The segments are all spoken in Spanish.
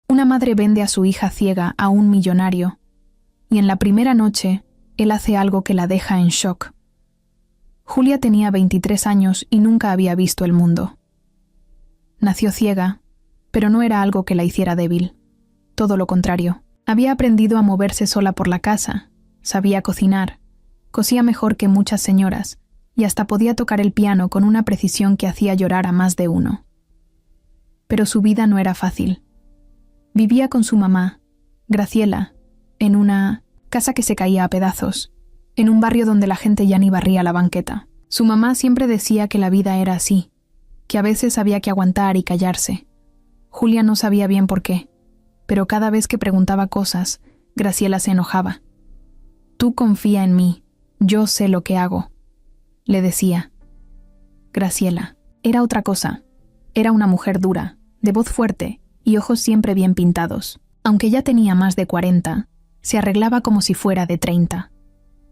Una madre vende a su hija ciega a un millonario, y en la primera noche, él hace algo que la deja en shock. Julia tenía 23 años y nunca había visto el mundo. Nació ciega, pero no era algo que la hiciera débil. Todo lo contrario. Había aprendido a moverse sola por la casa, sabía cocinar, cosía mejor que muchas señoras, y hasta podía tocar el piano con una precisión que hacía llorar a más de uno. Pero su vida no era fácil. Vivía con su mamá, Graciela, en una casa que se caía a pedazos, en un barrio donde la gente ya ni barría la banqueta. Su mamá siempre decía que la vida era así, que a veces había que aguantar y callarse. Julia no sabía bien por qué, pero cada vez que preguntaba cosas, Graciela se enojaba. «Tú confía en mí, yo sé lo que hago», le decía. Graciela era otra cosa. Era una mujer dura, de voz fuerte y ojos siempre bien pintados. Aunque ya tenía más de 40, se arreglaba como si fuera de 30.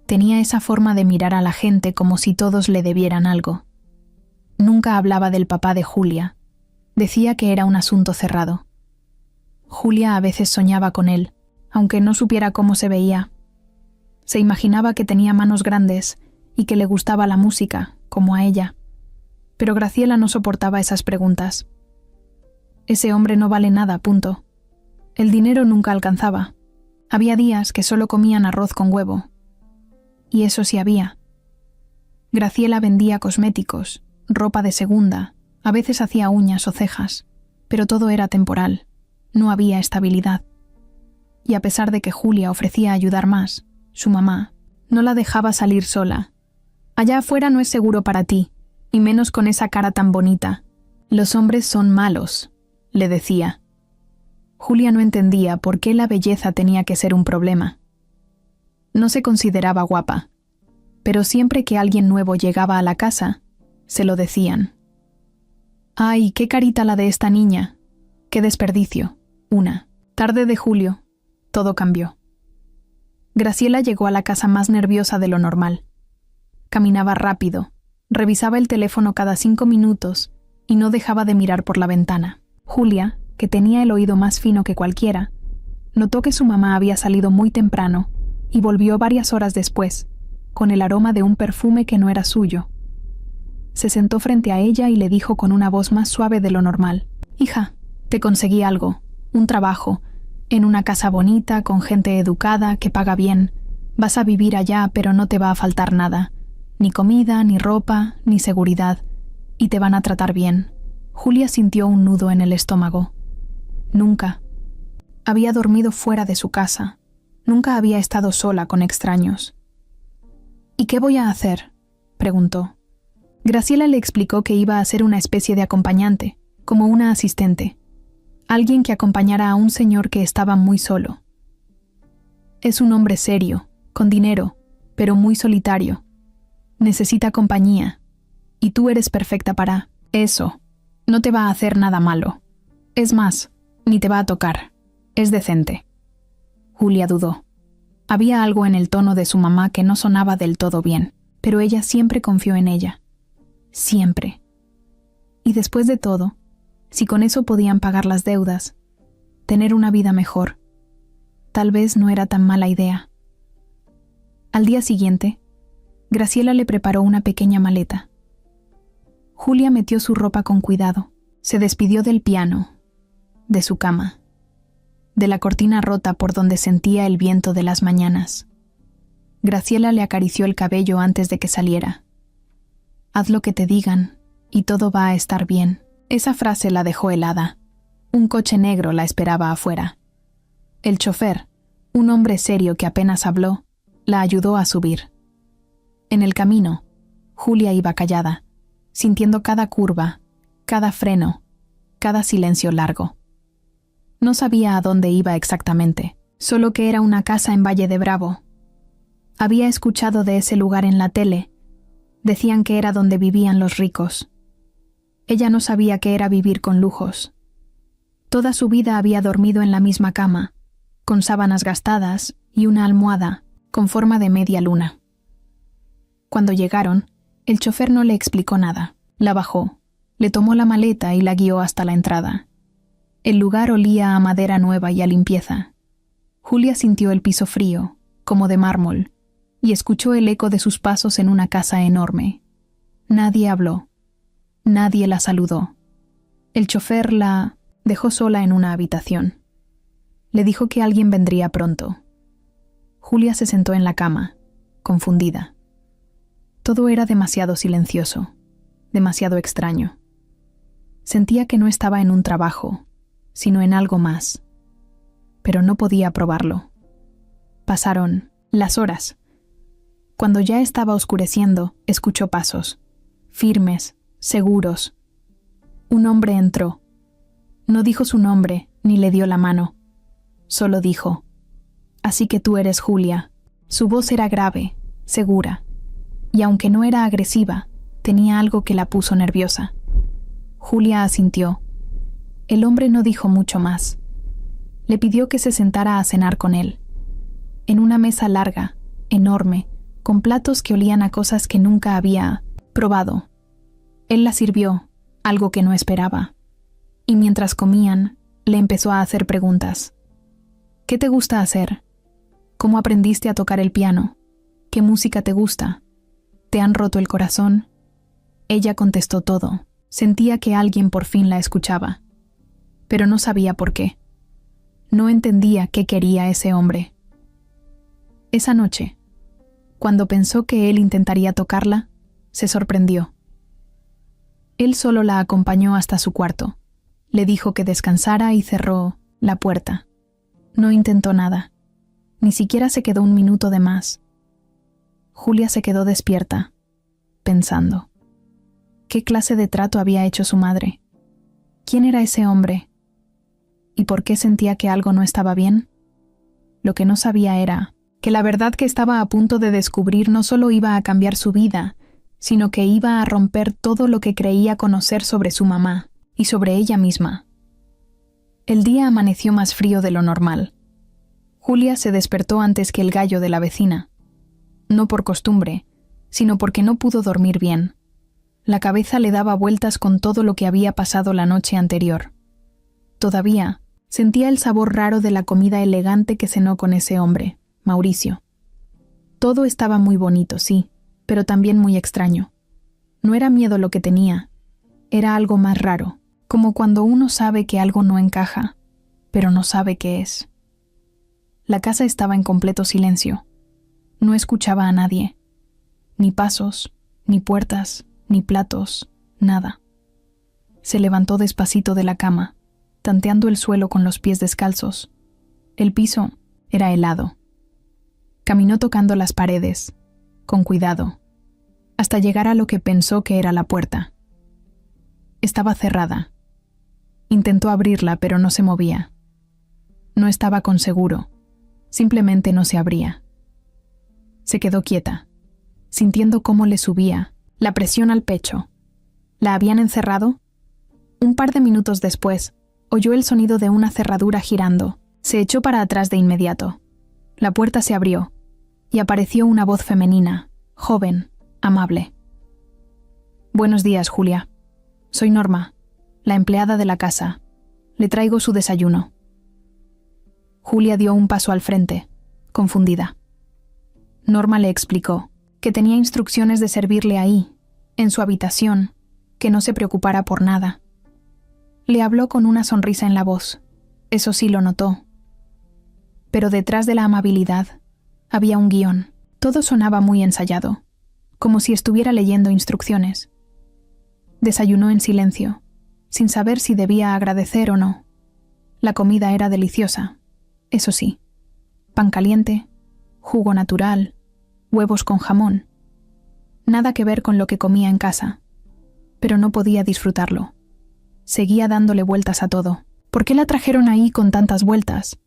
Tenía esa forma de mirar a la gente como si todos le debieran algo. Nunca hablaba del papá de Julia. Decía que era un asunto cerrado. Julia a veces soñaba con él, aunque no supiera cómo se veía. Se imaginaba que tenía manos grandes y que le gustaba la música, como a ella. Pero Graciela no soportaba esas preguntas. Ese hombre no vale nada, punto. El dinero nunca alcanzaba. Había días que solo comían arroz con huevo. Y eso sí había. Graciela vendía cosméticos, ropa de segunda, a veces hacía uñas o cejas, pero todo era temporal. No había estabilidad. Y a pesar de que Julia ofrecía ayudar más, su mamá no la dejaba salir sola. «Allá afuera no es seguro para ti, y menos con esa cara tan bonita. Los hombres son malos», le decía. Julia no entendía por qué la belleza tenía que ser un problema. No se consideraba guapa, pero siempre que alguien nuevo llegaba a la casa, se lo decían. «Ay, qué carita la de esta niña. Qué desperdicio». Una tarde de julio, todo cambió. Graciela llegó a la casa más nerviosa de lo normal. Caminaba rápido, revisaba el teléfono cada 5 minutos y no dejaba de mirar por la ventana. Julia, que tenía el oído más fino que cualquiera, notó que su mamá había salido muy temprano y volvió varias horas después, con el aroma de un perfume que no era suyo. Se sentó frente a ella y le dijo con una voz más suave de lo normal: «Hija, te conseguí algo, un trabajo, en una casa bonita, con gente educada, que paga bien. Vas a vivir allá, pero no te va a faltar nada, ni comida, ni ropa, ni seguridad, y te van a tratar bien». Julia sintió un nudo en el estómago. Nunca había dormido fuera de su casa, nunca había estado sola con extraños. «¿Y qué voy a hacer?», preguntó. Graciela le explicó que iba a ser una especie de acompañante, como una asistente, alguien que acompañara a un señor que estaba muy solo. «Es un hombre serio, con dinero, pero muy solitario. Necesita compañía, y tú eres perfecta para eso. No te va a hacer nada malo. Es más, ni te va a tocar. Es decente». Julia dudó. Había algo en el tono de su mamá que no sonaba del todo bien, pero ella siempre confió en ella. Siempre. Y después de todo, si con eso podían pagar las deudas, tener una vida mejor, tal vez no era tan mala idea. Al día siguiente, Graciela le preparó una pequeña maleta. Julia metió su ropa con cuidado, se despidió del piano, de su cama, de la cortina rota por donde sentía el viento de las mañanas. Graciela le acarició el cabello antes de que saliera. «Haz lo que te digan, y todo va a estar bien». Esa frase la dejó helada. Un coche negro la esperaba afuera. El chofer, un hombre serio que apenas habló, la ayudó a subir. En el camino, Julia iba callada, sintiendo cada curva, cada freno, cada silencio largo. No sabía a dónde iba exactamente, solo que era una casa en Valle de Bravo. Había escuchado de ese lugar en la tele. Decían que era donde vivían los ricos. Ella no sabía qué era vivir con lujos. Toda su vida había dormido en la misma cama, con sábanas gastadas y una almohada con forma de media luna. Cuando llegaron, el chofer no le explicó nada. La bajó, le tomó la maleta y la guió hasta la entrada. El lugar olía a madera nueva y a limpieza. Julia sintió el piso frío, como de mármol, y escuchó el eco de sus pasos en una casa enorme. Nadie habló. Nadie la saludó. El chofer la dejó sola en una habitación. Le dijo que alguien vendría pronto. Julia se sentó en la cama, confundida. Todo era demasiado silencioso, demasiado extraño. Sentía que no estaba en un trabajo, sino en algo más. Pero no podía probarlo. Pasaron las horas. Cuando ya estaba oscureciendo, escuchó pasos, firmes, seguros. Un hombre entró. No dijo su nombre, ni le dio la mano. Solo dijo: «Así que tú eres Julia». Su voz era grave, segura, y aunque no era agresiva, tenía algo que la puso nerviosa. Julia asintió. El hombre no dijo mucho más. Le pidió que se sentara a cenar con él. En una mesa larga, enorme, con platos que olían a cosas que nunca había probado. Él la sirvió, algo que no esperaba. Y mientras comían, le empezó a hacer preguntas. ¿Qué te gusta hacer? ¿Cómo aprendiste a tocar el piano? ¿Qué música te gusta? ¿Te han roto el corazón? Ella contestó todo. Sentía que alguien por fin la escuchaba. Pero no sabía por qué. No entendía qué quería ese hombre. Esa noche, cuando pensó que él intentaría tocarla, se sorprendió. Él solo la acompañó hasta su cuarto. Le dijo que descansara y cerró la puerta. No intentó nada. Ni siquiera se quedó un minuto de más. Julia se quedó despierta, pensando. ¿Qué clase de trato había hecho su madre? ¿Quién era ese hombre? ¿Y por qué sentía que algo no estaba bien? Lo que no sabía era que la verdad que estaba a punto de descubrir no solo iba a cambiar su vida, sino que iba a romper todo lo que creía conocer sobre su mamá y sobre ella misma. El día amaneció más frío de lo normal. Julia se despertó antes que el gallo de la vecina. No por costumbre, sino porque no pudo dormir bien. La cabeza le daba vueltas con todo lo que había pasado la noche anterior. Todavía sentía el sabor raro de la comida elegante que cenó con ese hombre, Mauricio. Todo estaba muy bonito, sí, pero también muy extraño. No era miedo lo que tenía, era algo más raro, como cuando uno sabe que algo no encaja, pero no sabe qué es. La casa estaba en completo silencio. No escuchaba a nadie. Ni pasos, ni puertas, ni platos, nada. Se levantó despacito de la cama, tanteando el suelo con los pies descalzos. El piso era helado. Caminó tocando las paredes, con cuidado, hasta llegar a lo que pensó que era la puerta. Estaba cerrada. Intentó abrirla, pero no se movía. No estaba con seguro. Simplemente no se abría. Se quedó quieta, sintiendo cómo le subía la presión al pecho. ¿La habían encerrado? Un par de minutos después, oyó el sonido de una cerradura girando. Se echó para atrás de inmediato. La puerta se abrió, y apareció una voz femenina, joven, amable. «Buenos días, Julia. Soy Norma, la empleada de la casa. Le traigo su desayuno». Julia dio un paso al frente, confundida. Norma le explicó que tenía instrucciones de servirle ahí, en su habitación, que no se preocupara por nada. Le habló con una sonrisa en la voz, eso sí lo notó. Pero detrás de la amabilidad había un guión. Todo sonaba muy ensayado, como si estuviera leyendo instrucciones. Desayunó en silencio, sin saber si debía agradecer o no. La comida era deliciosa, eso sí. Pan caliente, jugo natural, huevos con jamón. Nada que ver con lo que comía en casa. Pero no podía disfrutarlo. Seguía dándole vueltas a todo. ¿Por qué la trajeron ahí con tantas vueltas?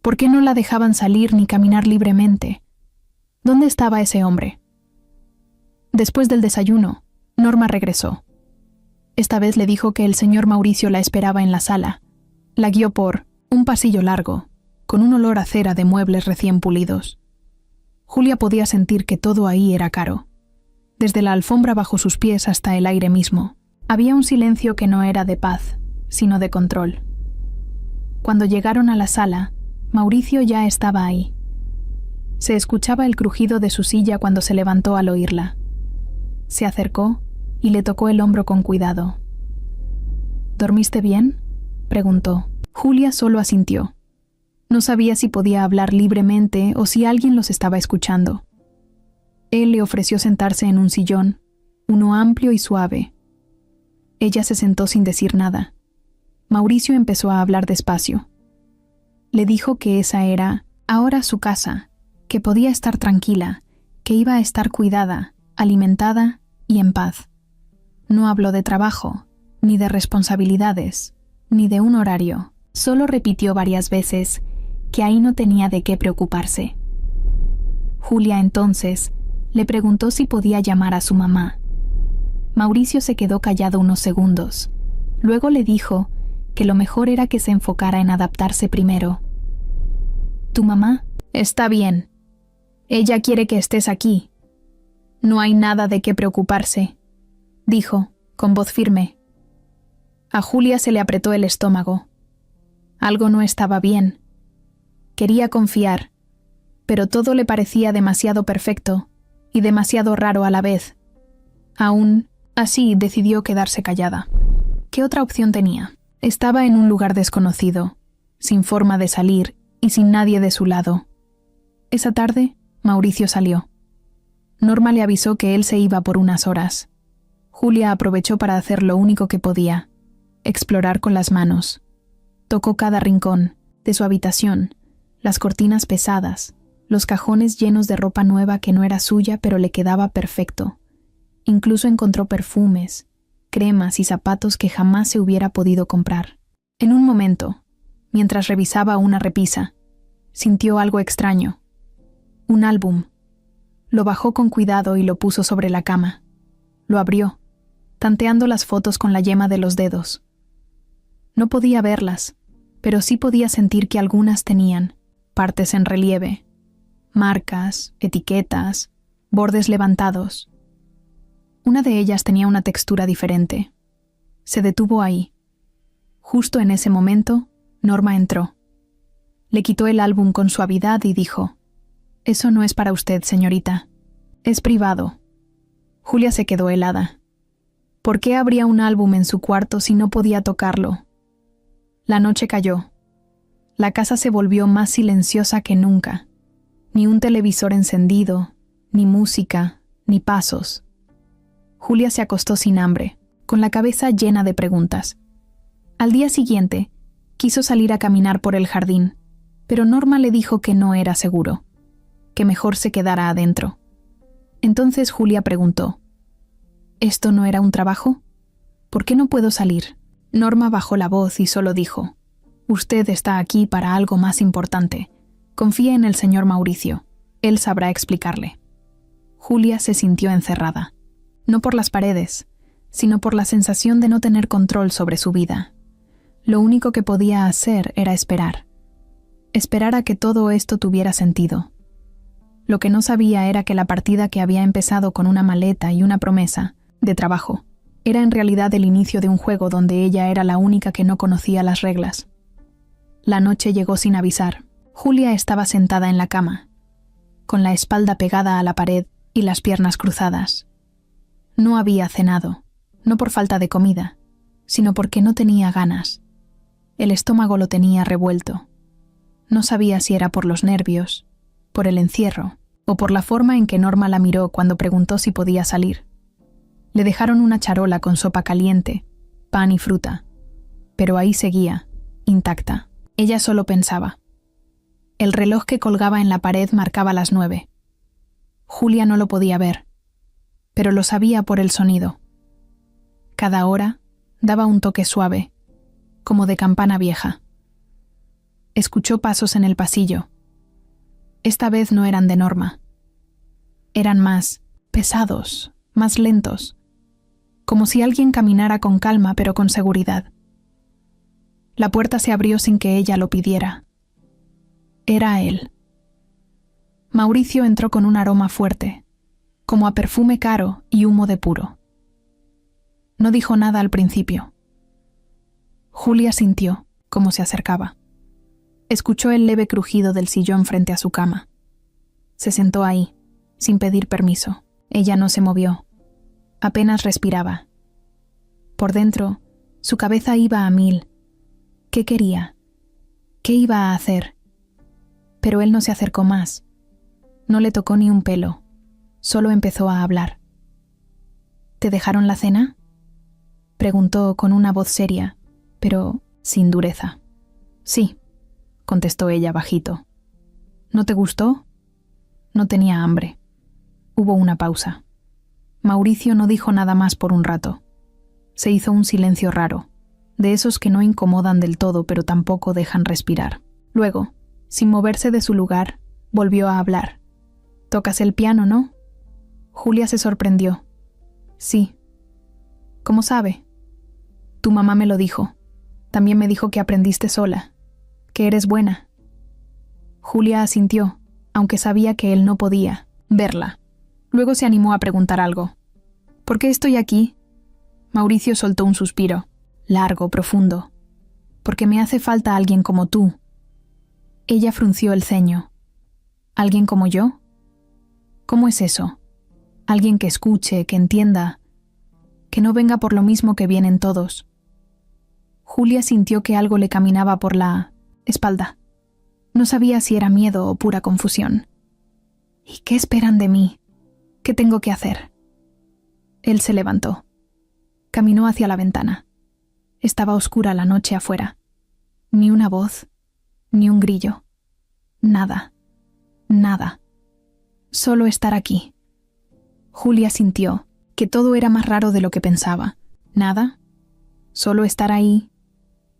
¿Por qué no la dejaban salir ni caminar libremente? ¿Dónde estaba ese hombre? Después del desayuno, Norma regresó. Esta vez le dijo que el señor Mauricio la esperaba en la sala. La guió por un pasillo largo, con un olor a cera de muebles recién pulidos. Julia podía sentir que todo ahí era caro. Desde la alfombra bajo sus pies hasta el aire mismo, había un silencio que no era de paz, sino de control. Cuando llegaron a la sala, Mauricio ya estaba ahí. Se escuchaba el crujido de su silla cuando se levantó al oírla. Se acercó y le tocó el hombro con cuidado. ¿Dormiste bien?, preguntó. Julia solo asintió. No sabía si podía hablar libremente o si alguien los estaba escuchando. Él le ofreció sentarse en un sillón, uno amplio y suave. Ella se sentó sin decir nada. Mauricio empezó a hablar despacio. Le dijo que esa era ahora su casa, que podía estar tranquila, que iba a estar cuidada, alimentada y en paz. No habló de trabajo, ni de responsabilidades, ni de un horario. Solo repitió varias veces que ahí no tenía de qué preocuparse. Julia entonces le preguntó si podía llamar a su mamá. Mauricio se quedó callado unos segundos. Luego le dijo que lo mejor era que se enfocara en adaptarse primero. «¿Tu mamá?» «Está bien. Ella quiere que estés aquí. No hay nada de qué preocuparse», dijo, con voz firme. A Julia se le apretó el estómago. Algo no estaba bien. Quería confiar, pero todo le parecía demasiado perfecto y demasiado raro a la vez. Aún así decidió quedarse callada. ¿Qué otra opción tenía? Estaba en un lugar desconocido, sin forma de salir y sin nadie de su lado. Esa tarde, Mauricio salió. Norma le avisó que él se iba por unas horas. Julia aprovechó para hacer lo único que podía: explorar con las manos. Tocó cada rincón de su habitación, las cortinas pesadas, los cajones llenos de ropa nueva que no era suya pero le quedaba perfecto. Incluso encontró perfumes, cremas y zapatos que jamás se hubiera podido comprar. En un momento, mientras revisaba una repisa, sintió algo extraño. Un álbum. Lo bajó con cuidado y lo puso sobre la cama. Lo abrió, tanteando las fotos con la yema de los dedos. No podía verlas, pero sí podía sentir que algunas tenían partes en relieve, marcas, etiquetas, bordes levantados. Una de ellas tenía una textura diferente. Se detuvo ahí. Justo en ese momento, Norma entró. Le quitó el álbum con suavidad y dijo: «Eso no es para usted, señorita. Es privado». Julia se quedó helada. ¿Por qué habría un álbum en su cuarto si no podía tocarlo? La noche cayó. La casa se volvió más silenciosa que nunca. Ni un televisor encendido, ni música, ni pasos. Julia se acostó sin hambre, con la cabeza llena de preguntas. Al día siguiente, quiso salir a caminar por el jardín, pero Norma le dijo que no era seguro, que mejor se quedara adentro. Entonces Julia preguntó: ¿esto no era un trabajo? ¿Por qué no puedo salir? Norma bajó la voz y solo dijo: «Usted está aquí para algo más importante. Confíe en el señor Mauricio. Él sabrá explicarle». Julia se sintió encerrada. No por las paredes, sino por la sensación de no tener control sobre su vida. Lo único que podía hacer era esperar. Esperar a que todo esto tuviera sentido. Lo que no sabía era que la partida que había empezado con una maleta y una promesa de trabajo era en realidad el inicio de un juego donde ella era la única que no conocía las reglas. La noche llegó sin avisar. Julia estaba sentada en la cama, con la espalda pegada a la pared y las piernas cruzadas. No había cenado, no por falta de comida, sino porque no tenía ganas. El estómago lo tenía revuelto. No sabía si era por los nervios, por el encierro, o por la forma en que Norma la miró cuando preguntó si podía salir. Le dejaron una charola con sopa caliente, pan y fruta, pero ahí seguía, intacta. Ella solo pensaba. El reloj que colgaba en la pared marcaba las 9. Julia no lo podía ver, pero lo sabía por el sonido. Cada hora daba un toque suave, como de campana vieja. Escuchó pasos en el pasillo. Esta vez no eran de Norma. Eran más pesados, más lentos, como si alguien caminara con calma pero con seguridad. La puerta se abrió sin que ella lo pidiera. Era él. Mauricio entró con un aroma fuerte, como a perfume caro y humo de puro. No dijo nada al principio. Julia sintió cómo se acercaba. Escuchó el leve crujido del sillón frente a su cama. Se sentó ahí, sin pedir permiso. Ella no se movió. Apenas respiraba. Por dentro, su cabeza iba a mil. ¿Qué quería? ¿Qué iba a hacer? Pero él no se acercó más. No le tocó ni un pelo. Solo empezó a hablar. ¿Te dejaron la cena?, preguntó con una voz seria, pero sin dureza. Sí, contestó ella bajito. ¿No te gustó? No tenía hambre. Hubo una pausa. Mauricio no dijo nada más por un rato. Se hizo un silencio raro, de esos que no incomodan del todo pero tampoco dejan respirar. Luego, sin moverse de su lugar, volvió a hablar. «¿Tocas el piano, no?» Julia se sorprendió. «Sí». «¿Cómo sabe?» «Tu mamá me lo dijo. También me dijo que aprendiste sola, que eres buena». Julia asintió, aunque sabía que él no podía verla. Luego se animó a preguntar algo. «¿Por qué estoy aquí?» Mauricio soltó un suspiro, largo, profundo. «Porque me hace falta alguien como tú». Ella frunció el ceño. ¿Alguien como yo? ¿Cómo es eso? Alguien que escuche, que entienda, que no venga por lo mismo que vienen todos. Julia sintió que algo le caminaba por la espalda. No sabía si era miedo o pura confusión. ¿Y qué esperan de mí? ¿Qué tengo que hacer? Él se levantó. Caminó hacia la ventana. Estaba oscura la noche afuera. Ni una voz, ni un grillo. Nada. Nada. Solo estar aquí. Julia sintió que todo era más raro de lo que pensaba. Nada. Solo estar ahí.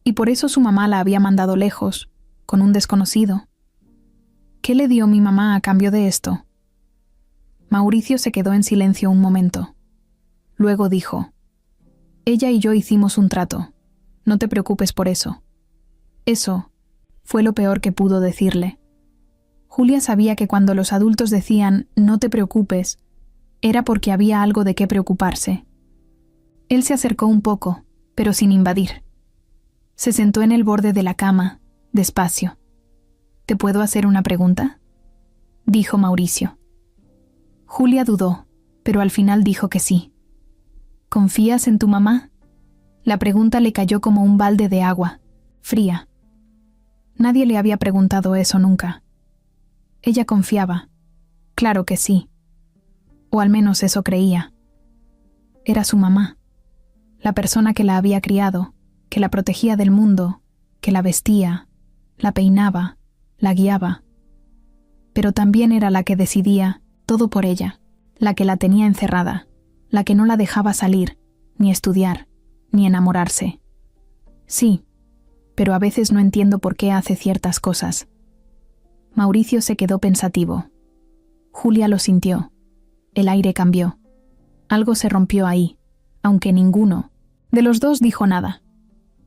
Y por eso su mamá la había mandado lejos, con un desconocido. ¿Qué le dio mi mamá a cambio de esto? Mauricio se quedó en silencio un momento. Luego dijo: «Ella y yo hicimos un trato. No te preocupes por eso». Eso fue lo peor que pudo decirle. Julia sabía que cuando los adultos decían «no te preocupes», era porque había algo de qué preocuparse. Él se acercó un poco, pero sin invadir. Se sentó en el borde de la cama, despacio. «¿Te puedo hacer una pregunta?», dijo Mauricio. Julia dudó, pero al final dijo que sí. «¿Confías en tu mamá?». La pregunta le cayó como un balde de agua, fría. Nadie le había preguntado eso nunca. Ella confiaba. Claro que sí. O al menos eso creía. Era su mamá, la persona que la había criado, que la protegía del mundo, que la vestía, la peinaba, la guiaba. Pero también era la que decidía todo por ella, la que la tenía encerrada, la que no la dejaba salir, ni estudiar, ni enamorarse. Sí, pero a veces no entiendo por qué hace ciertas cosas. Mauricio se quedó pensativo. Julia lo sintió. El aire cambió. Algo se rompió ahí, aunque ninguno de los dos dijo nada.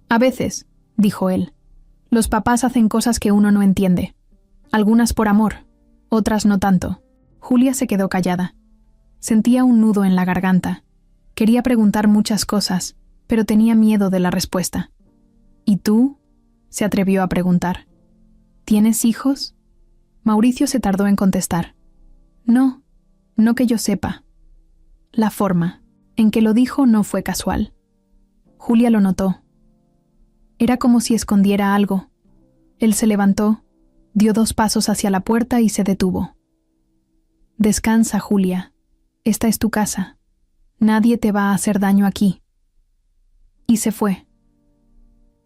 «A veces», dijo él, «los papás hacen cosas que uno no entiende. Algunas por amor, otras no tanto». Julia se quedó callada. Sentía un nudo en la garganta. Quería preguntar muchas cosas, pero tenía miedo de la respuesta. «¿Y tú?», se atrevió a preguntar. «¿Tienes hijos?». Mauricio se tardó en contestar. «No, no que yo sepa». La forma en que lo dijo no fue casual. Julia lo notó. Era como si escondiera algo. Él se levantó, dio 2 pasos hacia la puerta y se detuvo. «Descansa, Julia. Esta es tu casa. Nadie te va a hacer daño aquí». Y se fue.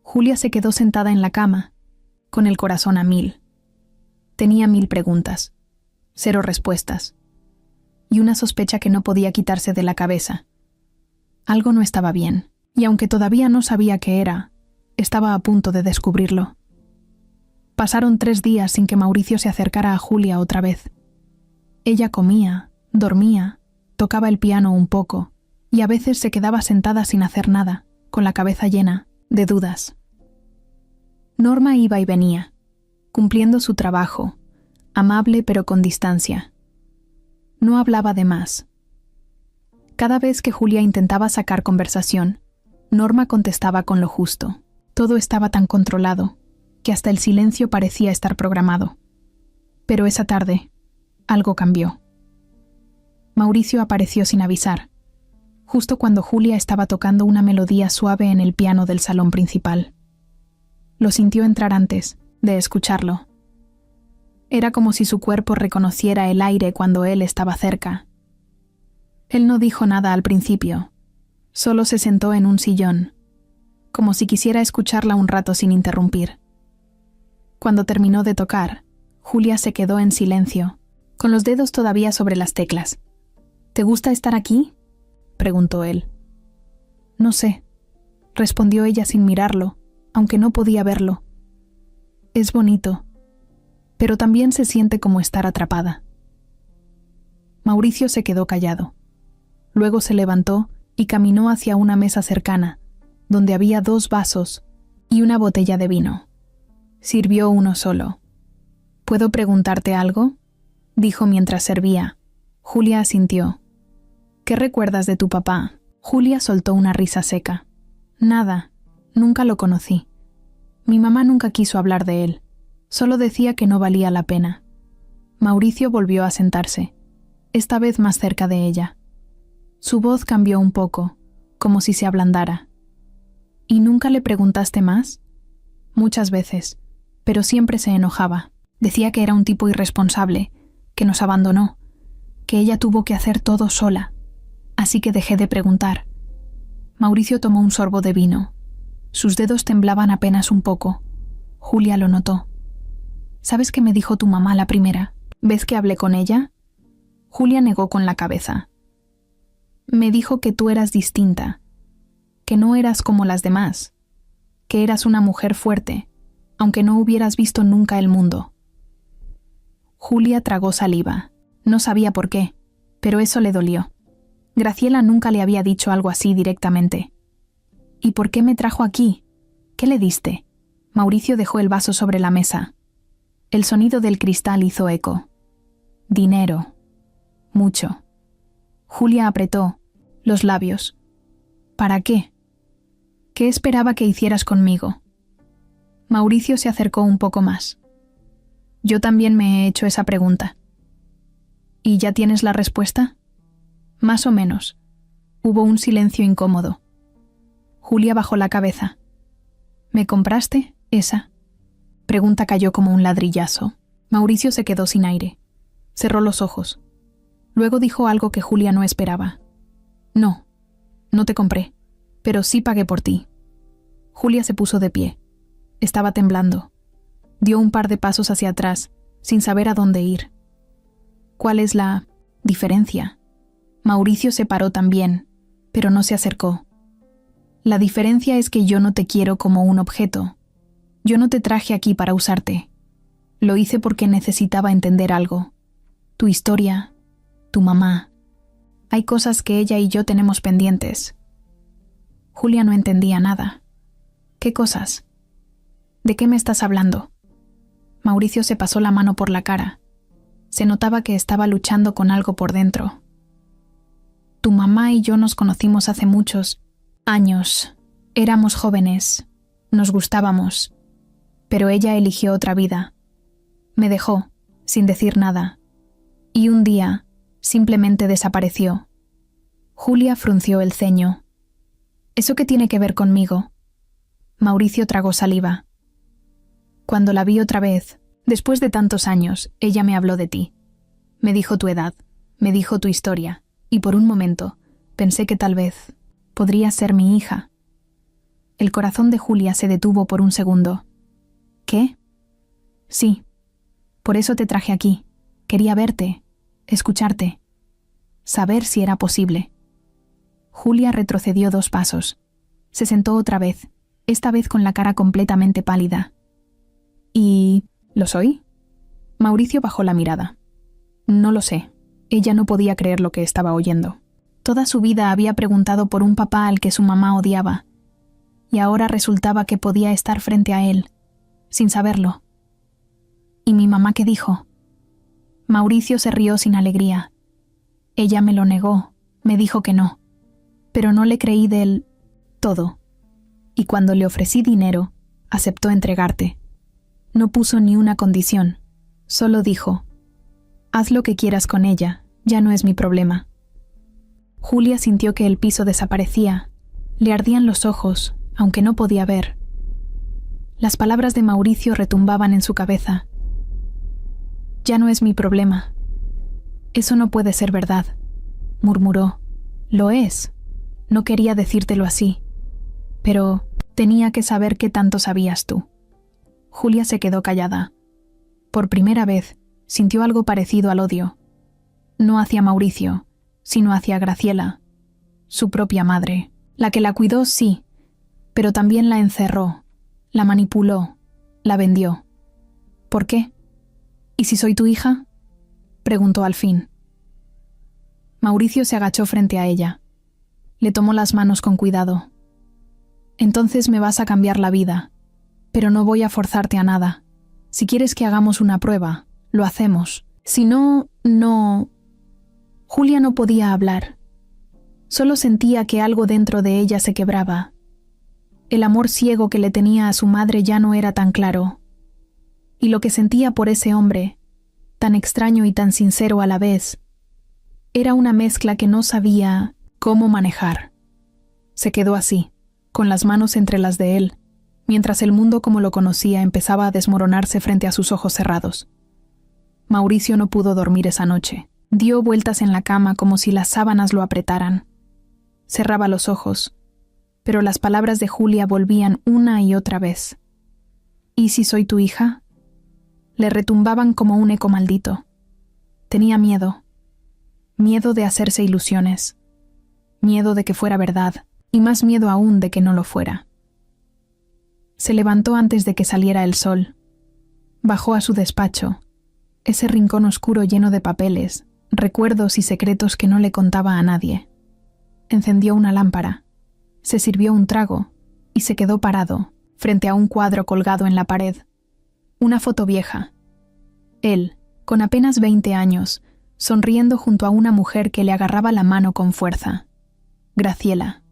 Julia se quedó sentada en la cama, con el corazón a 1000. Tenía 1000 preguntas, 0 respuestas, y una sospecha que no podía quitarse de la cabeza. Algo no estaba bien, y aunque todavía no sabía qué era, estaba a punto de descubrirlo. Pasaron 3 días sin que Mauricio se acercara a Julia otra vez. Ella comía, dormía, tocaba el piano un poco, y a veces se quedaba sentada sin hacer nada, con la cabeza llena de dudas. Norma iba y venía, cumpliendo su trabajo, amable pero con distancia. No hablaba de más. Cada vez que Julia intentaba sacar conversación, Norma contestaba con lo justo. Todo estaba tan controlado. que hasta el silencio parecía estar programado. Pero esa tarde, algo cambió. Mauricio apareció sin avisar, justo cuando Julia estaba tocando una melodía suave en el piano del salón principal. Lo sintió entrar antes de escucharlo. Era como si su cuerpo reconociera el aire cuando él estaba cerca. Él no dijo nada al principio, solo se sentó en un sillón, como si quisiera escucharla un rato sin interrumpir. Cuando terminó de tocar, Julia se quedó en silencio, con los dedos todavía sobre las teclas. «¿Te gusta estar aquí?», preguntó él. «No sé», respondió ella sin mirarlo, aunque no podía verlo. «Es bonito, pero también se siente como estar atrapada». Mauricio se quedó callado. Luego se levantó y caminó hacia una mesa cercana, donde había 2 vasos y una botella de vino. Sirvió uno solo. «¿Puedo preguntarte algo?», dijo mientras servía. Julia asintió. «¿Qué recuerdas de tu papá?». Julia soltó una risa seca. «Nada, nunca lo conocí. Mi mamá nunca quiso hablar de él. Solo decía que no valía la pena». Mauricio volvió a sentarse, esta vez más cerca de ella. Su voz cambió un poco, como si se ablandara. «¿Y nunca le preguntaste más?». «Muchas veces, pero siempre se enojaba. Decía que era un tipo irresponsable, que nos abandonó, que ella tuvo que hacer todo sola. Así que dejé de preguntar». Mauricio tomó un sorbo de vino. Sus dedos temblaban apenas un poco. Julia lo notó. «¿Sabes qué me dijo tu mamá la primera vez que hablé con ella?». Julia negó con la cabeza. «Me dijo que tú eras distinta, que no eras como las demás, que eras una mujer fuerte, aunque no hubieras visto nunca el mundo». Julia tragó saliva. No sabía por qué, pero eso le dolió. Graciela nunca le había dicho algo así directamente. «¿Y por qué me trajo aquí? ¿Qué le diste?». Mauricio dejó el vaso sobre la mesa. El sonido del cristal hizo eco. «Dinero. Mucho». Julia apretó los labios. «¿Para qué? ¿Qué esperaba que hicieras conmigo?». Mauricio se acercó un poco más. «Yo también me he hecho esa pregunta». «¿Y ya tienes la respuesta?». «Más o menos». Hubo un silencio incómodo. Julia bajó la cabeza. «¿Me compraste esa?». Pregunta cayó como un ladrillazo. Mauricio se quedó sin aire. Cerró los ojos. Luego dijo algo que Julia no esperaba. «No, no te compré, pero sí pagué por ti». Julia se puso de pie. Estaba temblando. Dio un par de pasos hacia atrás, sin saber a dónde ir. «¿Cuál es la diferencia?». Mauricio se paró también, pero no se acercó. «La diferencia es que yo no te quiero como un objeto. Yo no te traje aquí para usarte. Lo hice porque necesitaba entender algo. Tu historia, tu mamá. Hay cosas que ella y yo tenemos pendientes». Julia no entendía nada. «¿Qué cosas? ¿De qué me estás hablando?». Mauricio se pasó la mano por la cara. Se notaba que estaba luchando con algo por dentro. «Tu mamá y yo nos conocimos hace muchos años. Éramos jóvenes. Nos gustábamos. Pero ella eligió otra vida. Me dejó, sin decir nada. Y un día, simplemente desapareció». Julia frunció el ceño. «¿Eso qué tiene que ver conmigo?». Mauricio tragó saliva. «Cuando la vi otra vez, después de tantos años, ella me habló de ti. Me dijo tu edad, me dijo tu historia, y por un momento pensé que tal vez podrías ser mi hija». El corazón de Julia se detuvo por un segundo. «¿Qué?». «Sí. Por eso te traje aquí. Quería verte, escucharte, saber si era posible». Julia retrocedió 2 pasos. Se sentó otra vez, esta vez con la cara completamente pálida. «¿Y lo soy?». Mauricio bajó la mirada. «No lo sé». Ella no podía creer lo que estaba oyendo. Toda su vida había preguntado por un papá al que su mamá odiaba, y ahora resultaba que podía estar frente a él, sin saberlo. «¿Y mi mamá qué dijo?». Mauricio se rió sin alegría. «Ella me lo negó, me dijo que no, pero no le creí del todo. Y cuando le ofrecí dinero, aceptó entregarte». No puso ni una condición, solo dijo: «Haz lo que quieras con ella, ya no es mi problema». Julia sintió que el piso desaparecía, le ardían los ojos, aunque no podía ver. Las palabras de Mauricio retumbaban en su cabeza. «Ya no es mi problema. Eso no puede ser verdad», murmuró. «Lo es. No quería decírtelo así. Pero tenía que saber qué tanto sabías tú». Julia se quedó callada. Por primera vez, sintió algo parecido al odio. No hacia Mauricio, sino hacia Graciela, su propia madre. La que la cuidó, sí, pero también la encerró, la manipuló, la vendió. ¿Por qué? ¿Y si soy tu hija?, preguntó al fin. Mauricio se agachó frente a ella. Le tomó las manos con cuidado. «Entonces me vas a cambiar la vida, pero no voy a forzarte a nada. Si quieres que hagamos una prueba, lo hacemos. Si no, no...». Julia no podía hablar. Solo sentía que algo dentro de ella se quebraba. El amor ciego que le tenía a su madre ya no era tan claro. Y lo que sentía por ese hombre, tan extraño y tan sincero a la vez, era una mezcla que no sabía cómo manejar. Se quedó así, con las manos entre las de él, mientras el mundo como lo conocía empezaba a desmoronarse frente a sus ojos cerrados. Mauricio no pudo dormir esa noche. Dio vueltas en la cama como si las sábanas lo apretaran. Cerraba los ojos, pero las palabras de Julia volvían una y otra vez. «¿Y si soy tu hija?», le retumbaban como un eco maldito. Tenía miedo. Miedo de hacerse ilusiones. Miedo de que fuera verdad, y más miedo aún de que no lo fuera. Se levantó antes de que saliera el sol. Bajó a su despacho, ese rincón oscuro lleno de papeles, recuerdos y secretos que no le contaba a nadie. Encendió una lámpara, se sirvió un trago y se quedó parado frente a un cuadro colgado en la pared. Una foto vieja. Él, con apenas 20 años, sonriendo junto a una mujer que le agarraba la mano con fuerza. Graciela.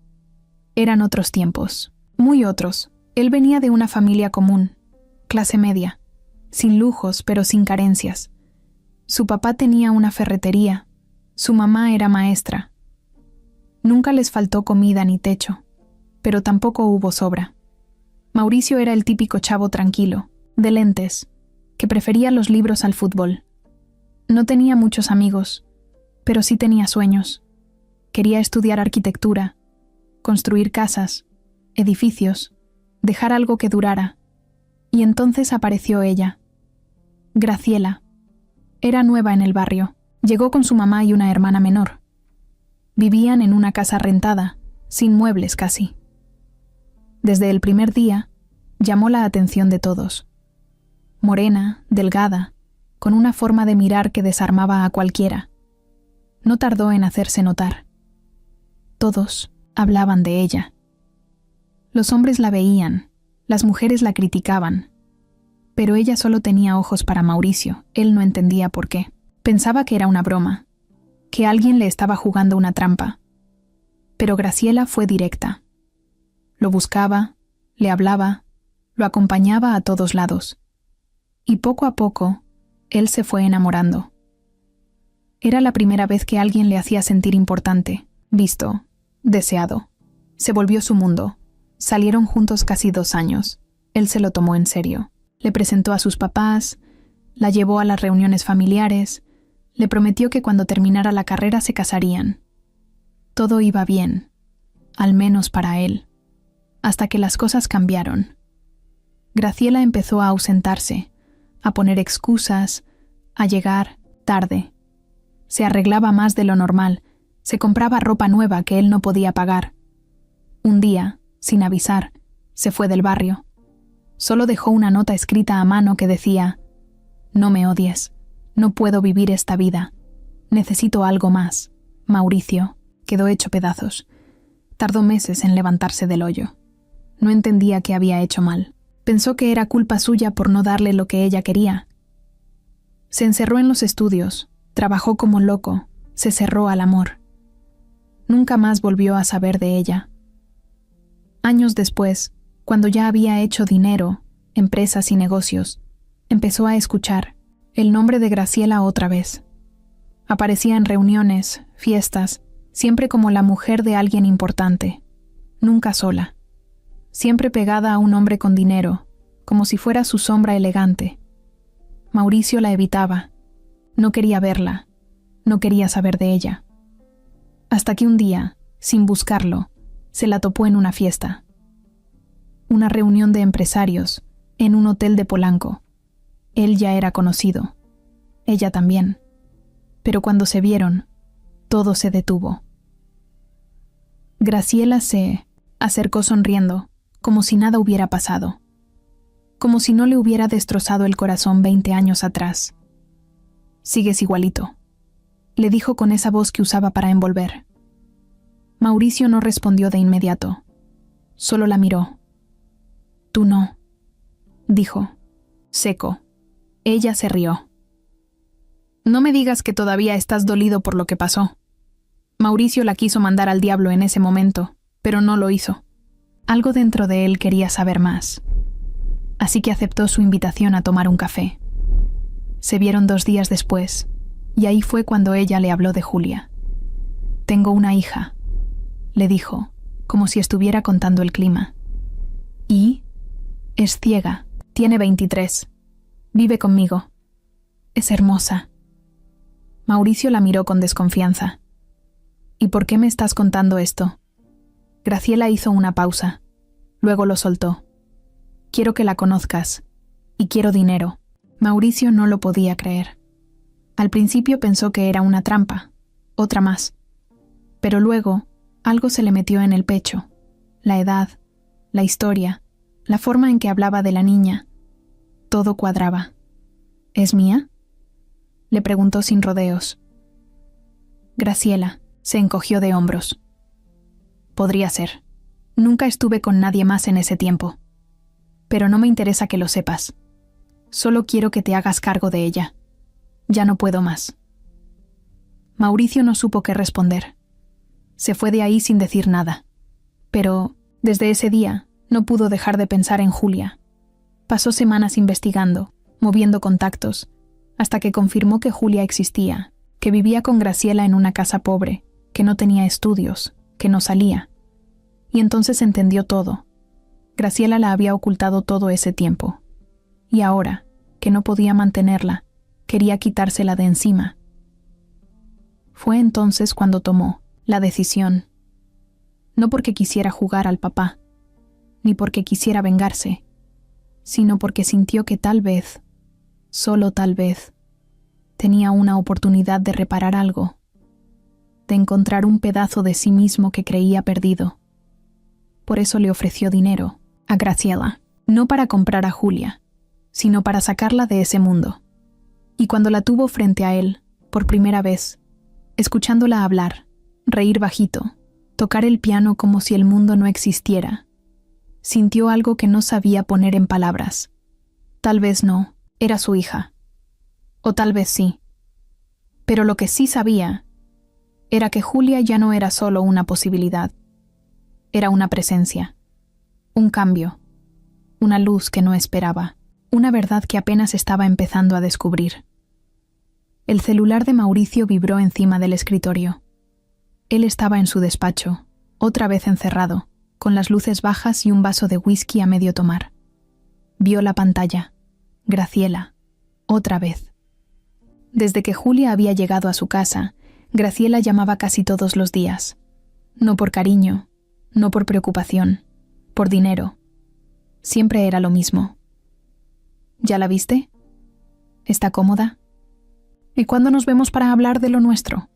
Eran otros tiempos, muy otros. Él venía de una familia común, clase media, sin lujos pero sin carencias. Su papá tenía una ferretería, su mamá era maestra. Nunca les faltó comida ni techo, pero tampoco hubo sobra. Mauricio era el típico chavo tranquilo, de lentes, que prefería los libros al fútbol. No tenía muchos amigos, pero sí tenía sueños. Quería estudiar arquitectura, construir casas, edificios, dejar algo que durara. Y entonces apareció ella. Graciela. Era nueva en el barrio. Llegó con su mamá y una hermana menor. Vivían en una casa rentada, sin muebles casi. Desde el primer día, llamó la atención de todos. Morena, delgada, con una forma de mirar que desarmaba a cualquiera. No tardó en hacerse notar. Todos hablaban de ella. Los hombres la veían, las mujeres la criticaban, pero ella solo tenía ojos para Mauricio. Él no entendía por qué. Pensaba que era una broma, que alguien le estaba jugando una trampa. Pero Graciela fue directa. Lo buscaba, le hablaba, lo acompañaba a todos lados. Y poco a poco, él se fue enamorando. Era la primera vez que alguien le hacía sentir importante, visto, deseado. Se volvió su mundo. Salieron juntos casi 2 años. Él se lo tomó en serio. Le presentó a sus papás, la llevó a las reuniones familiares, le prometió que cuando terminara la carrera se casarían. Todo iba bien, al menos para él, hasta que las cosas cambiaron. Graciela empezó a ausentarse, a poner excusas, a llegar tarde. Se arreglaba más de lo normal, se compraba ropa nueva que él no podía pagar. Un día, sin avisar, se fue del barrio. Solo dejó una nota escrita a mano que decía: «No me odies, no puedo vivir esta vida. Necesito algo más. Mauricio». Quedó hecho pedazos. Tardó meses en levantarse del hoyo. No entendía qué había hecho mal. Pensó que era culpa suya por no darle lo que ella quería. Se encerró en los estudios, trabajó como loco, se cerró al amor. Nunca más volvió a saber de ella. Años después, cuando ya había hecho dinero, empresas y negocios, Empezó a escuchar el nombre de Graciela otra vez. Aparecía en reuniones, fiestas, siempre como la mujer de alguien importante, nunca sola, siempre pegada a un hombre con dinero, como si fuera su sombra elegante. Mauricio la evitaba, no quería verla, no quería saber de ella. Hasta que un día, sin buscarlo, se la topó en una fiesta. Una reunión de empresarios, en un hotel de Polanco. Él ya era conocido, ella también. Pero cuando se vieron, todo se detuvo. Graciela se acercó sonriendo, como si nada hubiera pasado, como si no le hubiera destrozado el corazón 20 años atrás. «Sigues igualito», le dijo con esa voz que usaba para envolver. Mauricio no respondió de inmediato, solo la miró. «Tú no», dijo, seco. Ella se rió. «No me digas que todavía estás dolido por lo que pasó». Mauricio la quiso mandar al diablo en ese momento, pero no lo hizo. Algo dentro de él quería saber más. Así que aceptó su invitación a tomar un café. Se vieron 2 días después, y ahí fue cuando ella le habló de Julia. «Tengo una hija», le dijo, como si estuviera contando el clima. «¿Y?» «Es ciega, tiene 23. Vive conmigo. Es hermosa». Mauricio la miró con desconfianza. «¿Y por qué me estás contando esto?» Graciela hizo una pausa. Luego lo soltó. «Quiero que la conozcas. Y quiero dinero». Mauricio no lo podía creer. Al principio pensó que era una trampa, otra más. Pero luego, algo se le metió en el pecho. La edad, la historia, la forma en que hablaba de la niña. Todo cuadraba. «¿Es mía?», le preguntó sin rodeos. Graciela se encogió de hombros. «Podría ser. Nunca estuve con nadie más en ese tiempo. Pero no me interesa que lo sepas. Solo quiero que te hagas cargo de ella. Ya no puedo más». Mauricio no supo qué responder. Se fue de ahí sin decir nada. Pero, desde ese día, no pudo dejar de pensar en Julia. Pasó semanas investigando, moviendo contactos, hasta que confirmó que Julia existía, que vivía con Graciela en una casa pobre, que no tenía estudios, que no salía. Y entonces entendió todo. Graciela la había ocultado todo ese tiempo. Y ahora, que no podía mantenerla, quería quitársela de encima. Fue entonces cuando tomó la decisión. No porque quisiera jugar al papá, ni porque quisiera vengarse, sino porque sintió que tal vez, solo tal vez, tenía una oportunidad de reparar algo, de encontrar un pedazo de sí mismo que creía perdido. Por eso le ofreció dinero a Graciela, no para comprar a Julia, sino para sacarla de ese mundo. Y cuando la tuvo frente a él, por primera vez, escuchándola hablar, reír bajito, tocar el piano como si el mundo no existiera, sintió algo que no sabía poner en palabras. Tal vez no, era su hija. O tal vez sí. Pero lo que sí sabía era que Julia ya no era solo una posibilidad. Era una presencia, un cambio, una luz que no esperaba, una verdad que apenas estaba empezando a descubrir. El celular de Mauricio vibró encima del escritorio. Él estaba en su despacho, otra vez encerrado, con las luces bajas y un vaso de whisky a medio tomar. Vio la pantalla. Graciela. Otra vez. Desde que Julia había llegado a su casa, Graciela llamaba casi todos los días. No por cariño, no por preocupación, por dinero. Siempre era lo mismo. ¿Ya la viste? ¿Está cómoda? ¿Y cuándo nos vemos para hablar de lo nuestro?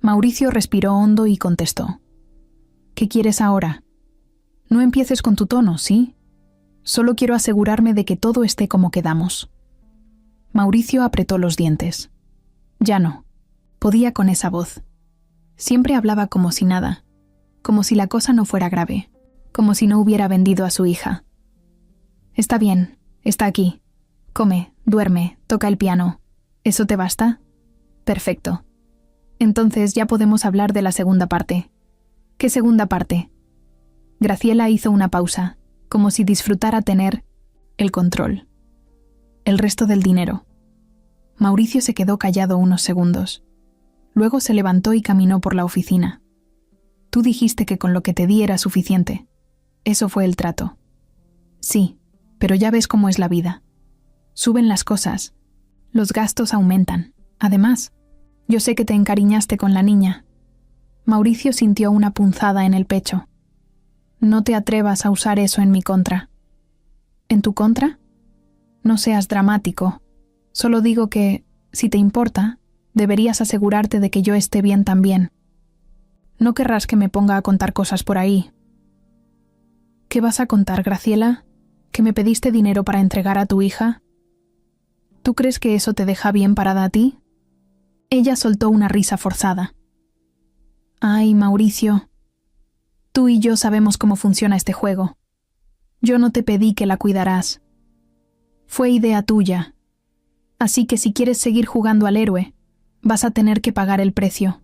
Mauricio respiró hondo y contestó. ¿Qué quieres ahora? No empieces con tu tono, ¿sí? Solo quiero asegurarme de que todo esté como quedamos. Mauricio apretó los dientes. Ya no. Podía con esa voz. Siempre hablaba como si nada, como si la cosa no fuera grave, como si no hubiera vendido a su hija. Está bien, está aquí. Come, duerme, toca el piano. ¿Eso te basta? Perfecto. Entonces ya podemos hablar de la segunda parte. ¿Qué segunda parte? Graciela hizo una pausa, como si disfrutara tener el control. El resto del dinero. Mauricio se quedó callado unos segundos. Luego se levantó y caminó por la oficina. Tú dijiste que con lo que te di era suficiente. Eso fue el trato. Sí, pero ya ves cómo es la vida. Suben las cosas. Los gastos aumentan. Además, yo sé que te encariñaste con la niña. Mauricio sintió una punzada en el pecho. No te atrevas a usar eso en mi contra. ¿En tu contra? No seas dramático. Solo digo que, si te importa, deberías asegurarte de que yo esté bien también. No querrás que me ponga a contar cosas por ahí. ¿Qué vas a contar, Graciela? ¿Que me pediste dinero para entregar a tu hija? ¿Tú crees que eso te deja bien parada a ti? Ella soltó una risa forzada. Ay, Mauricio. Tú y yo sabemos cómo funciona este juego. Yo no te pedí que la cuidarás. Fue idea tuya. Así que si quieres seguir jugando al héroe, vas a tener que pagar el precio.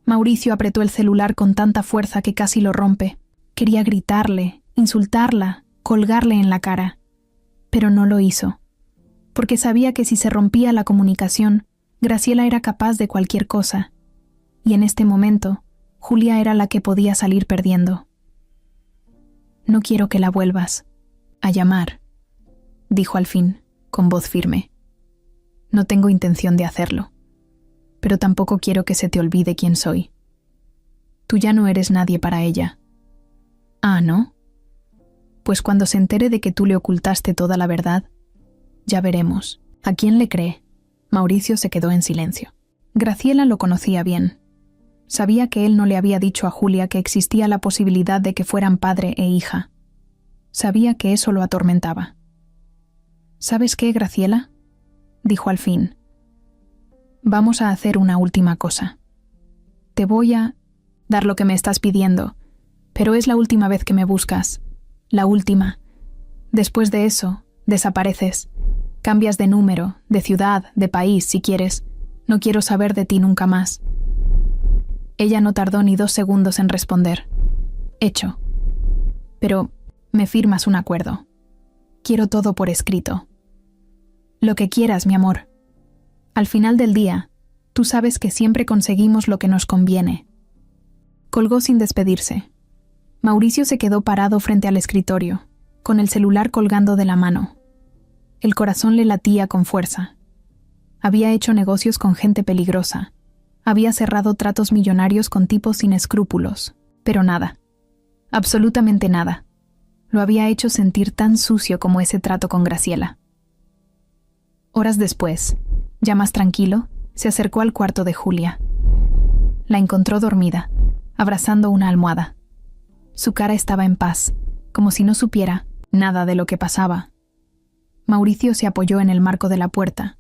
Mauricio apretó el celular con tanta fuerza que casi lo rompe. Quería gritarle, insultarla, colgarle en la cara. Pero no lo hizo, porque sabía que si se rompía la comunicación, Graciela era capaz de cualquier cosa, y en este momento, Julia era la que podía salir perdiendo. No quiero que la vuelvas a llamar, dijo al fin, con voz firme. No tengo intención de hacerlo, pero tampoco quiero que se te olvide quién soy. Tú ya no eres nadie para ella. Ah, ¿no? Pues cuando se entere de que tú le ocultaste toda la verdad, ya veremos. ¿A quién le cree? Mauricio se quedó en silencio. Graciela lo conocía bien. Sabía que él no le había dicho a Julia que existía la posibilidad de que fueran padre e hija. Sabía que eso lo atormentaba. ¿Sabes qué, Graciela?, dijo al fin. Vamos a hacer una última cosa. Te voy a dar lo que me estás pidiendo, pero es la última vez que me buscas. La última. Después de eso, desapareces. Cambias de número, de ciudad, de país, si quieres. No quiero saber de ti nunca más. Ella no tardó ni 2 segundos en responder. Hecho. Pero me firmas un acuerdo. Quiero todo por escrito. Lo que quieras, mi amor. Al final del día, tú sabes que siempre conseguimos lo que nos conviene. Colgó sin despedirse. Mauricio se quedó parado frente al escritorio, con el celular colgando de la mano. El corazón le latía con fuerza. Había hecho negocios con gente peligrosa. Había cerrado tratos millonarios con tipos sin escrúpulos. Pero nada. Absolutamente nada. Lo había hecho sentir tan sucio como ese trato con Graciela. Horas después, ya más tranquilo, se acercó al cuarto de Julia. La encontró dormida, abrazando una almohada. Su cara estaba en paz, como si no supiera nada de lo que pasaba. Mauricio se apoyó en el marco de la puerta,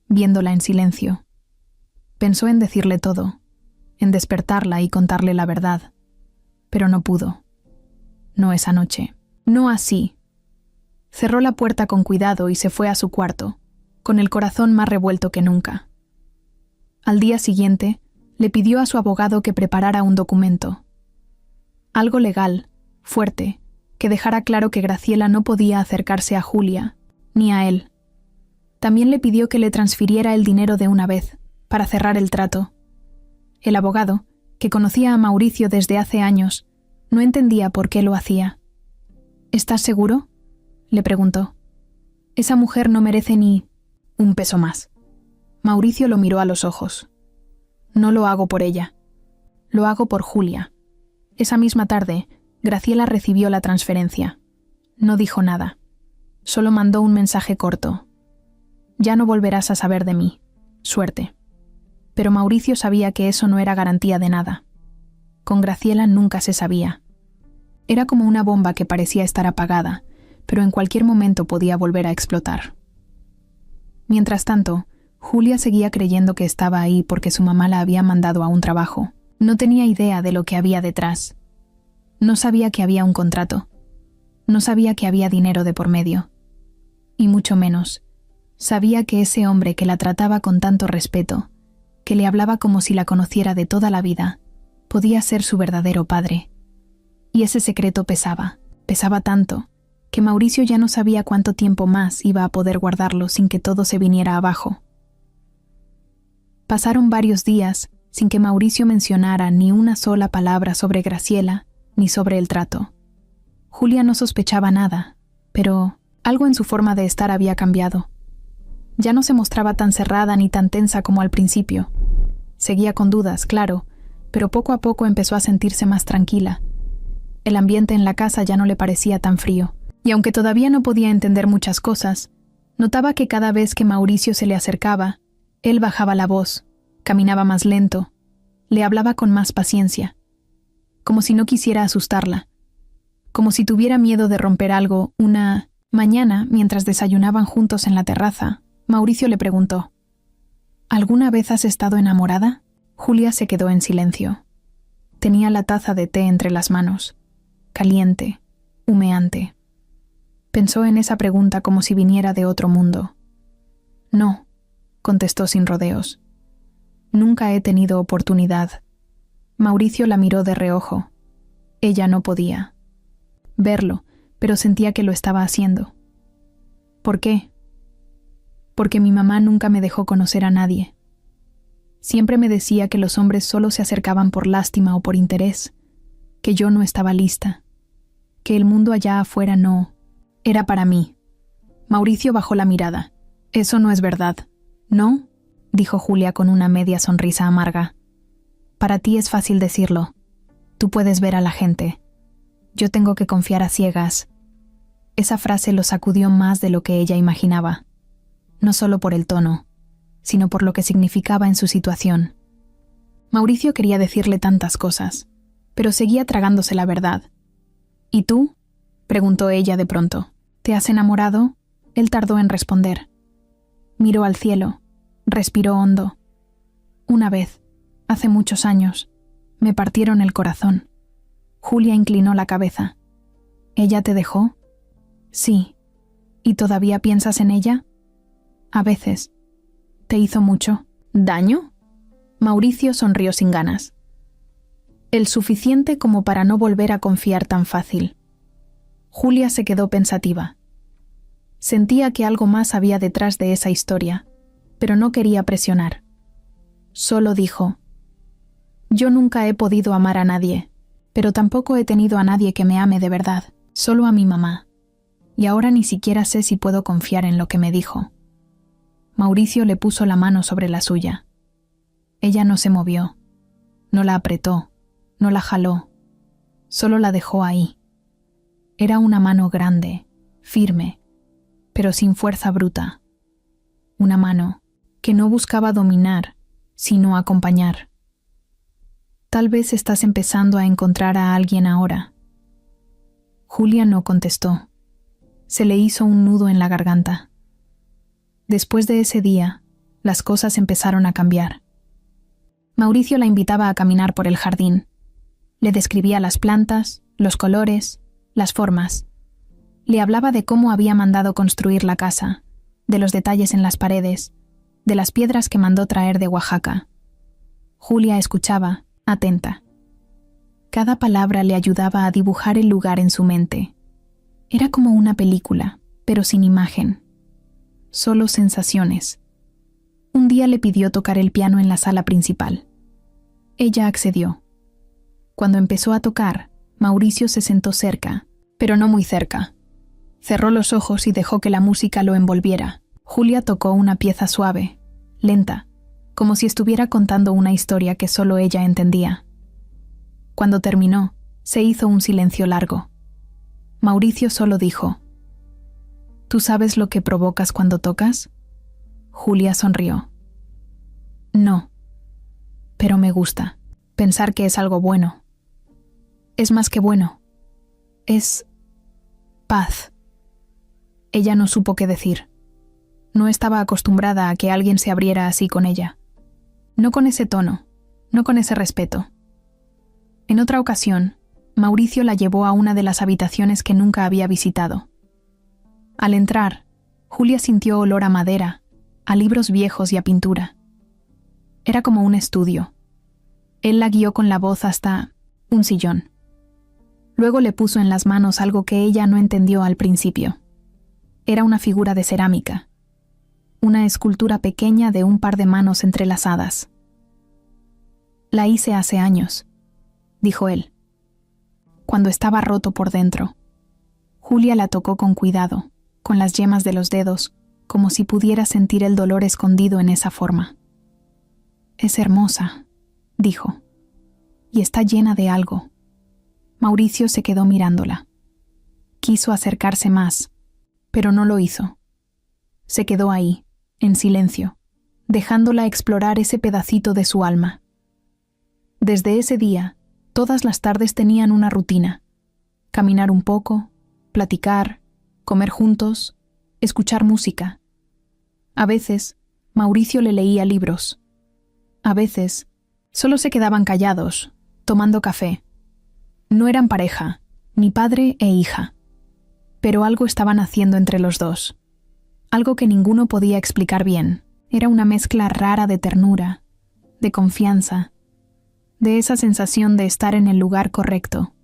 viéndola en silencio. Pensó en decirle todo, en despertarla y contarle la verdad, pero no pudo. No esa noche, no así. Cerró la puerta con cuidado y se fue a su cuarto, con el corazón más revuelto que nunca. Al día siguiente, le pidió a su abogado que preparara un documento. Algo legal, fuerte, que dejara claro que Graciela no podía acercarse a Julia, ni a él. También le pidió que le transfiriera el dinero de una vez, para cerrar el trato. El abogado, que conocía a Mauricio desde hace años, no entendía por qué lo hacía. ¿Estás seguro?, le preguntó. Esa mujer no merece ni un peso más. Mauricio lo miró a los ojos. No lo hago por ella. Lo hago por Julia. Esa misma tarde, Graciela recibió la transferencia. No dijo nada. Solo mandó un mensaje corto. Ya no volverás a saber de mí. Suerte. Pero Mauricio sabía que eso no era garantía de nada. Con Graciela nunca se sabía. Era como una bomba que parecía estar apagada, pero en cualquier momento podía volver a explotar. Mientras tanto, Julia seguía creyendo que estaba ahí porque su mamá la había mandado a un trabajo. No tenía idea de lo que había detrás. No sabía que había un contrato. No sabía que había dinero de por medio. Y mucho menos, sabía que ese hombre que la trataba con tanto respeto, que le hablaba como si la conociera de toda la vida, podía ser su verdadero padre. Y ese secreto pesaba tanto, que Mauricio ya no sabía cuánto tiempo más iba a poder guardarlo sin que todo se viniera abajo. Pasaron varios días sin que Mauricio mencionara ni una sola palabra sobre Graciela ni sobre el trato. Julia no sospechaba nada, pero algo en su forma de estar había cambiado. Ya no se mostraba tan cerrada ni tan tensa como al principio. Seguía con dudas, claro, pero poco a poco empezó a sentirse más tranquila. El ambiente en la casa ya no le parecía tan frío, y aunque todavía no podía entender muchas cosas, notaba que cada vez que Mauricio se le acercaba, él bajaba la voz, caminaba más lento, le hablaba con más paciencia, como si no quisiera asustarla, como si tuviera miedo de romper algo. Una mañana, mientras desayunaban juntos en la terraza, Mauricio le preguntó: ¿Alguna vez has estado enamorada? Julia se quedó en silencio. Tenía la taza de té entre las manos, caliente, humeante. Pensó en esa pregunta como si viniera de otro mundo. No, contestó sin rodeos. Nunca he tenido oportunidad. Mauricio la miró de reojo. Ella no podía verlo, pero sentía que lo estaba haciendo. ¿Por qué? Porque mi mamá nunca me dejó conocer a nadie. Siempre me decía que los hombres solo se acercaban por lástima o por interés, que yo no estaba lista, que el mundo allá afuera no era para mí. Mauricio bajó la mirada. Eso no es verdad, ¿no?, dijo Julia con una media sonrisa amarga. Para ti es fácil decirlo. Tú puedes ver a la gente. Yo tengo que confiar a ciegas. Esa frase lo sacudió más de lo que ella imaginaba. No solo por el tono, sino por lo que significaba en su situación. Mauricio quería decirle tantas cosas, pero seguía tragándose la verdad. ¿Y tú?, preguntó ella de pronto. ¿Te has enamorado? Él tardó en responder. Miró al cielo, respiró hondo. Una vez, hace muchos años, me partieron el corazón. Julia inclinó la cabeza. ¿Ella te dejó? Sí. ¿Y todavía piensas en ella? A veces. ¿Te hizo mucho daño? Mauricio sonrió sin ganas. El suficiente como para no volver a confiar tan fácil. Julia se quedó pensativa. Sentía que algo más había detrás de esa historia, pero no quería presionar. Solo dijo: yo nunca he podido amar a nadie, pero tampoco he tenido a nadie que me ame de verdad, solo a mi mamá. Y ahora ni siquiera sé si puedo confiar en lo que me dijo. Mauricio le puso la mano sobre la suya. Ella no se movió, no la apretó, no la jaló, solo la dejó ahí. Era una mano grande, firme, pero sin fuerza bruta. Una mano que no buscaba dominar, sino acompañar. Tal vez estás empezando a encontrar a alguien ahora. Julia no contestó. Se le hizo un nudo en la garganta. Después de ese día, las cosas empezaron a cambiar. Mauricio la invitaba a caminar por el jardín. Le describía las plantas, los colores, las formas. Le hablaba de cómo había mandado construir la casa, de los detalles en las paredes, de las piedras que mandó traer de Oaxaca. Julia escuchaba, atenta. Cada palabra le ayudaba a dibujar el lugar en su mente. Era como una película, pero sin imagen. Solo sensaciones. Un día le pidió tocar el piano en la sala principal. Ella accedió. Cuando empezó a tocar, Mauricio se sentó cerca, pero no muy cerca. Cerró los ojos y dejó que la música lo envolviera. Julia tocó una pieza suave, lenta, como si estuviera contando una historia que solo ella entendía. Cuando terminó, se hizo un silencio largo. Mauricio solo dijo: ¿Tú sabes lo que provocas cuando tocas? Julia sonrió. No, pero me gusta pensar que es algo bueno. Es más que bueno. Es paz. Ella no supo qué decir. No estaba acostumbrada a que alguien se abriera así con ella. No con ese tono, no con ese respeto. En otra ocasión, Mauricio la llevó a una de las habitaciones que nunca había visitado. Al entrar, Julia sintió olor a madera, a libros viejos y a pintura. Era como un estudio. Él la guió con la voz hasta un sillón. Luego le puso en las manos algo que ella no entendió al principio. Era una figura de cerámica, una escultura pequeña de un par de manos entrelazadas. «La hice hace años», dijo él, «cuando estaba roto por dentro». Julia la tocó con cuidado, con las yemas de los dedos, como si pudiera sentir el dolor escondido en esa forma. «Es hermosa», dijo, «y está llena de algo». Mauricio se quedó mirándola. Quiso acercarse más, pero no lo hizo. Se quedó ahí, en silencio, dejándola explorar ese pedacito de su alma. Desde ese día, todas las tardes tenían una rutina: caminar un poco, platicar, comer juntos, escuchar música. A veces, Mauricio le leía libros. A veces, solo se quedaban callados, tomando café. No eran pareja, ni padre e hija. Pero algo estaban haciendo entre los dos. Algo que ninguno podía explicar bien. Era una mezcla rara de ternura, de confianza, de esa sensación de estar en el lugar correcto,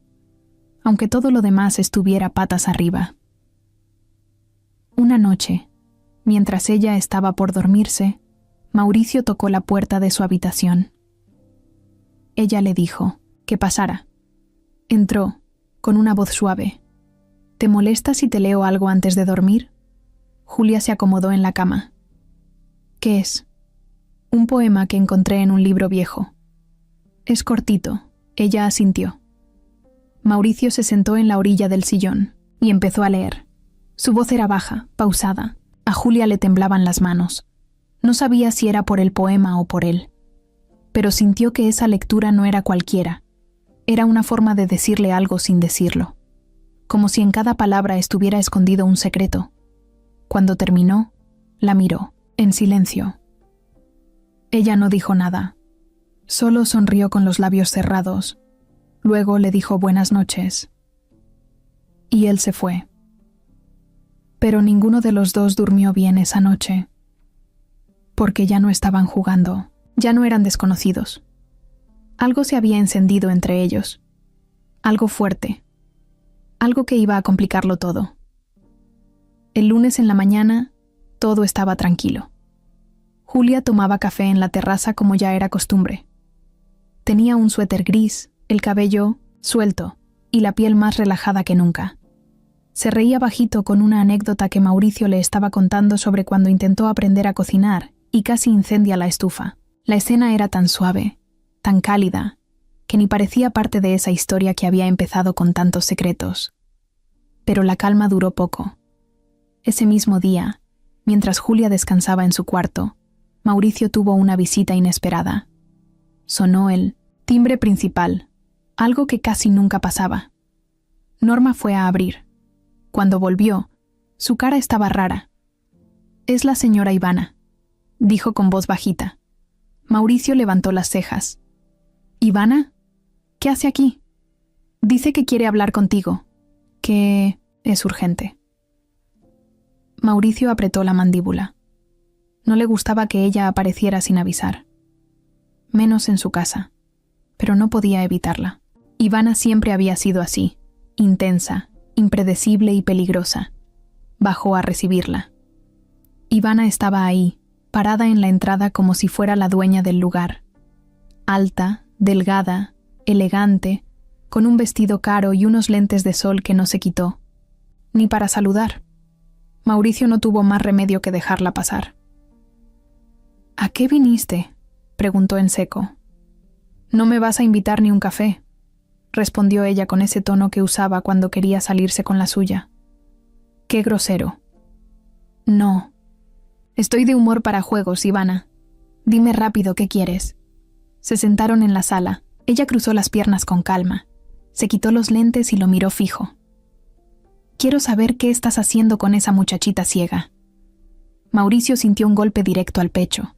aunque todo lo demás estuviera patas arriba. Una noche, mientras ella estaba por dormirse, Mauricio tocó la puerta de su habitación. Ella le dijo que pasara. Entró, con una voz suave. «¿Te molesta si te leo algo antes de dormir?» Julia se acomodó en la cama. «¿Qué es?» «Un poema que encontré en un libro viejo». «Es cortito», ella asintió. Mauricio se sentó en la orilla del sillón y empezó a leer. Su voz era baja, pausada. A Julia le temblaban las manos. No sabía si era por el poema o por él, pero sintió que esa lectura no era cualquiera. Era una forma de decirle algo sin decirlo, como si en cada palabra estuviera escondido un secreto. Cuando terminó, la miró, en silencio. Ella no dijo nada. Solo sonrió con los labios cerrados. Luego le dijo buenas noches. Y él se fue. Pero ninguno de los dos durmió bien esa noche, porque ya no estaban jugando, ya no eran desconocidos. Algo se había encendido entre ellos. Algo fuerte. Algo que iba a complicarlo todo. El lunes en la mañana, todo estaba tranquilo. Julia tomaba café en la terraza como ya era costumbre. Tenía un suéter gris, el cabello suelto y la piel más relajada que nunca. Se reía bajito con una anécdota que Mauricio le estaba contando sobre cuando intentó aprender a cocinar y casi incendia la estufa. La escena era tan suave, tan cálida, que ni parecía parte de esa historia que había empezado con tantos secretos. Pero la calma duró poco. Ese mismo día, mientras Julia descansaba en su cuarto, Mauricio tuvo una visita inesperada. Sonó el timbre principal, algo que casi nunca pasaba. Norma fue a abrir. Cuando volvió, su cara estaba rara. «Es la señora Ivana», dijo con voz bajita. Mauricio levantó las cejas. «¿Ivana? ¿Qué hace aquí?» «Dice que quiere hablar contigo, que es urgente». Mauricio apretó la mandíbula. No le gustaba que ella apareciera sin avisar. Menos en su casa, pero no podía evitarla. Ivana siempre había sido así, intensa, impredecible y peligrosa. Bajó a recibirla. Ivana estaba ahí, parada en la entrada como si fuera la dueña del lugar. Alta, delgada, elegante, con un vestido caro y unos lentes de sol que no se quitó, ni para saludar. Mauricio no tuvo más remedio que dejarla pasar. «¿A qué viniste?», preguntó en seco. «No me vas a invitar ni un café», respondió ella con ese tono que usaba cuando quería salirse con la suya. «Qué grosero». «No. Estoy de humor para juegos, Ivana. Dime rápido qué quieres». Se sentaron en la sala. Ella cruzó las piernas con calma. Se quitó los lentes y lo miró fijo. «Quiero saber qué estás haciendo con esa muchachita ciega». Mauricio sintió un golpe directo al pecho.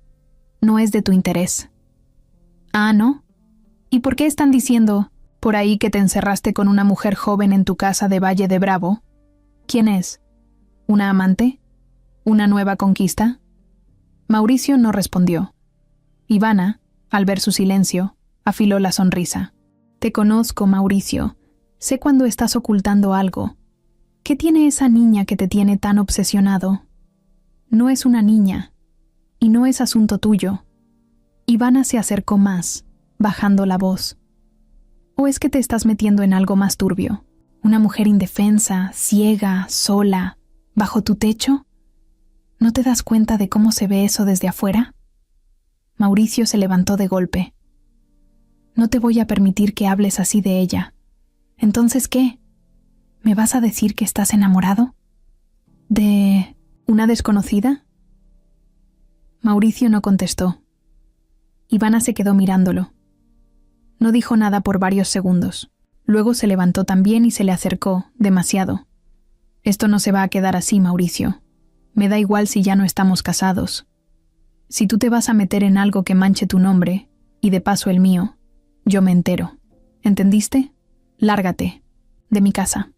«No es de tu interés». «Ah, ¿no? ¿Y por qué están diciendo por ahí que te encerraste con una mujer joven en tu casa de Valle de Bravo? ¿Quién es? ¿Una amante? ¿Una nueva conquista?» Mauricio no respondió. Ivana, al ver su silencio, afiló la sonrisa. «Te conozco, Mauricio, Sé cuando estás ocultando algo. ¿Qué tiene esa niña que te tiene tan obsesionado? No es una niña, y no es asunto tuyo. Ivana se acercó más, bajando la voz. ¿O es que te estás metiendo en algo más turbio? ¿Una mujer indefensa, ciega, sola, bajo tu techo? ¿No te das cuenta de cómo se ve eso desde afuera? Mauricio se levantó de golpe. No te voy a permitir que hables así de ella. ¿Entonces qué? ¿Me vas a decir que estás enamorado? ¿De una desconocida? Mauricio no contestó. Ivana se quedó mirándolo. No dijo nada por varios segundos. Luego se levantó también y se le acercó, demasiado. Esto no se va a quedar así, Mauricio. Me da igual si ya no estamos casados. Si tú te vas a meter en algo que manche tu nombre, y de paso el mío, yo me entero. ¿Entendiste? Lárgate. De mi casa.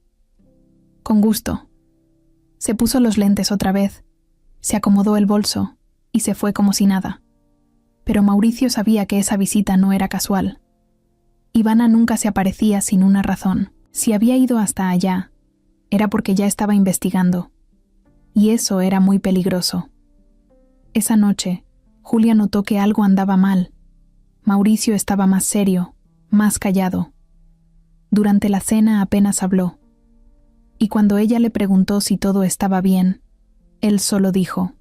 Con gusto. Se puso los lentes otra vez, se acomodó el bolso y se fue como si nada. Pero Mauricio sabía que esa visita no era casual. Ivana nunca se aparecía sin una razón. Si había ido hasta allá, era porque ya estaba investigando. Y eso era muy peligroso. Esa noche, Julia notó que algo andaba mal. Mauricio estaba más serio, más callado. Durante la cena apenas habló. Y cuando ella le preguntó si todo estaba bien, él solo dijo: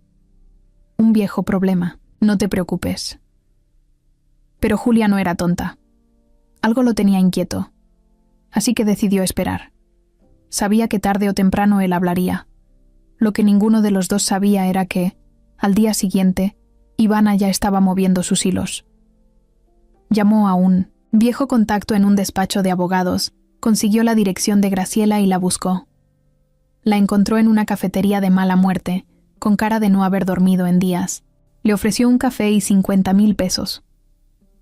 «Un viejo problema, no te preocupes». Pero Julia no era tonta. Algo lo tenía inquieto. Así que decidió esperar. Sabía que tarde o temprano él hablaría. Lo que ninguno de los dos sabía era que, al día siguiente, Ivana ya estaba moviendo sus hilos. Llamó a un viejo contacto en un despacho de abogados, consiguió la dirección de Graciela y la buscó. La encontró en una cafetería de mala muerte, con cara de no haber dormido en días. Le ofreció un café y 50,000 pesos.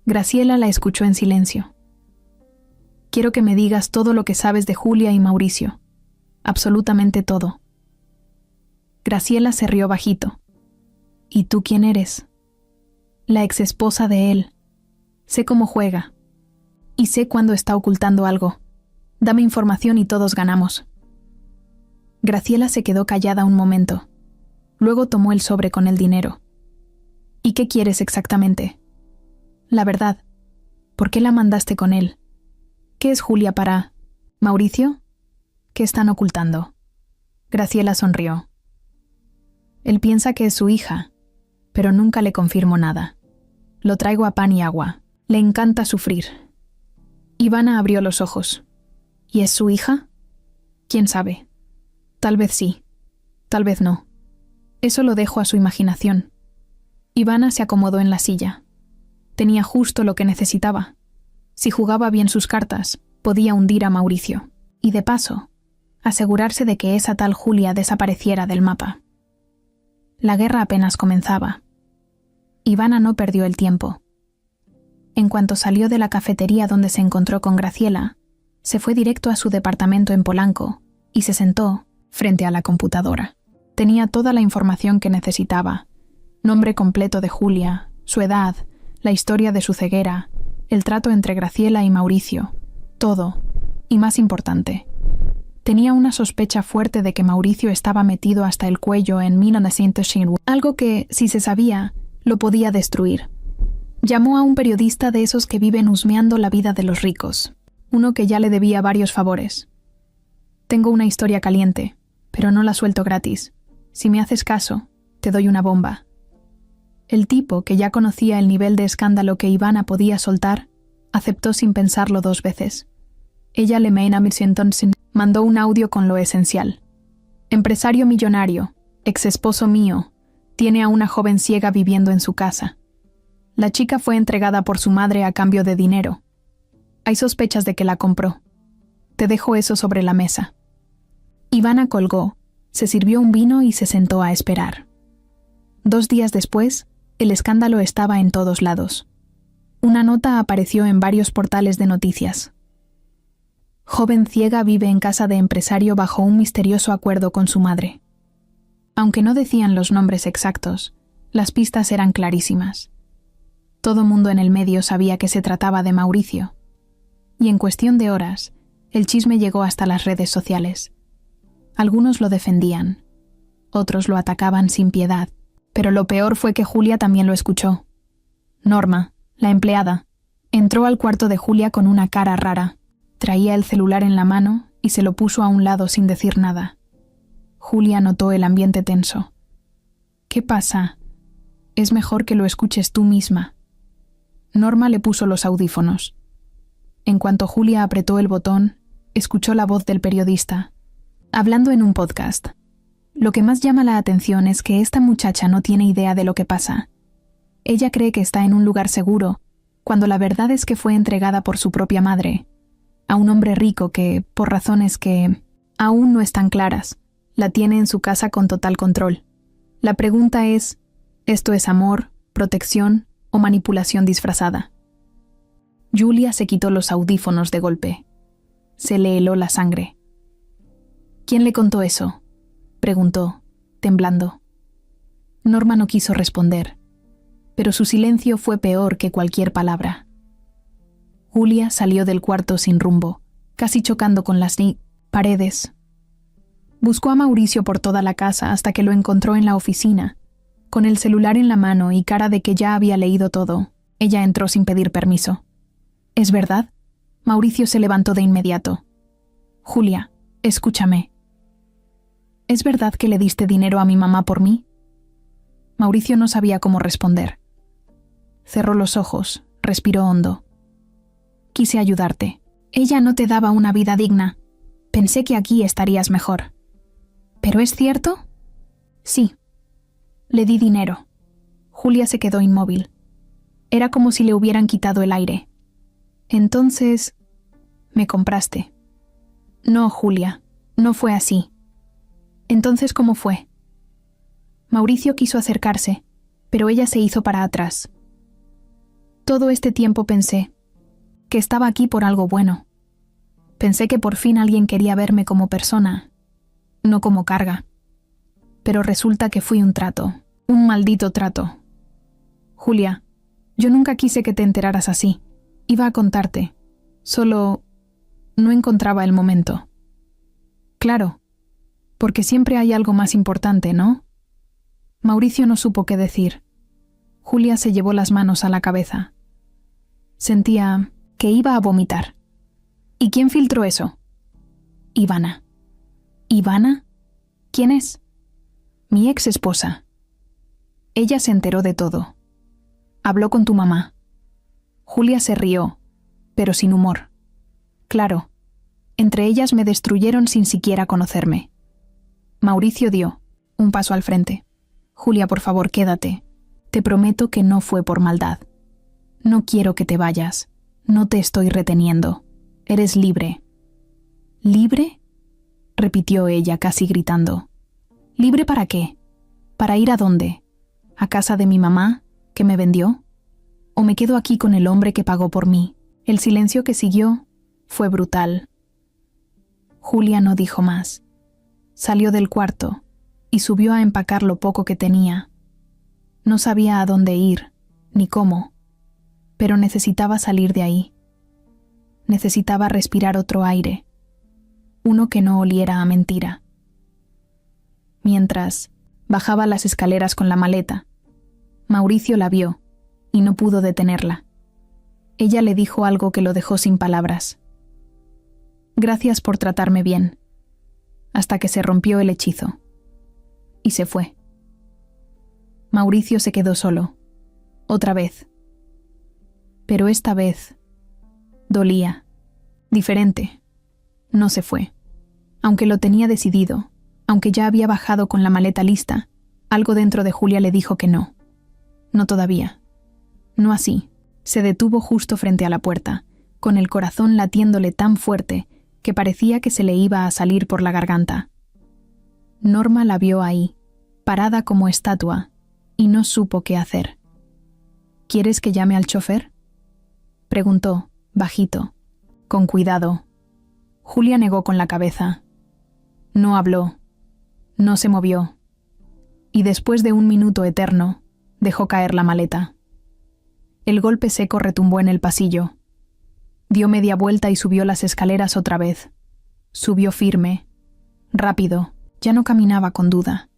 Graciela la escuchó en silencio. «Quiero que me digas todo lo que sabes de Julia y Mauricio. Absolutamente todo». Graciela se rió bajito. «¿Y tú quién eres?» «La exesposa de él. Sé cómo juega. Y sé cuándo está ocultando algo. Dame información y todos ganamos». Graciela se quedó callada un momento. Luego tomó el sobre con el dinero. «¿Y qué quieres exactamente?» «La verdad. ¿Por qué la mandaste con él? ¿Qué es Julia para Mauricio? ¿Qué están ocultando?» Graciela sonrió. «Él piensa que es su hija, pero nunca le confirmo nada. Lo traigo a pan y agua. Le encanta sufrir». Ivana abrió los ojos. ¿Y es su hija? ¿Quién sabe? Tal vez sí, tal vez no. Eso lo dejo a su imaginación. Ivana se acomodó en la silla. Tenía justo lo que necesitaba. Si jugaba bien sus cartas, podía hundir a Mauricio. Y de paso, asegurarse de que esa tal Julia desapareciera del mapa. La guerra apenas comenzaba. Ivana no perdió el tiempo. En cuanto salió de la cafetería donde se encontró con Graciela, se fue directo a su departamento en Polanco y se sentó frente a la computadora. Tenía toda la información que necesitaba: nombre completo de Julia, su edad, la historia de su ceguera, el trato entre Graciela y Mauricio, todo, y más importante, tenía una sospecha fuerte de que Mauricio estaba metido hasta el cuello en 1900, algo que, si se sabía, lo podía destruir. Llamó a un periodista de esos que viven husmeando la vida de los ricos, uno que ya le debía varios favores. «Tengo una historia caliente, pero no la suelto gratis. Si me haces caso, te doy una bomba». El tipo, que ya conocía el nivel de escándalo que Ivana podía soltar, aceptó sin pensarlo 2 veces. Ella le mandó un audio con lo esencial. «Empresario millonario, ex esposo mío, tiene a una joven ciega viviendo en su casa. La chica fue entregada por su madre a cambio de dinero. Hay sospechas de que la compró. Te dejo eso sobre la mesa». Ivana colgó, se sirvió un vino y se sentó a esperar. 2 días después, el escándalo estaba en todos lados. Una nota apareció en varios portales de noticias. Joven ciega vive en casa de empresario bajo un misterioso acuerdo con su madre. Aunque no decían los nombres exactos, las pistas eran clarísimas. Todo mundo en el medio sabía que se trataba de Mauricio. Y en cuestión de horas, El chisme llegó hasta las redes sociales. Algunos lo defendían, otros lo atacaban sin piedad, pero lo peor fue que Julia también lo escuchó. Norma, la empleada, entró al cuarto de Julia con una cara rara. Traía el celular en la mano y se lo puso a un lado sin decir nada. Julia notó el ambiente tenso. «¿Qué pasa? Es mejor que lo escuches tú misma». Norma le puso los audífonos. En cuanto Julia apretó el botón, escuchó la voz del periodista, hablando en un podcast. Lo que más llama la atención es que esta muchacha no tiene idea de lo que pasa. Ella cree que está en un lugar seguro, cuando la verdad es que fue entregada por su propia madre, a un hombre rico que, por razones que aún no están claras, la tiene en su casa con total control. La pregunta es, ¿esto es amor, protección o manipulación disfrazada? Julia se quitó los audífonos de golpe. Se le heló la sangre. «¿Quién le contó eso?», preguntó, temblando. Norma no quiso responder, pero su silencio fue peor que cualquier palabra. Julia salió del cuarto sin rumbo, casi chocando con las paredes. Buscó a Mauricio por toda la casa hasta que lo encontró en la oficina. Con el celular en la mano y cara de que ya había leído todo, ella entró sin pedir permiso. «¿Es verdad?». Mauricio se levantó de inmediato. «Julia, escúchame. ¿Es verdad que le diste dinero a mi mamá por mí?». Mauricio no sabía cómo responder. Cerró los ojos, respiró hondo. «Quise ayudarte. Ella no te daba una vida digna. Pensé que aquí estarías mejor». «¿Pero es cierto?». «Sí. Le di dinero». Julia se quedó inmóvil. Era como si le hubieran quitado el aire. «Entonces, me compraste». «No, Julia, no fue así». «Entonces, ¿cómo fue?». Mauricio quiso acercarse, pero ella se hizo para atrás. «Todo este tiempo pensé que estaba aquí por algo bueno. Pensé que por fin alguien quería verme como persona, no como carga. Pero resulta que fui un trato, un maldito trato. Julia, yo nunca quise que te enteraras así. Iba a contarte. Solo no encontraba el momento». «Claro, porque siempre hay algo más importante, ¿no?». Mauricio no supo qué decir. Julia se llevó las manos a la cabeza. Sentía que iba a vomitar. «¿Y quién filtró eso?». «Ivana». «¿Ivana? ¿Quién es?». «Mi ex esposa». «Ella se enteró de todo. Habló con tu mamá». Julia se rió, pero sin humor. «Claro, entre ellas me destruyeron sin siquiera conocerme». Mauricio dio un paso al frente. «Julia, por favor, quédate. Te prometo que no fue por maldad. No quiero que te vayas. No te estoy reteniendo. Eres libre». «¿Libre?», repitió ella casi gritando. «¿Libre para qué? ¿Para ir a dónde? ¿A casa de mi mamá, que me vendió? ¿O me quedo aquí con el hombre que pagó por mí?». El silencio que siguió fue brutal. Julia no dijo más. Salió del cuarto y subió a empacar lo poco que tenía. No sabía a dónde ir, ni cómo, pero necesitaba salir de ahí. Necesitaba respirar otro aire, uno que no oliera a mentira. Mientras bajaba las escaleras con la maleta, Mauricio la vio y no pudo detenerla. Ella le dijo algo que lo dejó sin palabras. «Gracias por tratarme bien», hasta que se rompió el hechizo. Y se fue. Mauricio se quedó solo, otra vez. Pero esta vez dolía, diferente. No se fue. Aunque lo tenía decidido, aunque ya había bajado con la maleta lista, algo dentro de Julia le dijo que no. No todavía. No así. Se detuvo justo frente a la puerta, con el corazón latiéndole tan fuerte que parecía que se le iba a salir por la garganta. Norma la vio ahí, parada como estatua, y no supo qué hacer. «¿Quieres que llame al chofer?», preguntó, bajito, con cuidado. Julia negó con la cabeza. No habló, no se movió, y después de un minuto eterno, dejó caer la maleta. El golpe seco retumbó en el pasillo. Dio media vuelta y subió las escaleras otra vez. Subió firme, rápido. Ya no caminaba con duda.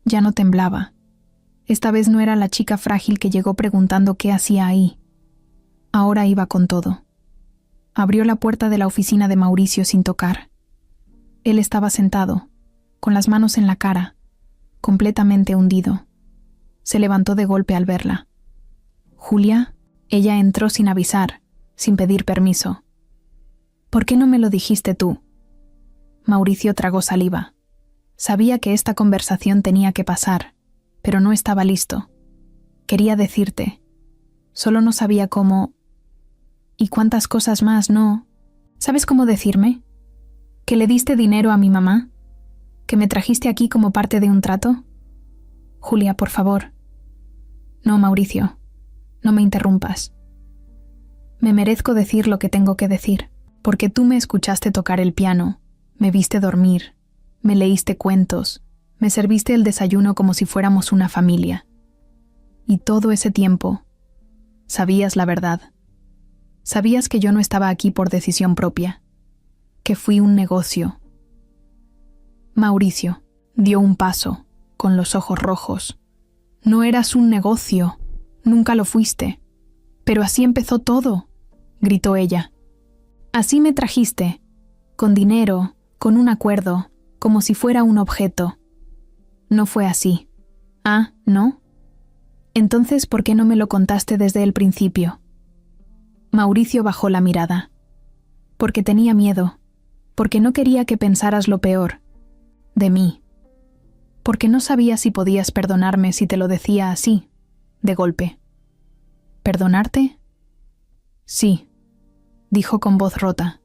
Ya no temblaba. Esta vez no era la chica frágil que llegó preguntando qué hacía ahí. Ahora iba con todo. Abrió la puerta de la oficina de Mauricio sin tocar. Él estaba sentado, con las manos en la cara, completamente hundido. Se levantó de golpe al verla. «Julia», ella entró sin avisar, sin pedir permiso. «¿Por qué no me lo dijiste tú?» Mauricio tragó saliva. Sabía que esta conversación tenía que pasar, pero no estaba listo. Quería decirte. Solo no sabía cómo. Y cuántas cosas más no. ¿Sabes cómo decirme? ¿Que le diste dinero a mi mamá? ¿Que me trajiste aquí como parte de un trato? Julia, por favor. No, Mauricio. No me interrumpas. Me merezco decir lo que tengo que decir, porque tú me escuchaste tocar el piano, me viste dormir, me leíste cuentos, me serviste el desayuno como si fuéramos una familia. Y todo ese tiempo, sabías la verdad. Sabías que yo no estaba aquí por decisión propia, que fui un negocio. Mauricio dio un paso, con los ojos rojos. No eras un negocio, nunca lo fuiste. Pero así empezó todo, gritó ella. Así me trajiste, con dinero, con un acuerdo, como si fuera un objeto. No fue así. Ah, ¿no? Entonces, ¿por qué no me lo contaste desde el principio? Mauricio bajó la mirada. Porque tenía miedo, porque no quería que pensaras lo peor, de mí. Porque no sabía si podías perdonarme si te lo decía así, de golpe. ¿Perdonarte? Sí, dijo con voz rota.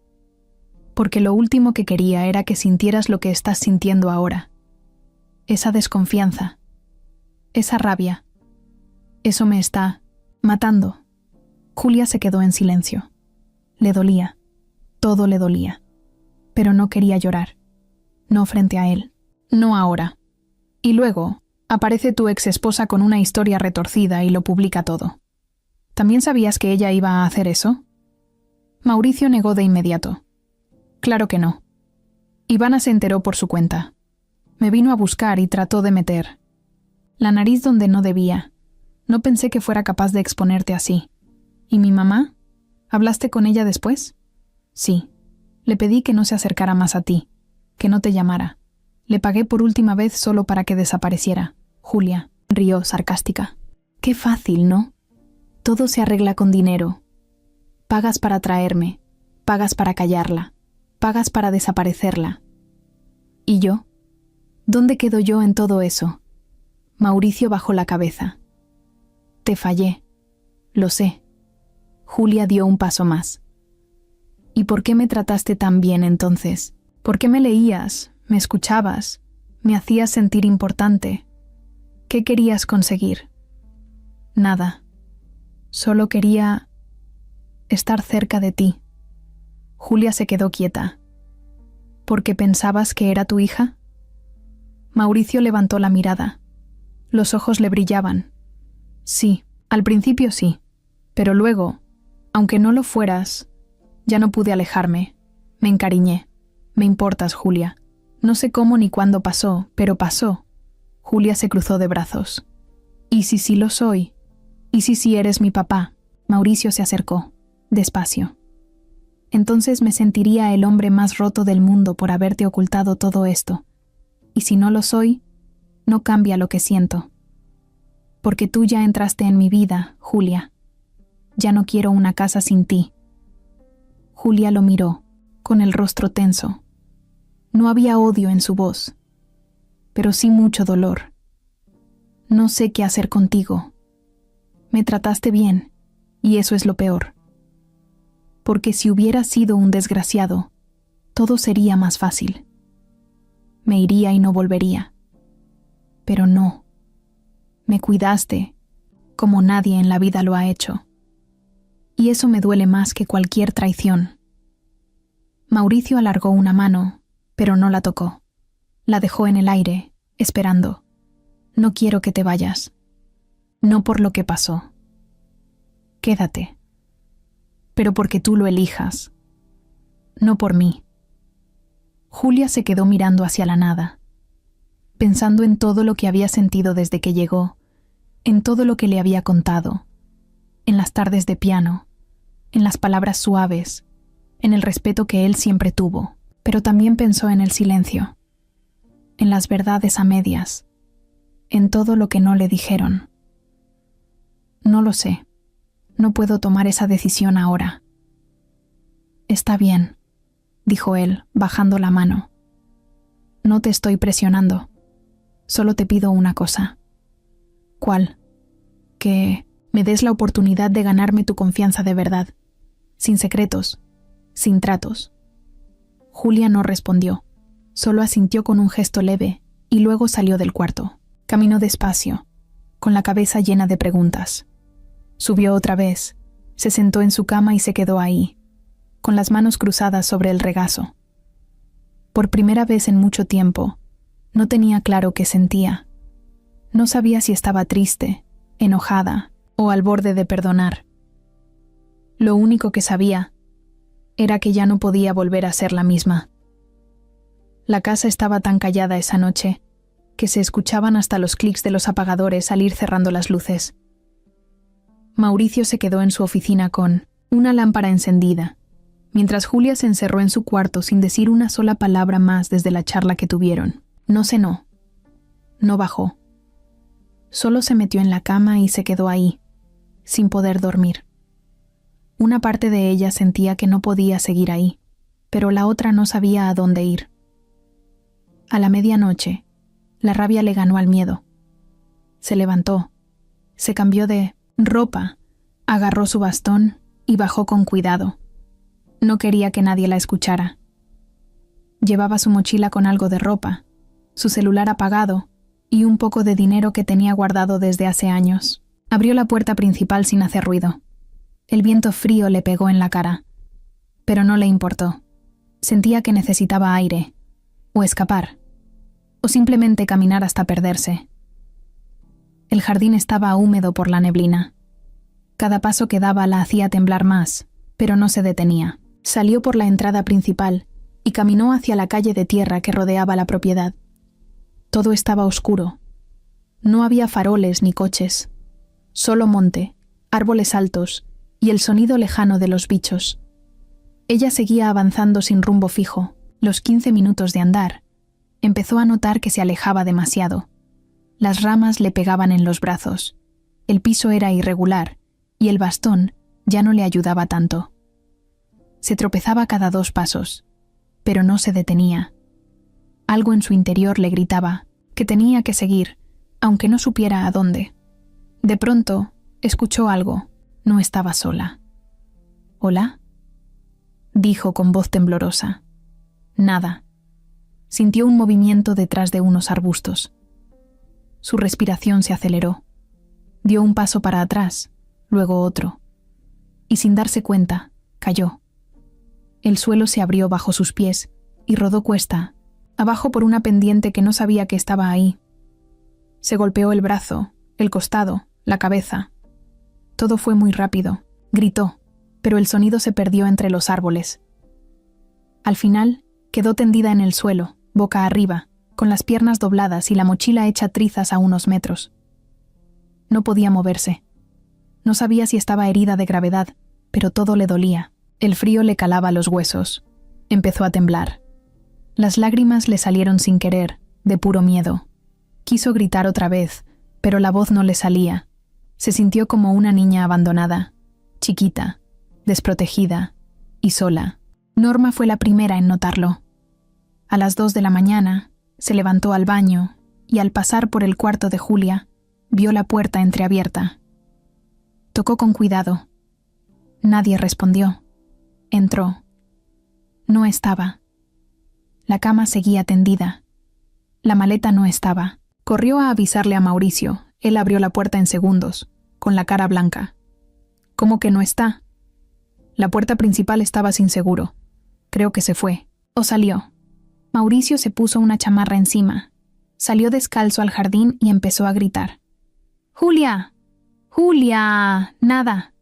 Porque lo último que quería era que sintieras lo que estás sintiendo ahora. Esa desconfianza, esa rabia. Eso me está matando. Julia se quedó en silencio. Le dolía, todo le dolía. Pero no quería llorar. No frente a él, no ahora. Y luego, aparece tu exesposa con una historia retorcida y lo publica todo. ¿También sabías que ella iba a hacer eso? Mauricio negó de inmediato. Claro que no. Ivana se enteró por su cuenta. Me vino a buscar y trató de meter la nariz donde no debía. No pensé que fuera capaz de exponerte así. ¿Y mi mamá? ¿Hablaste con ella después? Sí. Le pedí que no se acercara más a ti, que no te llamara. Le pagué por última vez solo para que desapareciera. Julia rió sarcástica. Qué fácil, ¿no? Todo se arregla con dinero. Pagas para traerme, pagas para callarla, pagas para desaparecerla. ¿Y yo? ¿Dónde quedo yo en todo eso? Mauricio bajó la cabeza. Te fallé. Lo sé. Julia dio un paso más. ¿Y por qué me trataste tan bien entonces? ¿Por qué me leías, me escuchabas, me hacías sentir importante? ¿Qué querías conseguir? Nada. Solo quería estar cerca de ti. Julia se quedó quieta. ¿Por qué pensabas que era tu hija? Mauricio levantó la mirada. Los ojos le brillaban. Sí, al principio sí, pero luego, aunque no lo fueras, ya no pude alejarme. Me encariñé. Me importas, Julia. No sé cómo ni cuándo pasó, pero pasó. Julia se cruzó de brazos. ¿Y si sí lo soy? ¿Y si sí eres mi papá? Mauricio se acercó, despacio. Entonces me sentiría el hombre más roto del mundo por haberte ocultado todo esto. Y si no lo soy, no cambia lo que siento. Porque tú ya entraste en mi vida, Julia. Ya no quiero una casa sin ti. Julia lo miró, con el rostro tenso. No había odio en su voz, pero sí mucho dolor. No sé qué hacer contigo. Me trataste bien, y eso es lo peor. Porque si hubieras sido un desgraciado, todo sería más fácil. Me iría y no volvería. Pero no. Me cuidaste, como nadie en la vida lo ha hecho. Y eso me duele más que cualquier traición. Mauricio alargó una mano, pero no la tocó. La dejó en el aire, esperando. No quiero que te vayas. No por lo que pasó. Quédate. pero porque tú lo elijas, no por mí. Julia se quedó mirando hacia la nada, pensando en todo lo que había sentido desde que llegó, en todo lo que le había contado, en las tardes de piano, en las palabras suaves, en el respeto que él siempre tuvo, pero también pensó en el silencio, en las verdades a medias, en todo lo que no le dijeron. No lo sé, no puedo tomar esa decisión ahora. Está bien, dijo él, bajando la mano. No te estoy presionando, solo te pido una cosa. ¿Cuál? Que me des la oportunidad de ganarme tu confianza de verdad, sin secretos, sin tratos. Julia no respondió, solo asintió con un gesto leve y luego salió del cuarto. Caminó despacio, con la cabeza llena de preguntas. Subió otra vez, se sentó en su cama y se quedó ahí, con las manos cruzadas sobre el regazo. Por primera vez en mucho tiempo, no tenía claro qué sentía. No sabía si estaba triste, enojada o al borde de perdonar. Lo único que sabía era que ya no podía volver a ser la misma. La casa estaba tan callada esa noche que se escuchaban hasta los clics de los apagadores al ir cerrando las luces. Mauricio se quedó en su oficina con una lámpara encendida, mientras Julia se encerró en su cuarto sin decir una sola palabra más desde la charla que tuvieron. No cenó, no bajó. Solo se metió en la cama y se quedó ahí, sin poder dormir. Una parte de ella sentía que no podía seguir ahí, pero la otra no sabía a dónde ir. A la medianoche, la rabia le ganó al miedo. Se levantó, se cambió de ropa, agarró su bastón y bajó con cuidado. No quería que nadie la escuchara. Llevaba su mochila con algo de ropa, su celular apagado y un poco de dinero que tenía guardado desde hace años. Abrió la puerta principal sin hacer ruido. El viento frío le pegó en la cara, pero no le importó. Sentía que necesitaba aire, o escapar, o simplemente caminar hasta perderse. El jardín estaba húmedo por la neblina. Cada paso que daba la hacía temblar más, pero no se detenía. Salió por la entrada principal y caminó hacia la calle de tierra que rodeaba la propiedad. Todo estaba oscuro. No había faroles ni coches, solo monte, árboles altos y el sonido lejano de los bichos. Ella seguía avanzando sin rumbo fijo. Los 15 minutos de andar, empezó a notar que se alejaba demasiado. Las ramas le pegaban en los brazos, el piso era irregular y el bastón ya no le ayudaba tanto. Se tropezaba cada 2 pasos, pero no se detenía. Algo en su interior le gritaba que tenía que seguir, aunque no supiera a dónde. De pronto, escuchó algo. No estaba sola. ¿Hola?, dijo con voz temblorosa. Nada. Sintió un movimiento detrás de unos arbustos. Su respiración se aceleró. Dio un paso para atrás, luego otro. Y sin darse cuenta, cayó. El suelo se abrió bajo sus pies y rodó cuesta, abajo por una pendiente que no sabía que estaba ahí. Se golpeó el brazo, el costado, la cabeza. Todo fue muy rápido. Gritó, pero el sonido se perdió entre los árboles. Al final, quedó tendida en el suelo, boca arriba, con las piernas dobladas y la mochila hecha trizas a unos metros. No podía moverse. No sabía si estaba herida de gravedad, pero todo le dolía. El frío le calaba los huesos. Empezó a temblar. Las lágrimas le salieron sin querer, de puro miedo. Quiso gritar otra vez, pero la voz no le salía. Se sintió como una niña abandonada, chiquita, desprotegida y sola. Norma fue la primera en notarlo. A las 2 de la mañana, se levantó al baño y al pasar por el cuarto de Julia, vio la puerta entreabierta. Tocó con cuidado. Nadie respondió. Entró. No estaba. La cama seguía tendida. La maleta no estaba. Corrió a avisarle a Mauricio. Él abrió la puerta en segundos, con la cara blanca. ¿Cómo que no está? La puerta principal estaba sin seguro. Creo que se fue. O salió. Mauricio se puso una chamarra encima. Salió descalzo al jardín y empezó a gritar. ¡Julia! ¡Julia! Nada.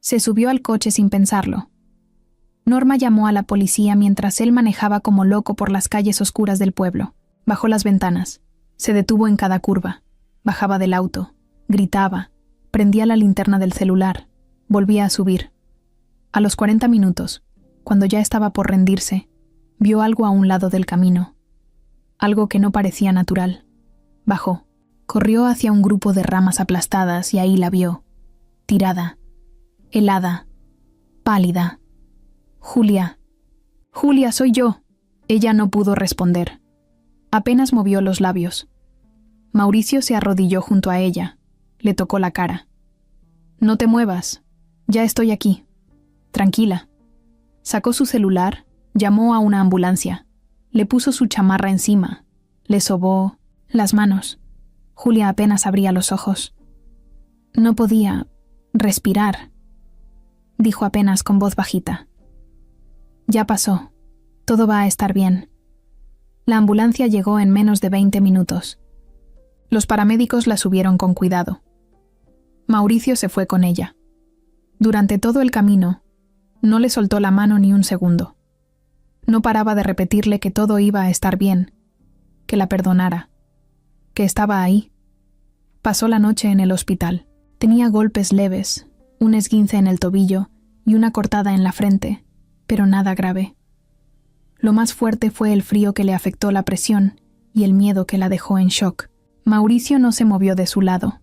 Se subió al coche sin pensarlo. Norma llamó a la policía mientras él manejaba como loco por las calles oscuras del pueblo. Bajó las ventanas. Se detuvo en cada curva. Bajaba del auto. Gritaba. Prendía la linterna del celular. Volvía a subir. A los 40 minutos, cuando ya estaba por rendirse, vio algo a un lado del camino. Algo que no parecía natural. Bajó. Corrió hacia un grupo de ramas aplastadas y ahí la vio. Tirada. Helada. Pálida. Julia. Julia, soy yo. Ella no pudo responder. Apenas movió los labios. Mauricio se arrodilló junto a ella. Le tocó la cara. No te muevas. Ya estoy aquí. Tranquila. Sacó su celular, llamó a una ambulancia. Le puso su chamarra encima. Le sobó las manos. Julia apenas abría los ojos. No podía respirar, dijo apenas con voz bajita. Ya pasó. Todo va a estar bien. La ambulancia llegó en menos de 20 minutos. Los paramédicos la subieron con cuidado. Mauricio se fue con ella. Durante todo el camino, no le soltó la mano ni un segundo. No paraba de repetirle que todo iba a estar bien, que la perdonara, que estaba ahí. Pasó la noche en el hospital. Tenía golpes leves, un esguince en el tobillo y una cortada en la frente, pero nada grave. Lo más fuerte fue el frío que le afectó la presión y el miedo que la dejó en shock. Mauricio no se movió de su lado.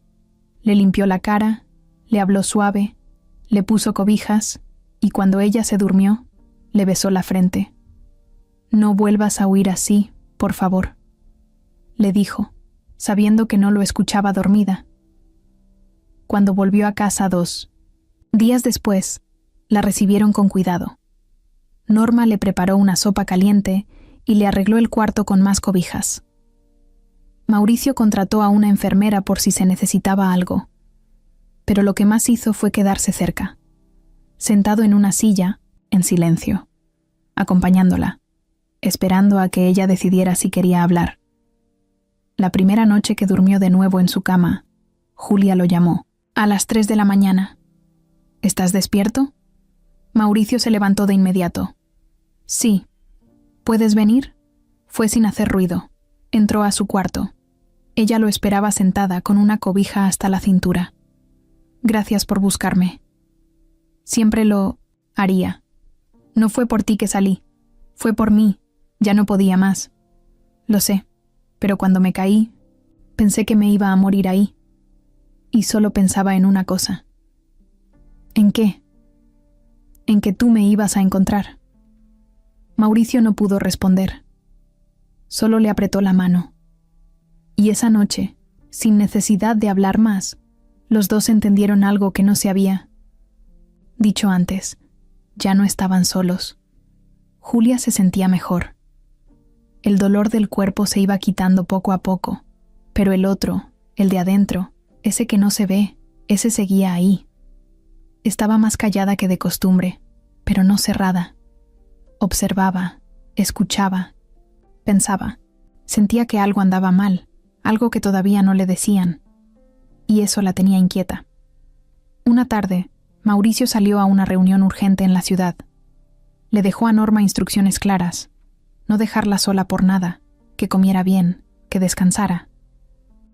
Le limpió la cara, le habló suave, le puso cobijas y cuando ella se durmió, le besó la frente. No vuelvas a huir así, por favor, le dijo, sabiendo que no lo escuchaba dormida. Cuando volvió a casa 2 días después, la recibieron con cuidado. Norma le preparó una sopa caliente y le arregló el cuarto con más cobijas. Mauricio contrató a una enfermera por si se necesitaba algo, pero lo que más hizo fue quedarse cerca, sentado en una silla, en silencio, acompañándola, esperando a que ella decidiera si quería hablar. La primera noche que durmió de nuevo en su cama, Julia lo llamó. A las 3 de la mañana. ¿Estás despierto? Mauricio se levantó de inmediato. Sí. ¿Puedes venir? Fue sin hacer ruido. Entró a su cuarto. Ella lo esperaba sentada con una cobija hasta la cintura. Gracias por buscarme. Siempre lo haría. No fue por ti que salí. Fue por mí. Ya no podía más. Lo sé. Pero cuando me caí, pensé que me iba a morir ahí. Y solo pensaba en una cosa. ¿En qué? En que tú me ibas a encontrar. Mauricio no pudo responder. Solo le apretó la mano. Y esa noche, sin necesidad de hablar más, los dos entendieron algo que no se había dicho antes. Ya no estaban solos. Julia se sentía mejor. El dolor del cuerpo se iba quitando poco a poco, pero el otro, el de adentro, ese que no se ve, ese seguía ahí. Estaba más callada que de costumbre, pero no cerrada. Observaba, escuchaba, pensaba. Sentía que algo andaba mal, algo que todavía no le decían, y eso la tenía inquieta. Una tarde, Mauricio salió a una reunión urgente en la ciudad. Le dejó a Norma instrucciones claras, no dejarla sola por nada, que comiera bien, que descansara.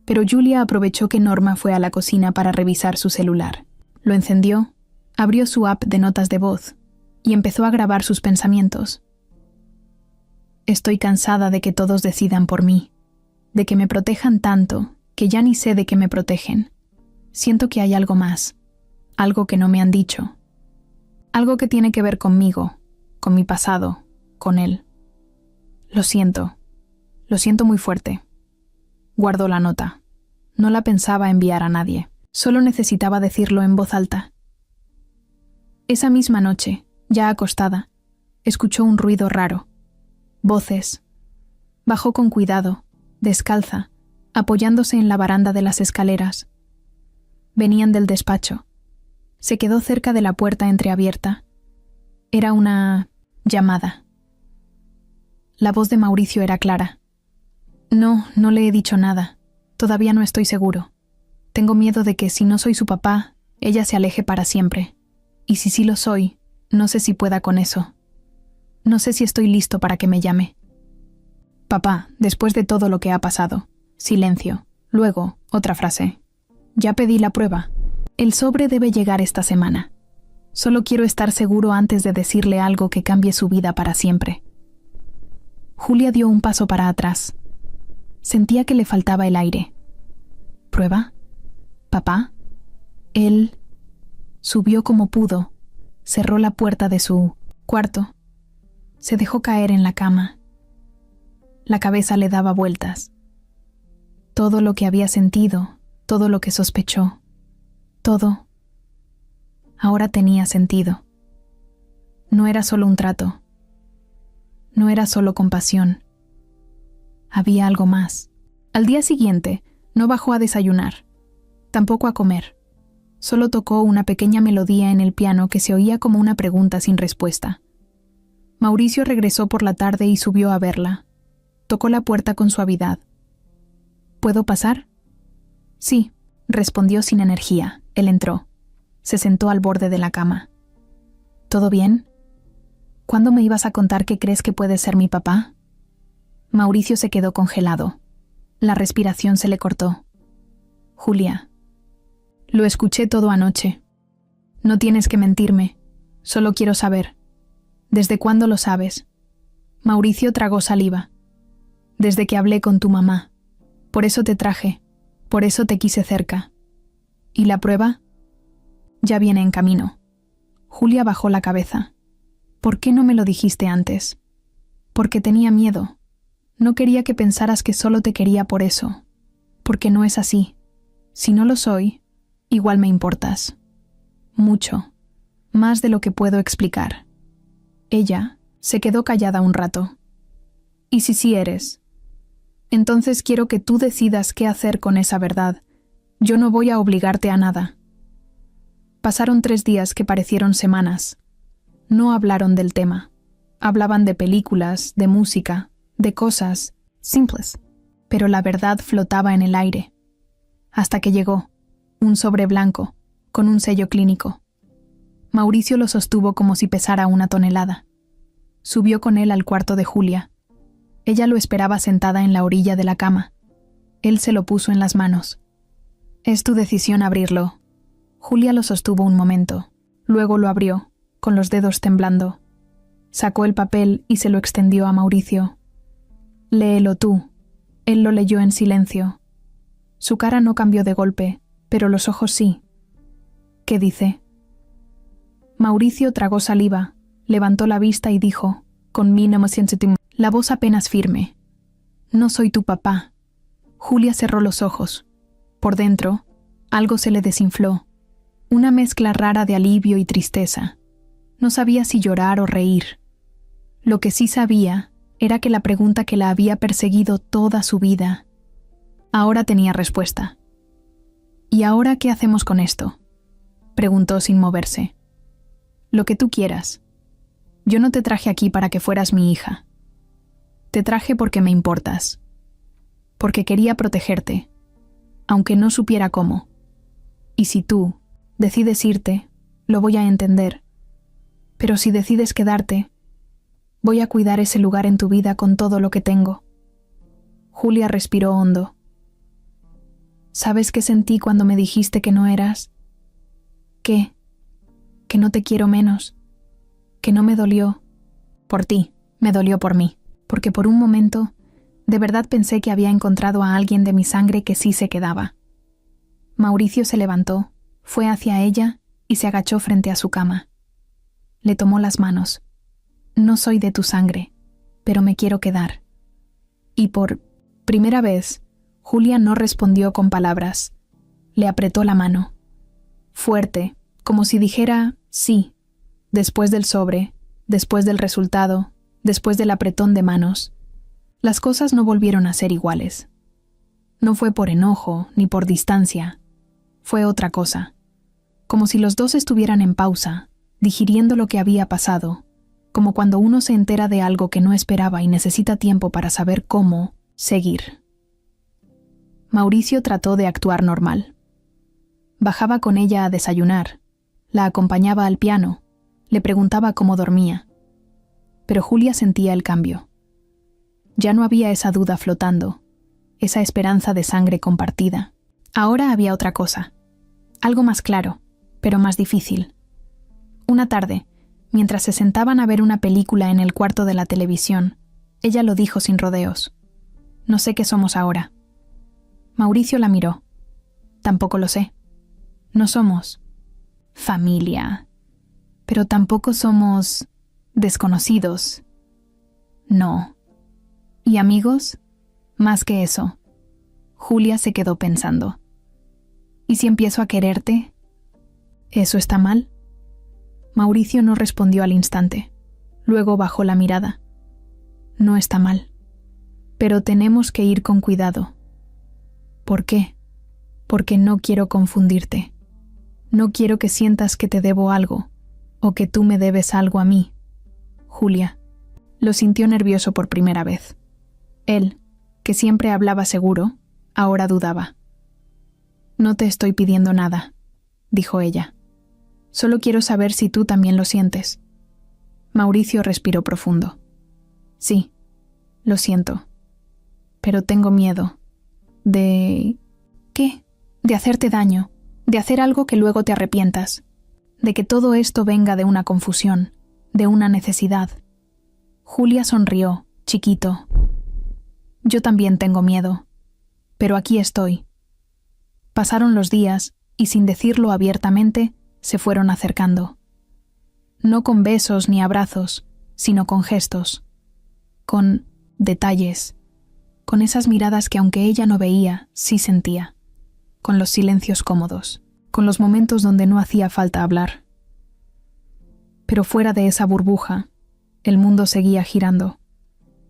Pero Julia aprovechó que Norma fue a la cocina para revisar su celular. Lo encendió, abrió su app de notas de voz y empezó a grabar sus pensamientos. Estoy cansada de que todos decidan por mí, de que me protejan tanto que ya ni sé de qué me protegen. Siento que hay algo más, algo que no me han dicho, algo que tiene que ver conmigo, con mi pasado, con él. Lo siento muy fuerte. Guardó la nota. No la pensaba enviar a nadie. Solo necesitaba decirlo en voz alta. Esa misma noche, ya acostada, escuchó un ruido raro. Voces. Bajó con cuidado, descalza, apoyándose en la baranda de las escaleras. Venían del despacho. Se quedó cerca de la puerta entreabierta. Era una llamada. La voz de Mauricio era clara. No le he dicho nada. Todavía no estoy seguro. Tengo miedo de que si no soy su papá, ella se aleje para siempre. Y si sí lo soy, no sé si pueda con eso. No sé si estoy listo para que me llame. Papá, después de todo lo que ha pasado. Silencio. Luego, otra frase. Ya pedí la prueba. El sobre debe llegar esta semana. Solo quiero estar seguro antes de decirle algo que cambie su vida para siempre. Julia dio un paso para atrás. Sentía que le faltaba el aire. ¿Prueba? ¿Papá? Él subió como pudo, cerró la puerta de su cuarto, se dejó caer en la cama. La cabeza le daba vueltas. Todo lo que había sentido, todo lo que sospechó, todo, ahora tenía sentido. No era solo un trato. No era solo compasión. Había algo más. Al día siguiente, no bajó a desayunar, tampoco a comer. Solo tocó una pequeña melodía en el piano que se oía como una pregunta sin respuesta. Mauricio regresó por la tarde y subió a verla. Tocó la puerta con suavidad. ¿Puedo pasar? Sí, respondió sin energía. Él entró. Se sentó al borde de la cama. ¿Todo bien? ¿Cuándo me ibas a contar que crees que puedes ser mi papá? Mauricio se quedó congelado. La respiración se le cortó. Julia. Lo escuché todo anoche. No tienes que mentirme. Solo quiero saber. ¿Desde cuándo lo sabes? Mauricio tragó saliva. Desde que hablé con tu mamá. Por eso te traje. Por eso te quise cerca. ¿Y la prueba? Ya viene en camino. Julia bajó la cabeza. ¿Por qué no me lo dijiste antes? Porque tenía miedo. No quería que pensaras que solo te quería por eso. Porque no es así. Si no lo soy, igual me importas. Mucho. Más de lo que puedo explicar. Ella se quedó callada un rato. ¿Y si sí eres? Entonces quiero que tú decidas qué hacer con esa verdad. Yo no voy a obligarte a nada. Pasaron 3 días que parecieron semanas. No hablaron del tema. Hablaban de películas, de música, de cosas simples. Pero la verdad flotaba en el aire. Hasta que llegó, un sobre blanco, con un sello clínico. Mauricio lo sostuvo como si pesara 1 tonelada. Subió con él al cuarto de Julia. Ella lo esperaba sentada en la orilla de la cama. Él se lo puso en las manos. Es tu decisión abrirlo. Julia lo sostuvo un momento. Luego lo abrió, con los dedos temblando. Sacó el papel y se lo extendió a Mauricio. Léelo tú. Él lo leyó en silencio. Su cara no cambió de golpe, pero los ojos sí. ¿Qué dice? Mauricio tragó saliva, levantó la vista y dijo, con mínimo sensitividad, la voz apenas firme. No soy tu papá. Julia cerró los ojos. Por dentro, algo se le desinfló. Una mezcla rara de alivio y tristeza. No sabía si llorar o reír. Lo que sí sabía era que la pregunta que la había perseguido toda su vida, ahora tenía respuesta. ¿Y ahora qué hacemos con esto?, preguntó sin moverse. Lo que tú quieras. Yo no te traje aquí para que fueras mi hija. Te traje porque me importas. Porque quería protegerte, aunque no supiera cómo. Y si tú decides irte, lo voy a entender. Pero si decides quedarte, voy a cuidar ese lugar en tu vida con todo lo que tengo. Julia respiró hondo. ¿Sabes qué sentí cuando me dijiste que no eras? ¿Qué? Que no te quiero menos. Que no me dolió por ti, me dolió por mí. Porque por un momento, de verdad pensé que había encontrado a alguien de mi sangre que sí se quedaba. Mauricio se levantó, fue hacia ella y se agachó frente a su cama. Le tomó las manos. No soy de tu sangre, pero me quiero quedar. Y por primera vez, Julia no respondió con palabras. Le apretó la mano. Fuerte, como si dijera sí, después del sobre, después del resultado, después del apretón de manos. Las cosas no volvieron a ser iguales. No fue por enojo ni por distancia. Fue otra cosa. Como si los dos estuvieran en pausa, digiriendo lo que había pasado, como cuando uno se entera de algo que no esperaba y necesita tiempo para saber cómo seguir. Mauricio trató de actuar normal. Bajaba con ella a desayunar. La acompañaba al piano, le preguntaba cómo dormía. Pero Julia sentía el cambio. Ya no había esa duda flotando, esa esperanza de sangre compartida. Ahora había otra cosa, algo más claro, pero más difícil. Una tarde, mientras se sentaban a ver una película en el cuarto de la televisión, ella lo dijo sin rodeos. No sé qué somos ahora. Mauricio la miró. Tampoco lo sé. No somos familia, pero tampoco somos desconocidos. No. ¿Y amigos? Más que eso. Julia se quedó pensando. ¿Y si empiezo a quererte? ¿Eso está mal? Mauricio no respondió al instante. Luego bajó la mirada. No está mal. Pero tenemos que ir con cuidado. ¿Por qué? Porque no quiero confundirte. No quiero que sientas que te debo algo, o que tú me debes algo a mí. Julia. Lo sintió nervioso por primera vez. Él, que siempre hablaba seguro, ahora dudaba. No te estoy pidiendo nada, dijo ella. Solo quiero saber si tú también lo sientes. Mauricio respiró profundo. Sí, lo siento. Pero tengo miedo. ¿De qué? De hacerte daño, de hacer algo que luego te arrepientas, de que todo esto venga de una confusión, de una necesidad. Julia sonrió, chiquito. Yo también tengo miedo, pero aquí estoy. Pasaron los días y sin decirlo abiertamente, se fueron acercando. No con besos ni abrazos, sino con gestos, con detalles, con esas miradas que aunque ella no veía, sí sentía, con los silencios cómodos, con los momentos donde no hacía falta hablar. Pero fuera de esa burbuja, el mundo seguía girando,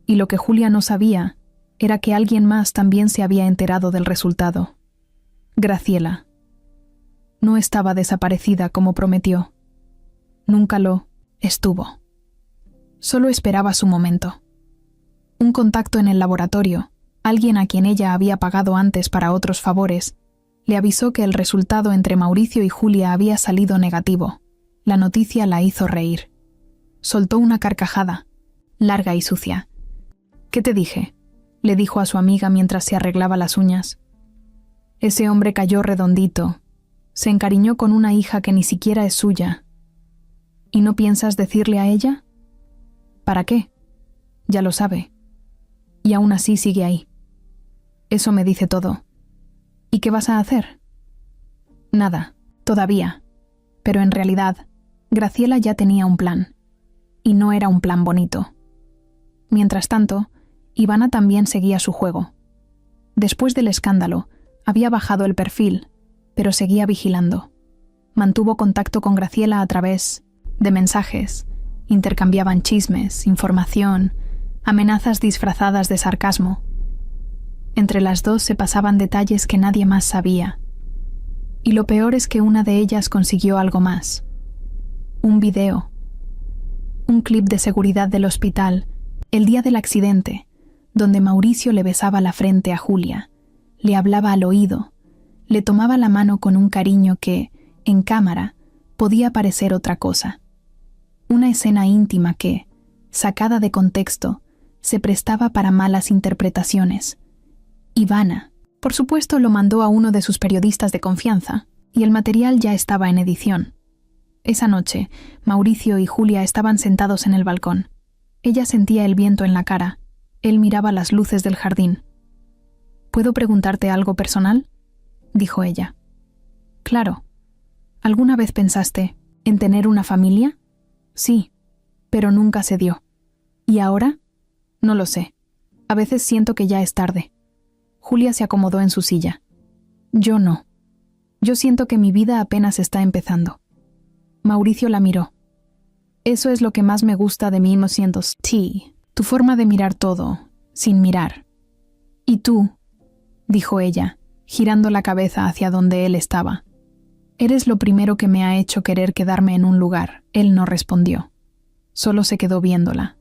y lo que Julia no sabía era que alguien más también se había enterado del resultado. Graciela. No estaba desaparecida como prometió. Nunca lo estuvo. Solo esperaba su momento. Un contacto en el laboratorio, alguien a quien ella había pagado antes para otros favores, le avisó que el resultado entre Mauricio y Julia había salido negativo. La noticia la hizo reír. Soltó una carcajada, larga y sucia. ¿Qué te dije?, le dijo a su amiga mientras se arreglaba las uñas. Ese hombre cayó redondito. Se encariñó con una hija que ni siquiera es suya. ¿Y no piensas decirle a ella? ¿Para qué? Ya lo sabe. Y aún así sigue ahí. Eso me dice todo. ¿Y qué vas a hacer? Nada, todavía. Pero en realidad, Graciela ya tenía un plan. Y no era un plan bonito. Mientras tanto, Ivana también seguía su juego. Después del escándalo, había bajado el perfil, pero seguía vigilando. Mantuvo contacto con Graciela a través de mensajes. Intercambiaban chismes, información, amenazas disfrazadas de sarcasmo. Entre las dos se pasaban detalles que nadie más sabía. Y lo peor es que una de ellas consiguió algo más. Un video. Un clip de seguridad del hospital, el día del accidente, donde Mauricio le besaba la frente a Julia, le hablaba al oído, le tomaba la mano con un cariño que, en cámara, podía parecer otra cosa. Una escena íntima que, sacada de contexto, se prestaba para malas interpretaciones. Ivana, por supuesto, lo mandó a uno de sus periodistas de confianza, y el material ya estaba en edición. Esa noche, Mauricio y Julia estaban sentados en el balcón. Ella sentía el viento en la cara. Él miraba las luces del jardín. ¿Puedo preguntarte algo personal?, dijo ella. Claro. ¿Alguna vez pensaste en tener una familia? Sí, pero nunca se dio. ¿Y ahora? No lo sé. A veces siento que ya es tarde. Julia se acomodó en su silla. Yo no. Yo siento que mi vida apenas está empezando. Mauricio la miró. Eso es lo que más me gusta de mí, sí, tu forma de mirar todo, sin mirar. ¿Y tú?, dijo ella, girando la cabeza hacia donde él estaba. Eres lo primero que me ha hecho querer quedarme en un lugar. Él no respondió. Solo se quedó viéndola.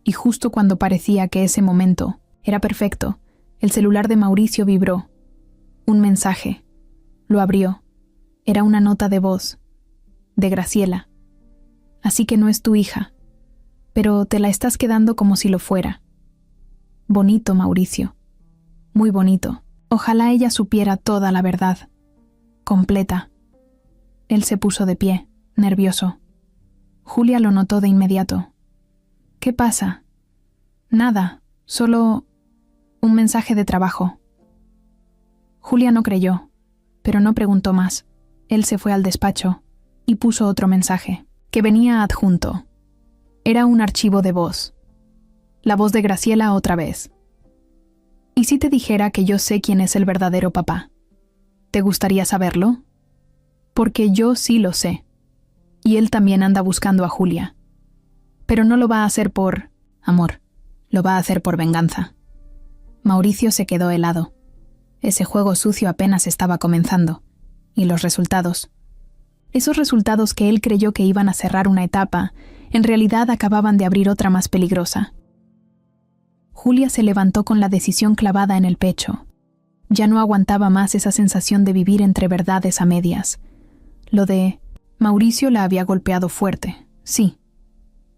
Y justo cuando parecía que ese momento era perfecto, el celular de Mauricio vibró. Un mensaje. Lo abrió. Era una nota de voz. de Graciela. Así que no es tu hija, pero te la estás quedando como si lo fuera. Bonito, Mauricio. Muy bonito. Ojalá ella supiera toda la verdad. Completa. Él se puso de pie, nervioso. Julia lo notó de inmediato. ¿Qué pasa? Nada, solo un mensaje de trabajo. Julia no creyó, pero no preguntó más. Él se fue al despacho y puso otro mensaje, que venía adjunto. Era un archivo de voz. La voz de Graciela otra vez. ¿Y si te dijera que yo sé quién es el verdadero papá? ¿Te gustaría saberlo? Porque yo sí lo sé. Y él también anda buscando a Julia. Pero no lo va a hacer por amor. Lo va a hacer por venganza. Mauricio se quedó helado. Ese juego sucio apenas estaba comenzando. Y los resultados. Esos resultados que él creyó que iban a cerrar una etapa, en realidad acababan de abrir otra más peligrosa. Julia se levantó con la decisión clavada en el pecho. Ya no aguantaba más esa sensación de vivir entre verdades a medias. Lo de Mauricio la había golpeado fuerte, sí.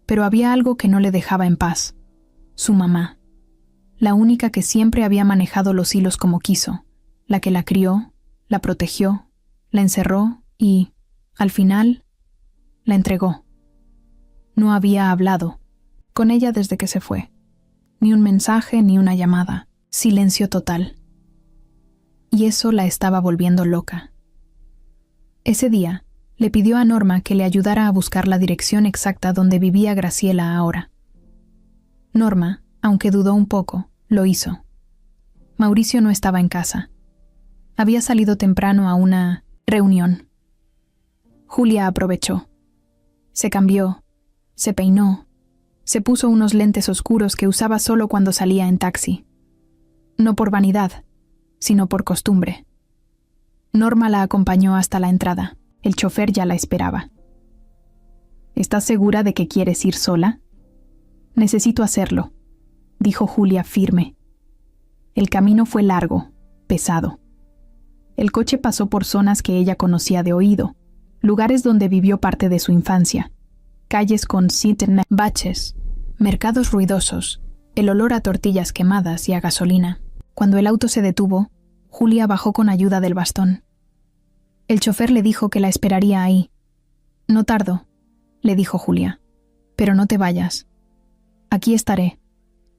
Pero había algo que no le dejaba en paz. Su mamá. La única que siempre había manejado los hilos como quiso. La que la crió, la protegió, la encerró y, al final, la entregó. No había hablado con ella desde que se fue. Ni un mensaje, ni una llamada. Silencio total. Y eso la estaba volviendo loca. Ese día, le pidió a Norma que le ayudara a buscar la dirección exacta donde vivía Graciela ahora. Norma, aunque dudó un poco, lo hizo. Mauricio no estaba en casa. Había salido temprano a una reunión. Julia aprovechó. Se cambió, se peinó, se puso unos lentes oscuros que usaba solo cuando salía en taxi. No por vanidad, sino por costumbre. Norma la acompañó hasta la entrada. El chofer ya la esperaba. ¿Estás segura de que quieres ir sola? Necesito hacerlo, dijo Julia firme. El camino fue largo, pesado. El coche pasó por zonas que ella conocía de oído, lugares donde vivió parte de su infancia, calles con baches, mercados ruidosos, el olor a tortillas quemadas y a gasolina. Cuando el auto se detuvo, Julia bajó con ayuda del bastón. El chofer le dijo que la esperaría ahí. No tardo, le dijo Julia, pero no te vayas. Aquí estaré,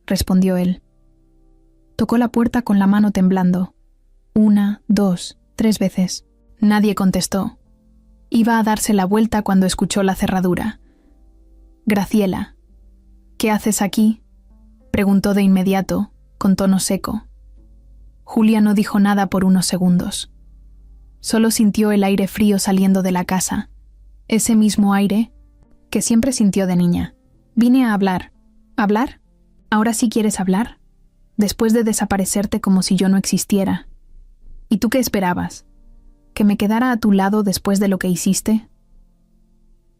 respondió él. Tocó la puerta con la mano temblando. 1, 2, 3 veces. Nadie contestó. Iba a darse la vuelta cuando escuchó la cerradura. Graciela, ¿qué haces aquí?, preguntó de inmediato, con tono seco. Julia no dijo nada por unos segundos. Solo sintió el aire frío saliendo de la casa, ese mismo aire que siempre sintió de niña. Vine a hablar. ¿Hablar? ¿Ahora sí quieres hablar? Después de desaparecerte como si yo no existiera. ¿Y tú qué esperabas? ¿Que me quedara a tu lado después de lo que hiciste?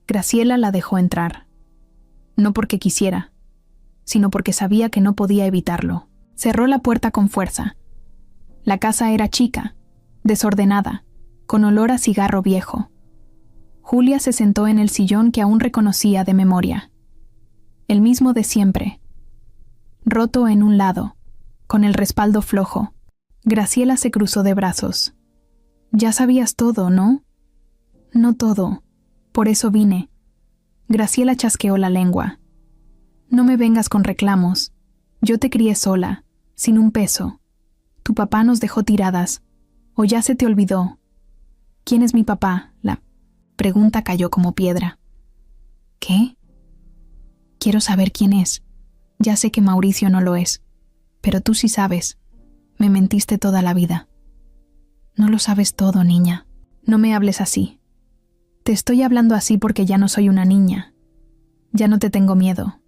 Graciela la dejó entrar. No porque quisiera, sino porque sabía que no podía evitarlo. Cerró la puerta con fuerza. La casa era chica, desordenada, con olor a cigarro viejo. Julia se sentó en el sillón que aún reconocía de memoria. El mismo de siempre. Roto en un lado, con el respaldo flojo. Graciela se cruzó de brazos. Ya sabías todo, ¿no? No todo. Por eso vine. Graciela chasqueó la lengua. No me vengas con reclamos. Yo te crié sola, sin un peso. Tu papá nos dejó tiradas. ¿O ya se te olvidó? ¿Quién es mi papá? La pregunta cayó como piedra. ¿Qué? Quiero saber quién es. Ya sé que Mauricio no lo es. Pero tú sí sabes. Me mentiste toda la vida. No lo sabes todo, niña. No me hables así. Te estoy hablando así porque ya no soy una niña. Ya no te tengo miedo.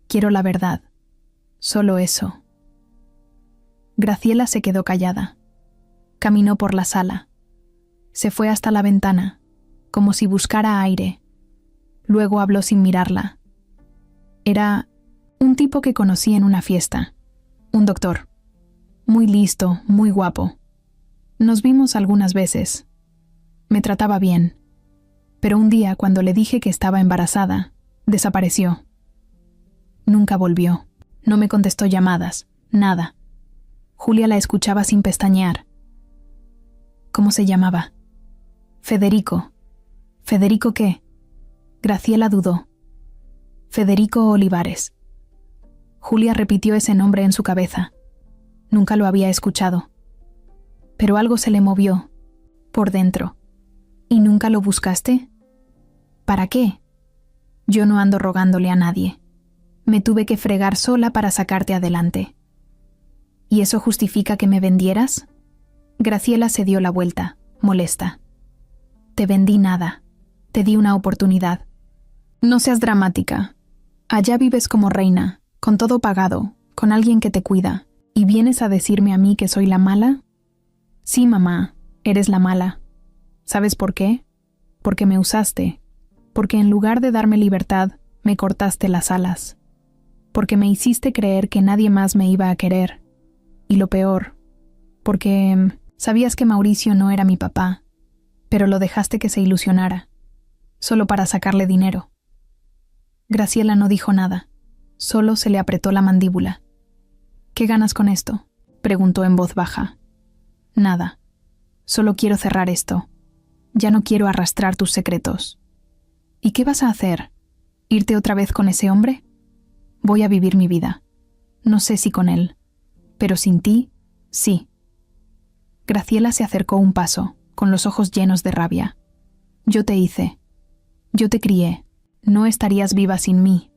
Quiero la verdad. Solo eso. Graciela se quedó callada. Caminó por la sala. Se fue hasta la ventana, como si buscara aire. Luego habló sin mirarla. Era un tipo que conocí en una fiesta. Un doctor. Muy listo, muy guapo. Nos vimos algunas veces. Me trataba bien. Pero un día, cuando le dije que estaba embarazada, desapareció. Nunca volvió. No me contestó llamadas, nada. Julia la escuchaba sin pestañear. ¿Cómo se llamaba? Federico. ¿Federico qué? Graciela dudó. Federico Olivares. Julia repitió ese nombre en su cabeza. Nunca lo había escuchado. Pero algo se le movió, por dentro. ¿Y nunca lo buscaste? ¿Para qué? Yo no ando rogándole a nadie. Me tuve que fregar sola para sacarte adelante. ¿Y eso justifica que me vendieras? Graciela se dio la vuelta, molesta. Te vendí nada. Te di una oportunidad. No seas dramática. Allá vives como reina, con todo pagado, con alguien que te cuida, ¿y vienes a decirme a mí que soy la mala? Sí, mamá, eres la mala. ¿Sabes por qué? Porque me usaste. Porque en lugar de darme libertad, me cortaste las alas. Porque me hiciste creer que nadie más me iba a querer. Y lo peor, porque sabías que Mauricio no era mi papá, pero lo dejaste que se ilusionara, solo para sacarle dinero. Graciela no dijo nada, solo se le apretó la mandíbula. ¿Qué ganas con esto?, preguntó en voz baja. Nada, solo quiero cerrar esto. Ya no quiero arrastrar tus secretos. ¿Y qué vas a hacer? ¿Irte otra vez con ese hombre? Voy a vivir mi vida. No sé si con él, pero sin ti, sí. Graciela se acercó un paso, con los ojos llenos de rabia. Yo te hice. Yo te crié. No estarías viva sin mí.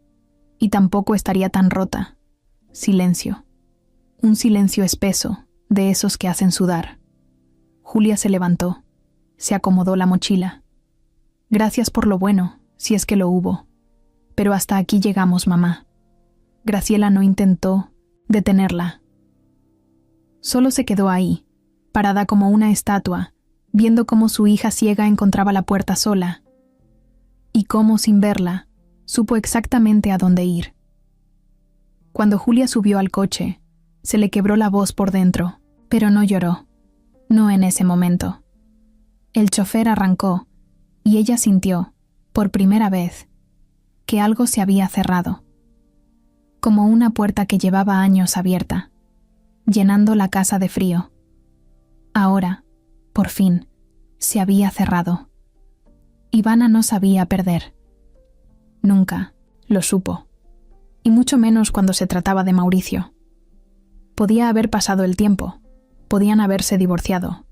Y tampoco estaría tan rota. Silencio. Un silencio espeso, de esos que hacen sudar. Julia se levantó. Se acomodó la mochila. Gracias por lo bueno, si es que lo hubo. Pero hasta aquí llegamos, mamá. Graciela no intentó detenerla. Solo se quedó ahí, parada como una estatua, viendo cómo su hija ciega encontraba la puerta sola, y cómo, sin verla, supo exactamente a dónde ir. Cuando Julia subió al coche, se le quebró la voz por dentro, pero no lloró, no en ese momento. El chofer arrancó, y ella sintió, por primera vez, que algo se había cerrado, como una puerta que llevaba años abierta, llenando la casa de frío. Ahora, por fin, se había cerrado. Ivana no sabía perder. Nunca lo supo, y mucho menos cuando se trataba de Mauricio. Podía haber pasado el tiempo, podían haberse divorciado,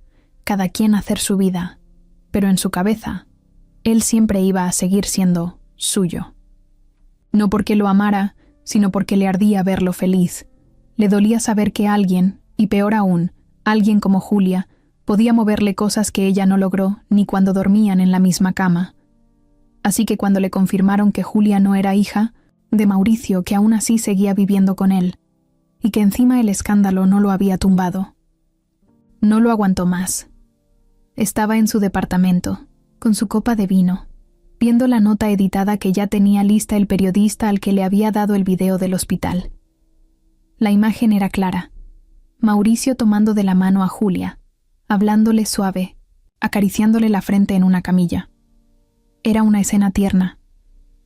cada quien hacer su vida, pero en su cabeza, él siempre iba a seguir siendo suyo. No porque lo amara, sino porque le ardía verlo feliz. Le dolía saber que alguien, y peor aún, alguien como Julia, podía moverle cosas que ella no logró ni cuando dormían en la misma cama. Así que cuando le confirmaron que Julia no era hija, de Mauricio, que aún así seguía viviendo con él, y que encima el escándalo no lo había tumbado, no lo aguantó más. Estaba en su departamento, con su copa de vino, viendo la nota editada que ya tenía lista el periodista al que le había dado el video del hospital. La imagen era clara. Mauricio tomando de la mano a Julia, hablándole suave, acariciándole la frente en una camilla. Era una escena tierna,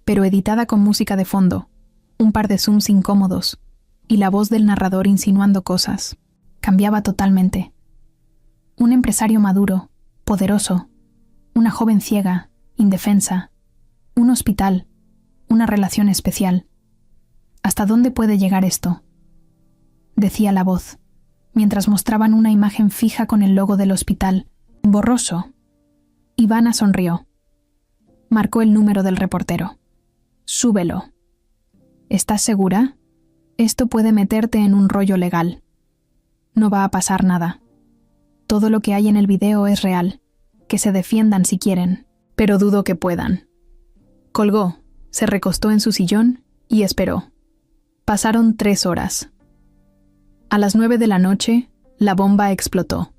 pero editada con música de fondo, un par de zooms incómodos, y la voz del narrador insinuando cosas. Cambiaba totalmente. Un empresario maduro, poderoso, una joven ciega, indefensa, un hospital, una relación especial. ¿Hasta dónde puede llegar esto?, decía la voz, mientras mostraban una imagen fija con el logo del hospital, borroso. Ivana sonrió. Marcó el número del reportero. Súbelo. ¿Estás segura? Esto puede meterte en un rollo legal. No va a pasar nada. Todo lo que hay en el video es real. Que se defiendan si quieren, pero dudo que puedan. Colgó, se recostó en su sillón y esperó. Pasaron 3 horas. A las 9 de la noche, la bomba explotó.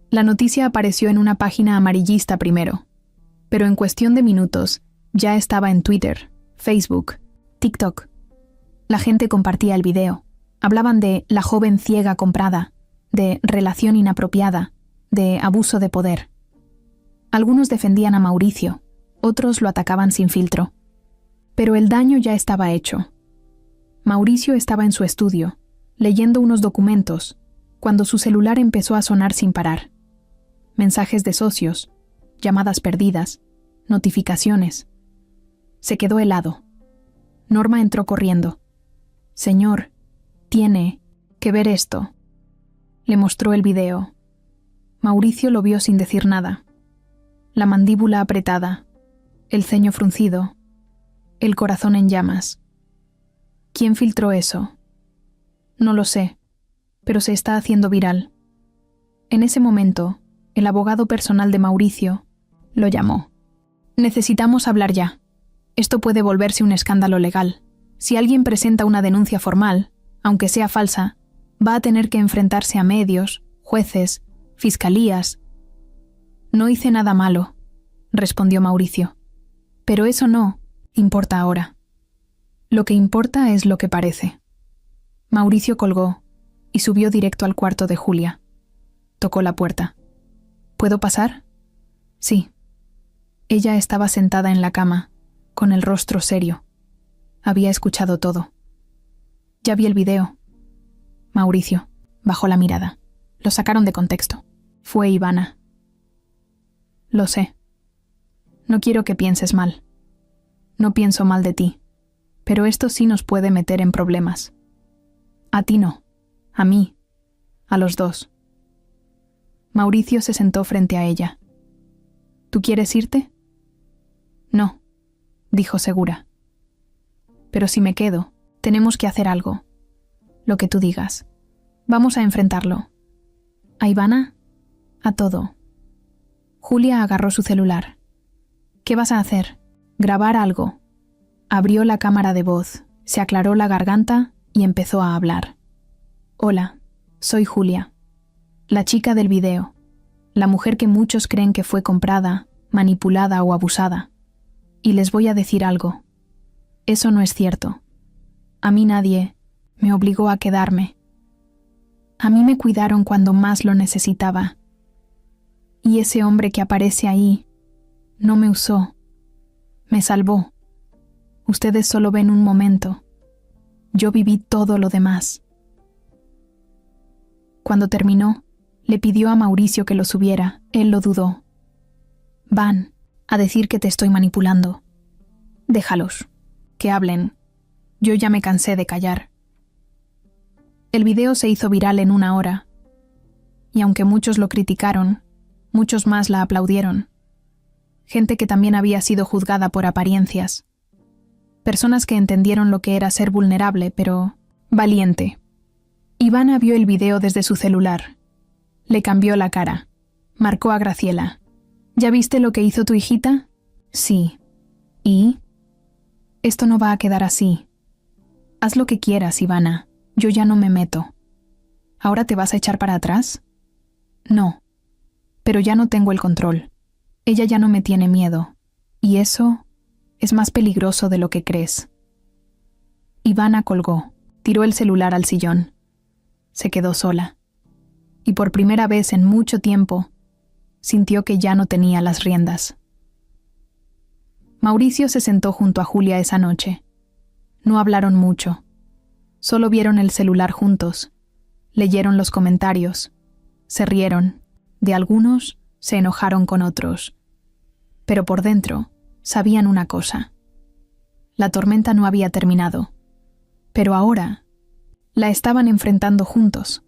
La noticia apareció en una página amarillista primero, pero en cuestión de minutos ya estaba en Twitter, Facebook, TikTok. La gente compartía el video. Hablaban de la joven ciega comprada, de relación inapropiada, de abuso de poder. Algunos defendían a Mauricio, otros lo atacaban sin filtro. Pero el daño ya estaba hecho. Mauricio estaba en su estudio, leyendo unos documentos, cuando su celular empezó a sonar sin parar. Mensajes de socios, llamadas perdidas, notificaciones. Se quedó helado. Norma entró corriendo. «Señor, tiene que ver esto». Le mostró el video. Mauricio lo vio sin decir nada. La mandíbula apretada, el ceño fruncido, el corazón en llamas. ¿Quién filtró eso? No lo sé, pero se está haciendo viral. En ese momento, el abogado personal de Mauricio lo llamó. «Necesitamos hablar ya. Esto puede volverse un escándalo legal. Si alguien presenta una denuncia formal, aunque sea falsa, va a tener que enfrentarse a medios, jueces, fiscalías». «No hice nada malo», respondió Mauricio. «Pero eso no importa ahora. Lo que importa es lo que parece». Mauricio colgó y subió directo al cuarto de Julia. Tocó la puerta. «¿Puedo pasar?» «Sí». Ella estaba sentada en la cama, con el rostro serio. Había escuchado todo. «Ya vi el video». Mauricio bajó la mirada. Lo sacaron de contexto. Fue Ivana. «Lo sé. No quiero que pienses mal. No pienso mal de ti. Pero esto sí nos puede meter en problemas. A ti no. A mí. A los dos». Mauricio se sentó frente a ella. «¿Tú quieres irte?» «No», dijo segura. «Pero si me quedo, tenemos que hacer algo. Lo que tú digas. Vamos a enfrentarlo. ¿A Ivana? A todo». Julia agarró su celular. «¿Qué vas a hacer? Grabar algo». Abrió la cámara de voz, se aclaró la garganta y empezó a hablar. «Hola, soy Julia, la chica del video, la mujer que muchos creen que fue comprada, manipulada o abusada. Y les voy a decir algo. Eso no es cierto. A mí nadie me obligó a quedarme. A mí me cuidaron cuando más lo necesitaba. Y ese hombre que aparece ahí no me usó. Me salvó. Ustedes solo ven un momento. Yo viví todo lo demás». Cuando terminó, le pidió a Mauricio que lo subiera. Él lo dudó. «Van a decir que te estoy manipulando. Déjalos, que hablen. Yo ya me cansé de callar». El video se hizo viral en 1 hora. Y aunque muchos lo criticaron, muchos más la aplaudieron. Gente que también había sido juzgada por apariencias. Personas que entendieron lo que era ser vulnerable, pero valiente. Ivana vio el video desde su celular. Le cambió la cara. Marcó a Graciela. «¿Ya viste lo que hizo tu hijita?» «Sí». «¿Y?» «Esto no va a quedar así. Haz lo que quieras, Ivana. Yo ya no me meto». «¿Ahora te vas a echar para atrás?» «No. Pero ya no tengo el control. Ella ya no me tiene miedo. Y eso es más peligroso de lo que crees». Ivana colgó, tiró el celular al sillón. Se quedó sola. Y por primera vez en mucho tiempo, sintió que ya no tenía las riendas. Mauricio se sentó junto a Julia esa noche. No hablaron mucho. Solo vieron el celular juntos. Leyeron los comentarios. Se rieron. De algunos, se enojaron con otros. Pero por dentro, sabían una cosa. La tormenta no había terminado. Pero ahora, la estaban enfrentando juntos.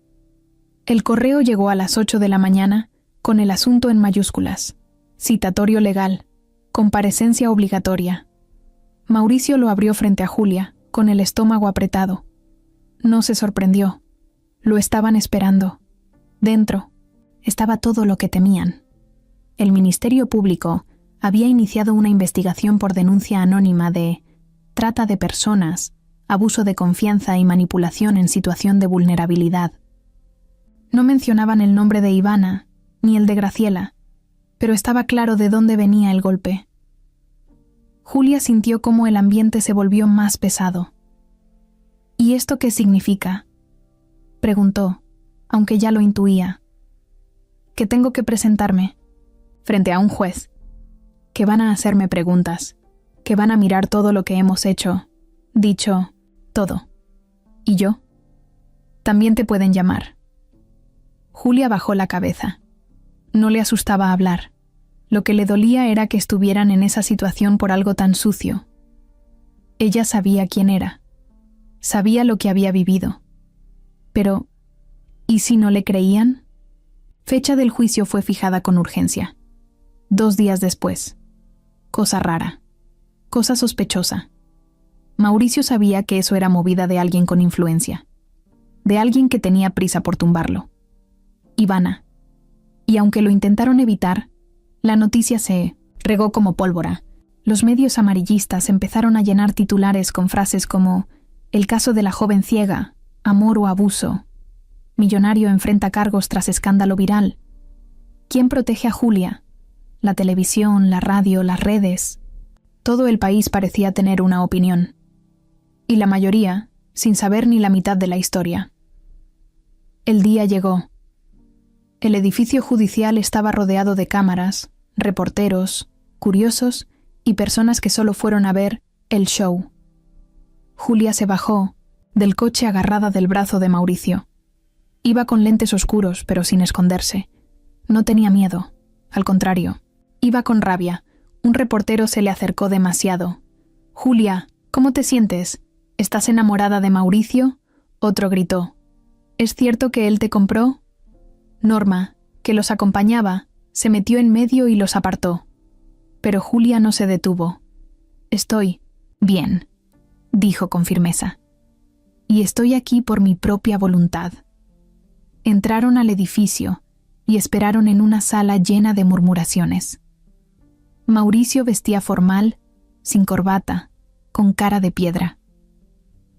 El correo llegó a las 8 de la mañana con el asunto en mayúsculas. Citatorio legal. Comparecencia obligatoria. Mauricio lo abrió frente a Julia, con el estómago apretado. No se sorprendió. Lo estaban esperando. Dentro estaba todo lo que temían. El Ministerio Público había iniciado una investigación por denuncia anónima de trata de personas, abuso de confianza y manipulación en situación de vulnerabilidad. No mencionaban el nombre de Ivana, ni el de Graciela, pero estaba claro de dónde venía el golpe. Julia sintió cómo el ambiente se volvió más pesado. «¿Y esto qué significa?», preguntó, aunque ya lo intuía. «¿Que tengo que presentarme?». frente a un juez, que van a hacerme preguntas, que van a mirar todo lo que hemos hecho, dicho, todo. ¿Y yo? También te pueden llamar. Julia bajó la cabeza. No le asustaba hablar. Lo que le dolía era que estuvieran en esa situación por algo tan sucio. Ella sabía quién era. Sabía lo que había vivido. Pero, ¿y si no le creían? Fecha del juicio fue fijada con urgencia. 2 días después. Cosa rara. Cosa sospechosa. Mauricio sabía que eso era movida de alguien con influencia. De alguien que tenía prisa por tumbarlo. Ivana. Y aunque lo intentaron evitar, la noticia se regó como pólvora. Los medios amarillistas empezaron a llenar titulares con frases como «El caso de la joven ciega», «Amor o abuso», «Millonario enfrenta cargos tras escándalo viral». ¿Quién protege a Julia? La televisión, la radio, las redes. Todo el país parecía tener una opinión. Y la mayoría, sin saber ni la mitad de la historia. El día llegó. El edificio judicial estaba rodeado de cámaras, reporteros, curiosos y personas que solo fueron a ver el show. Julia se bajó del coche agarrada del brazo de Mauricio. Iba con lentes oscuros, pero sin esconderse. No tenía miedo, al contrario. Iba con rabia. Un reportero se le acercó demasiado. «Julia, ¿cómo te sientes? ¿Estás enamorada de Mauricio?» Otro gritó. «¿Es cierto que él te compró?» Norma, que los acompañaba, se metió en medio y los apartó. Pero Julia no se detuvo. «Estoy bien», dijo con firmeza. «Y estoy aquí por mi propia voluntad». Entraron al edificio y esperaron en una sala llena de murmuraciones. Mauricio vestía formal, sin corbata, con cara de piedra.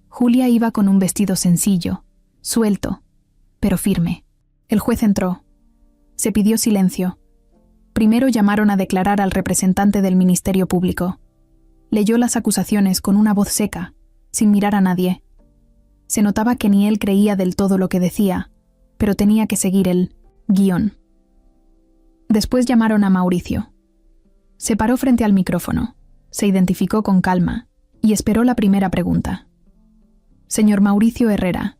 Julia iba con un vestido sencillo, suelto, pero firme. El juez entró. Se pidió silencio. Primero llamaron a declarar al representante del Ministerio Público. Leyó las acusaciones con una voz seca, sin mirar a nadie. Se notaba que ni él creía del todo lo que decía, pero tenía que seguir el guión. Después llamaron a Mauricio. Se paró frente al micrófono, se identificó con calma y esperó la primera pregunta. «Señor Mauricio Herrera,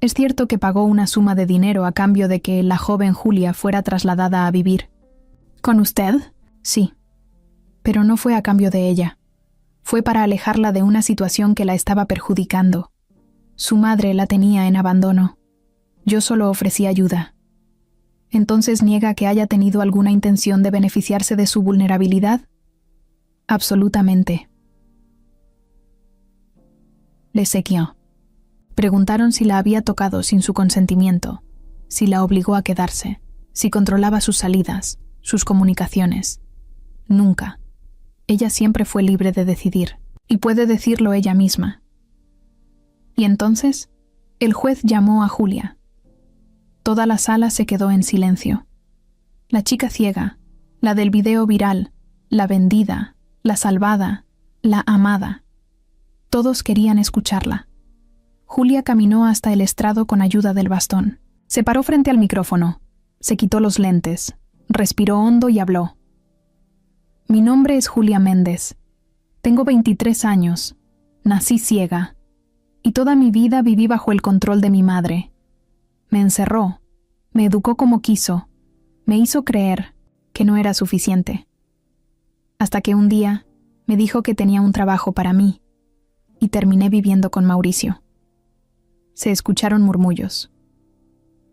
¿es cierto que pagó una suma de dinero a cambio de que la joven Julia fuera trasladada a vivir?» «¿Con usted?» «Sí. Pero no fue a cambio de ella. Fue para alejarla de una situación que la estaba perjudicando. Su madre la tenía en abandono. Yo solo ofrecí ayuda». «¿Entonces niega que haya tenido alguna intención de beneficiarse de su vulnerabilidad?» «Absolutamente». Le siguió. Preguntaron si la había tocado sin su consentimiento, si la obligó a quedarse, si controlaba sus salidas, sus comunicaciones. Nunca. Ella siempre fue libre de decidir, y puede decirlo ella misma. Y entonces, el juez llamó a Julia. Toda la sala se quedó en silencio. La chica ciega, la del video viral, la vendida, la salvada, la amada. Todos querían escucharla. Julia caminó hasta el estrado con ayuda del bastón. Se paró frente al micrófono, se quitó los lentes, respiró hondo y habló. «Mi nombre es Julia Méndez. Tengo 23 años. Nací ciega. Y toda mi vida viví bajo el control de mi madre. Me encerró, me educó como quiso, me hizo creer que no era suficiente. Hasta que un día me dijo que tenía un trabajo para mí, y terminé viviendo con Mauricio». Se escucharon murmullos.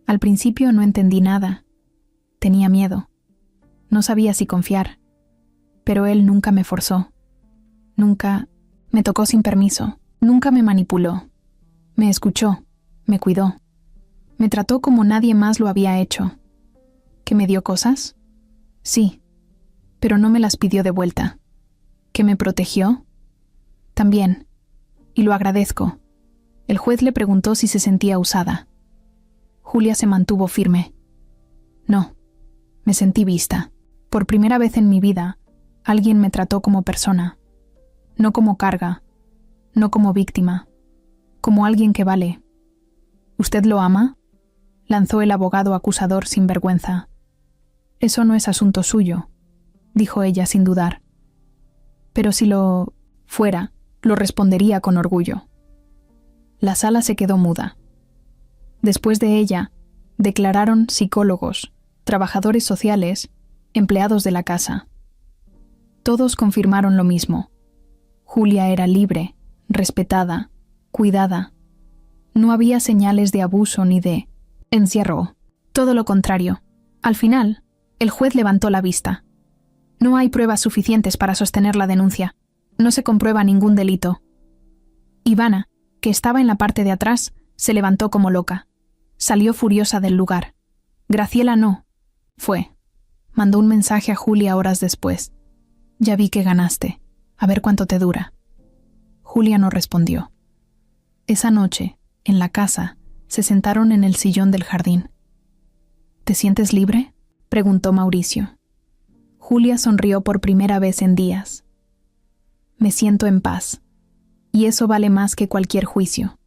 Al principio no entendí nada. Tenía miedo. No sabía si confiar. Pero él nunca me forzó. Nunca me tocó sin permiso. Nunca me manipuló. Me escuchó. Me cuidó. Me trató como nadie más lo había hecho. ¿Que me dio cosas? Sí. Pero no me las pidió de vuelta. ¿Que me protegió? También. Y lo agradezco. El juez le preguntó si se sentía usada. Julia se mantuvo firme. No, me sentí vista. Por primera vez en mi vida, alguien me trató como persona. No como carga, no como víctima, como alguien que vale. ¿Usted lo ama?, lanzó el abogado acusador sin vergüenza. Eso no es asunto suyo, dijo ella sin dudar. Pero si lo fuera, lo respondería con orgullo. La sala se quedó muda. Después de ella, declararon psicólogos, trabajadores sociales, empleados de la casa. Todos confirmaron lo mismo. Julia era libre, respetada, cuidada. No había señales de abuso ni de encierro. Todo lo contrario. Al final, el juez levantó la vista. No hay pruebas suficientes para sostener la denuncia. No se comprueba ningún delito. Ivana, que estaba en la parte de atrás, se levantó como loca. Salió furiosa del lugar. Graciela no. Fue. Mandó un mensaje a Julia horas después. Ya vi que ganaste. A ver cuánto te dura. Julia no respondió. Esa noche, en la casa, se sentaron en el sillón del jardín. ¿Te sientes libre?, preguntó Mauricio. Julia sonrió por primera vez en días. Me siento en paz, y eso vale más que cualquier juicio.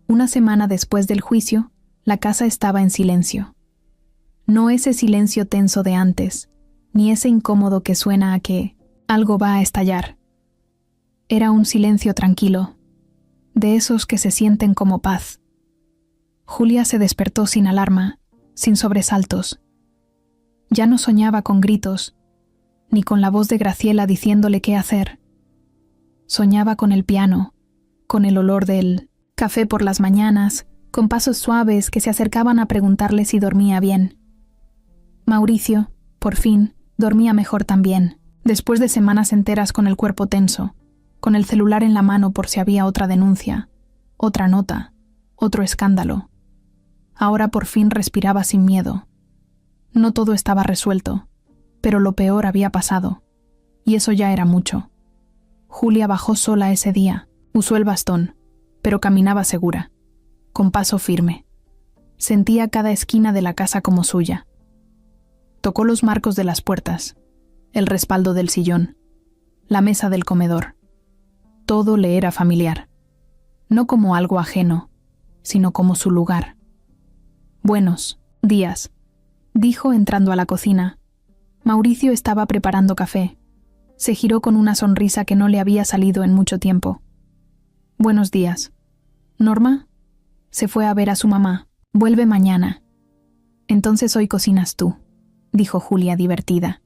Una semana después del juicio, la casa estaba en silencio. No ese silencio tenso de antes, ni ese incómodo que suena a que algo va a estallar. Era un silencio tranquilo, de esos que se sienten como paz. Julia se despertó sin alarma, sin sobresaltos. Ya no soñaba con gritos, ni con la voz de Graciela diciéndole qué hacer. Soñaba con el piano, con el olor del café por las mañanas, con pasos suaves que se acercaban a preguntarle si dormía bien. Mauricio, por fin, dormía mejor también, después de semanas enteras con el cuerpo tenso, con el celular en la mano por si había otra denuncia, otra nota, otro escándalo. Ahora por fin respiraba sin miedo. No todo estaba resuelto, pero lo peor había pasado, y eso ya era mucho. Julia bajó sola ese día, usó el bastón, pero caminaba segura, con paso firme. Sentía cada esquina de la casa como suya. Tocó los marcos de las puertas, el respaldo del sillón, la mesa del comedor. Todo le era familiar, no como algo ajeno, sino como su lugar. Buenos días, dijo entrando a la cocina. Mauricio estaba preparando café. Se giró con una sonrisa que no le había salido en mucho tiempo. Buenos días. ¿Norma? Se fue a ver a su mamá. Vuelve mañana. Entonces hoy cocinas tú, dijo Julia divertida.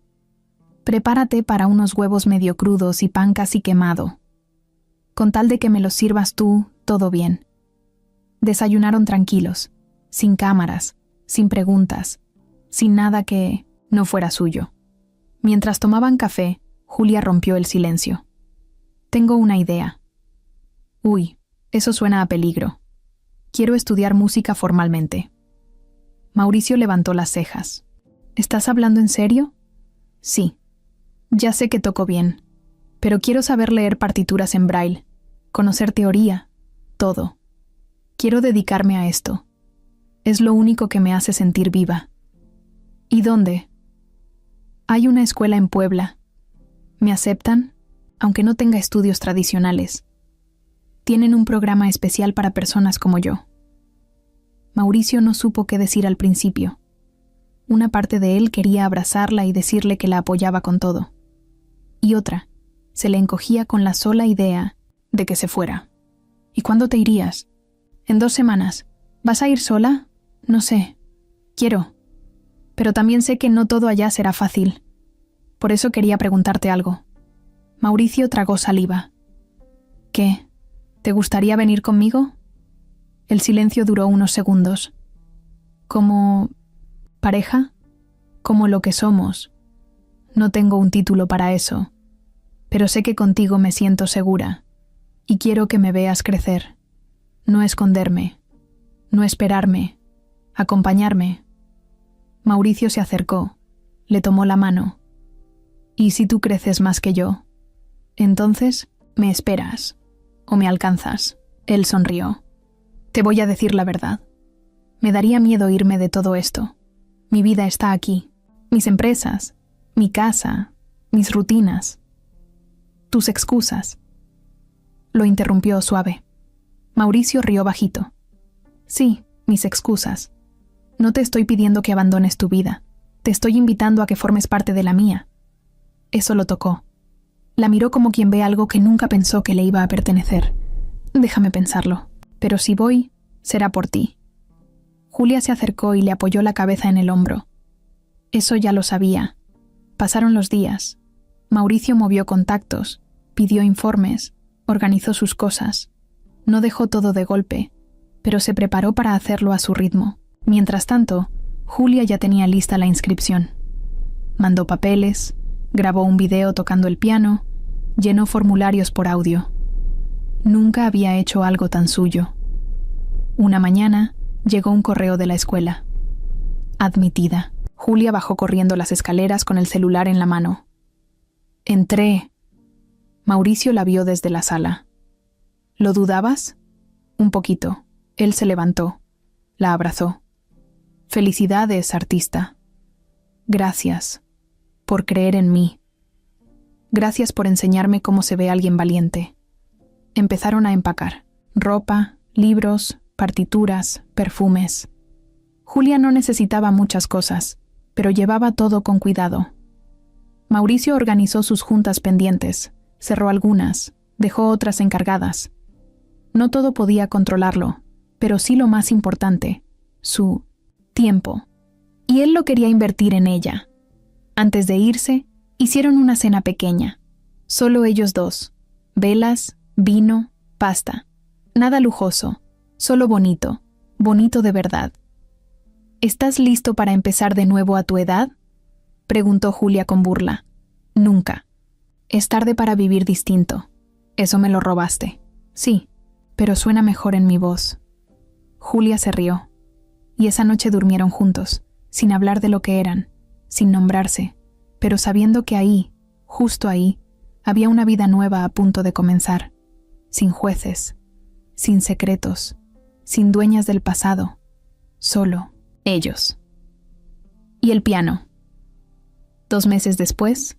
Prepárate para unos huevos medio crudos y pan casi quemado. Con tal de que me los sirvas tú, todo bien. Desayunaron tranquilos, sin cámaras, sin preguntas, sin nada que no fuera suyo. Mientras tomaban café, Julia rompió el silencio. Tengo una idea. Uy, eso suena a peligro. Quiero estudiar música formalmente. Mauricio levantó las cejas. ¿Estás hablando en serio? Sí. Ya sé que toco bien, pero quiero saber leer partituras en braille, conocer teoría, todo. Quiero dedicarme a esto. Es lo único que me hace sentir viva. ¿Y dónde? Hay una escuela en Puebla. Me aceptan, aunque no tenga estudios tradicionales. Tienen un programa especial para personas como yo. Mauricio no supo qué decir al principio. Una parte de él quería abrazarla y decirle que la apoyaba con todo. Y otra, se le encogía con la sola idea de que se fuera. ¿Y cuándo te irías? En 2 semanas. ¿Vas a ir sola? No sé. Quiero. Pero también sé que no todo allá será fácil. Por eso quería preguntarte algo. Mauricio tragó saliva. ¿Qué? ¿Te gustaría venir conmigo? El silencio duró unos segundos. ¿Como pareja? Como lo que somos. No tengo un título para eso, pero sé que contigo me siento segura y quiero que me veas crecer. No esconderme, no esperarme, acompañarme. Mauricio se acercó, le tomó la mano. ¿Y si tú creces más que yo? Entonces, ¿me esperas o me alcanzas? Él sonrió. Te voy a decir la verdad. Me daría miedo irme de todo esto. Mi vida está aquí, mis empresas, mi casa, mis rutinas. Tus excusas. Lo interrumpió suave. Mauricio rió bajito. Sí, mis excusas. No te estoy pidiendo que abandones tu vida. Te estoy invitando a que formes parte de la mía, Eso lo tocó. La miró como quien ve algo que nunca pensó que le iba a pertenecer. Déjame pensarlo, pero si voy, será por ti. Julia se acercó y le apoyó la cabeza en el hombro. Eso ya lo sabía. Pasaron los días. Mauricio movió contactos, pidió informes, organizó sus cosas. No dejó todo de golpe, pero se preparó para hacerlo a su ritmo. Mientras tanto, Julia ya tenía lista la inscripción. Mandó papeles, grabó un video tocando el piano, llenó formularios por audio. Nunca había hecho algo tan suyo. Una mañana, llegó un correo de la escuela. Admitida. Julia bajó corriendo las escaleras con el celular en la mano. Entré. Mauricio la vio desde la sala. ¿Lo dudabas? Un poquito. Él se levantó. La abrazó. Felicidades, artista. Gracias por creer en mí. Gracias por enseñarme cómo se ve alguien valiente. Empezaron a empacar. Ropa, libros, partituras, perfumes. Julia no necesitaba muchas cosas, pero llevaba todo con cuidado. Mauricio organizó sus juntas pendientes, cerró algunas, dejó otras encargadas. No todo podía controlarlo, pero sí lo más importante, su tiempo. Y él lo quería invertir en ella. Antes de irse, hicieron una cena pequeña. Solo ellos dos. Velas, vino, pasta. Nada lujoso, solo bonito, bonito de verdad. ¿Estás listo para empezar de nuevo a tu edad?, preguntó Julia con burla. Nunca. Es tarde para vivir distinto. Eso me lo robaste. Sí, pero suena mejor en mi voz. Julia se rió. Y esa noche durmieron juntos, sin hablar de lo que eran, sin nombrarse, pero sabiendo que ahí, justo ahí, había una vida nueva a punto de comenzar, sin jueces, sin secretos, sin dueñas del pasado, solo ellos. Y el piano. 2 meses después,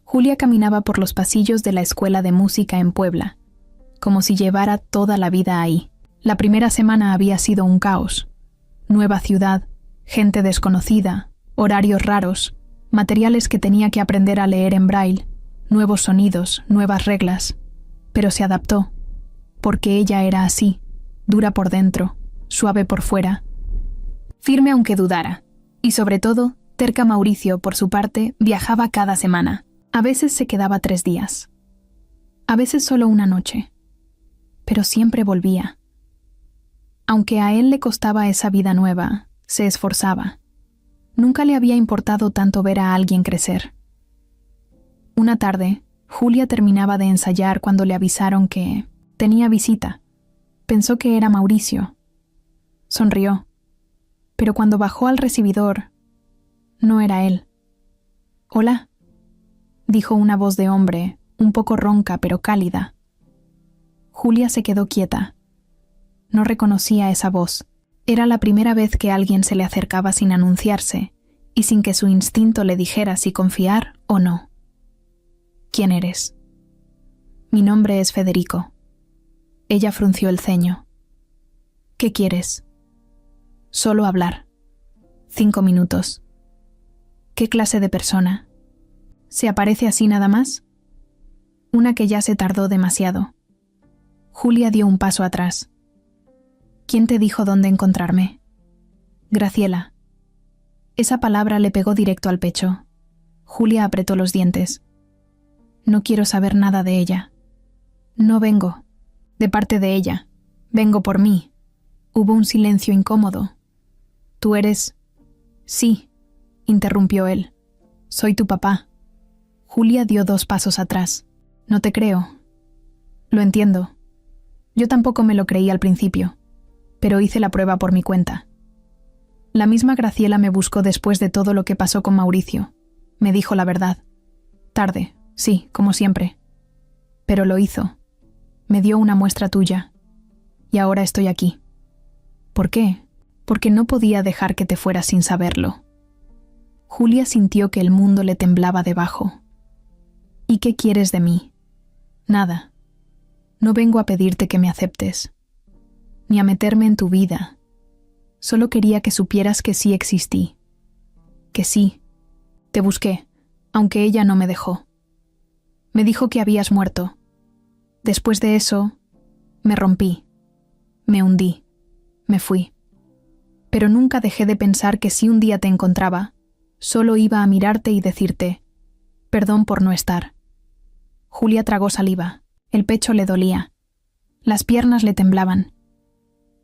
Julia caminaba por los pasillos de la escuela de música en Puebla, como si llevara toda la vida ahí. La primera semana había sido un caos. Nueva ciudad, gente desconocida, horarios raros, materiales que tenía que aprender a leer en braille, nuevos sonidos, nuevas reglas. Pero se adaptó, porque ella era así, dura por dentro, suave por fuera. Firme aunque dudara, y sobre todo, terca. Mauricio, por su parte, viajaba cada semana. A veces se quedaba 3 días. A veces solo una noche. Pero siempre volvía. Aunque a él le costaba esa vida nueva, se esforzaba. Nunca le había importado tanto ver a alguien crecer. Una tarde, Julia terminaba de ensayar cuando le avisaron que tenía visita. Pensó que era Mauricio. Sonrió. Pero cuando bajó al recibidor, no era él. «Hola», dijo una voz de hombre, un poco ronca pero cálida. Julia se quedó quieta. No reconocía esa voz. Era la primera vez que alguien se le acercaba sin anunciarse y sin que su instinto le dijera si confiar o no. «¿Quién eres?» «Mi nombre es Federico». Ella frunció el ceño. «¿Qué quieres?» «Solo hablar. 5 minutos». «¿Qué clase de persona? ¿Se aparece así nada más?» «Una que ya se tardó demasiado». Julia dio un paso atrás. «¿Quién te dijo dónde encontrarme?» «Graciela». Esa palabra le pegó directo al pecho. Julia apretó los dientes. «No quiero saber nada de ella. No vengo. De parte de ella. Vengo por mí». Hubo un silencio incómodo. «¿Tú eres...?» «Sí», interrumpió él. «Soy tu papá». Julia dio 2 pasos atrás. «No te creo». «Lo entiendo. Yo tampoco me lo creí al principio, pero hice la prueba por mi cuenta. La misma Graciela me buscó después de todo lo que pasó con Mauricio. Me dijo la verdad. Tarde, sí, como siempre. Pero lo hizo. Me dio una muestra tuya. Y ahora estoy aquí». «¿Por qué?» «Porque no podía dejar que te fueras sin saberlo». Julia sintió que el mundo le temblaba debajo. «¿Y qué quieres de mí?» «Nada. No vengo a pedirte que me aceptes, ni a meterme en tu vida. Solo quería que supieras que sí existí. Que sí. Te busqué, aunque ella no me dejó. Me dijo que habías muerto. Después de eso, me rompí, me hundí, me fui. Pero nunca dejé de pensar que si un día te encontraba, solo iba a mirarte y decirte, perdón por no estar. Julia tragó saliva, el pecho le dolía, las piernas le temblaban.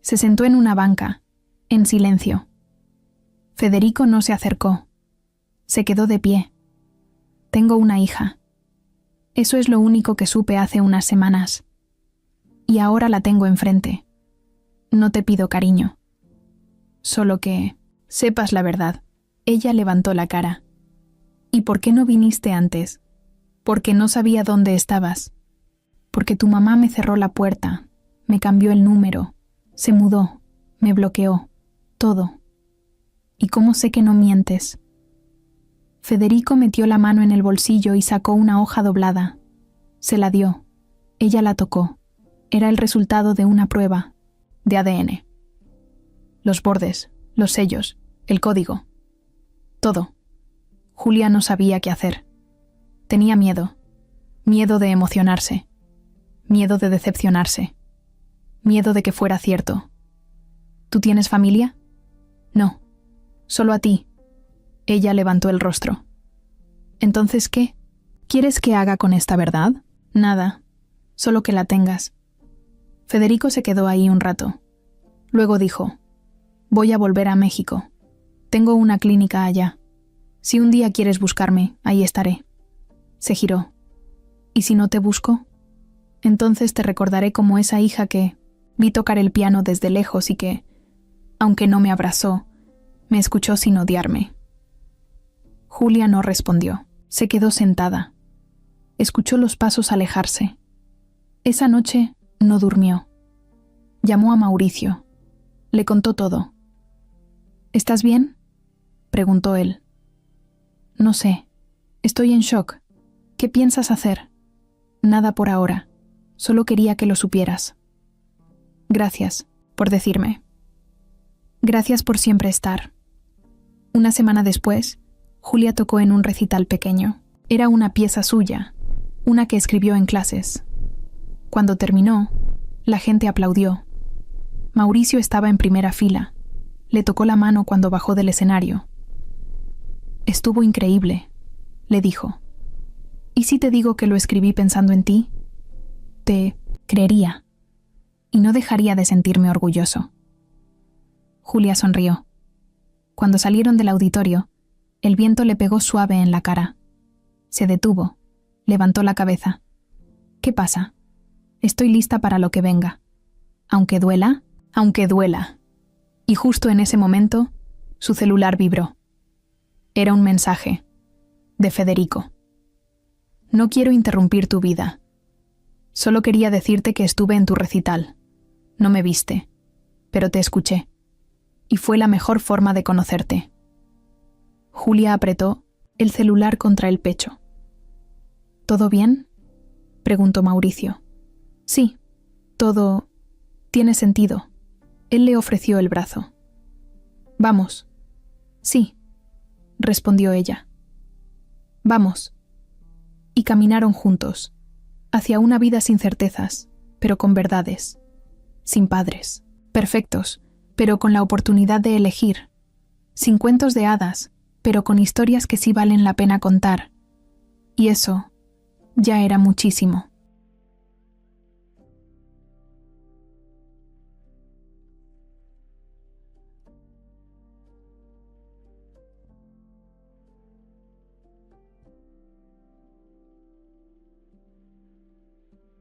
Se sentó en una banca, en silencio. Federico no se acercó, se quedó de pie. Tengo una hija. Eso es lo único que supe hace unas semanas. Y ahora la tengo enfrente. No te pido cariño. Solo que sepas la verdad. Ella levantó la cara. ¿Y por qué no viniste antes? Porque no sabía dónde estabas. Porque tu mamá me cerró la puerta, me cambió el número, se mudó, me bloqueó, todo. ¿Y cómo sé que no mientes? Federico metió la mano en el bolsillo y sacó una hoja doblada. Se la dio. Ella la tocó. Era el resultado de una prueba de ADN. Los bordes, los sellos, el código. Todo. Julia no sabía qué hacer. Tenía miedo. Miedo de emocionarse. Miedo de decepcionarse. Miedo de que fuera cierto. ¿Tú tienes familia? No. Solo a ti. Ella levantó el rostro. ¿Entonces qué? ¿Quieres que haga con esta verdad? Nada. Solo que la tengas. Federico se quedó ahí un rato. Luego dijo, voy a volver a México. Tengo una clínica allá. Si un día quieres buscarme, ahí estaré. Se giró. ¿Y si no te busco? Entonces te recordaré como esa hija que vi tocar el piano desde lejos y que, aunque no me abrazó, me escuchó sin odiarme. Julia no respondió. Se quedó sentada. Escuchó los pasos alejarse. Esa noche no durmió. Llamó a Mauricio. Le contó todo. ¿Estás bien?, preguntó él. No sé. Estoy en shock. ¿Qué piensas hacer? Nada por ahora. Solo quería que lo supieras. Gracias por decirme. Gracias por siempre estar. Una semana después, Julia tocó en un recital pequeño. Era una pieza suya, una que escribió en clases. Cuando terminó, la gente aplaudió. Mauricio estaba en primera fila. Le tocó la mano cuando bajó del escenario. Estuvo increíble, le dijo. ¿Y si te digo que lo escribí pensando en ti? Te creería. Y no dejaría de sentirme orgulloso. Julia sonrió. Cuando salieron del auditorio, el viento le pegó suave en la cara. Se detuvo, levantó la cabeza. ¿Qué pasa? Estoy lista para lo que venga. Aunque duela, aunque duela. Y justo en ese momento, su celular vibró. Era un mensaje, de Federico. No quiero interrumpir tu vida. Solo quería decirte que estuve en tu recital. No me viste, pero te escuché. Y fue la mejor forma de conocerte. Julia apretó el celular contra el pecho. ¿Todo bien?, preguntó Mauricio. Sí, todo tiene sentido. Él le ofreció el brazo. Vamos. Sí, respondió ella. Vamos. Y caminaron juntos, hacia una vida sin certezas, pero con verdades. Sin padres, perfectos, pero con la oportunidad de elegir. Sin cuentos de hadas, pero con historias que sí valen la pena contar. Y eso ya era muchísimo.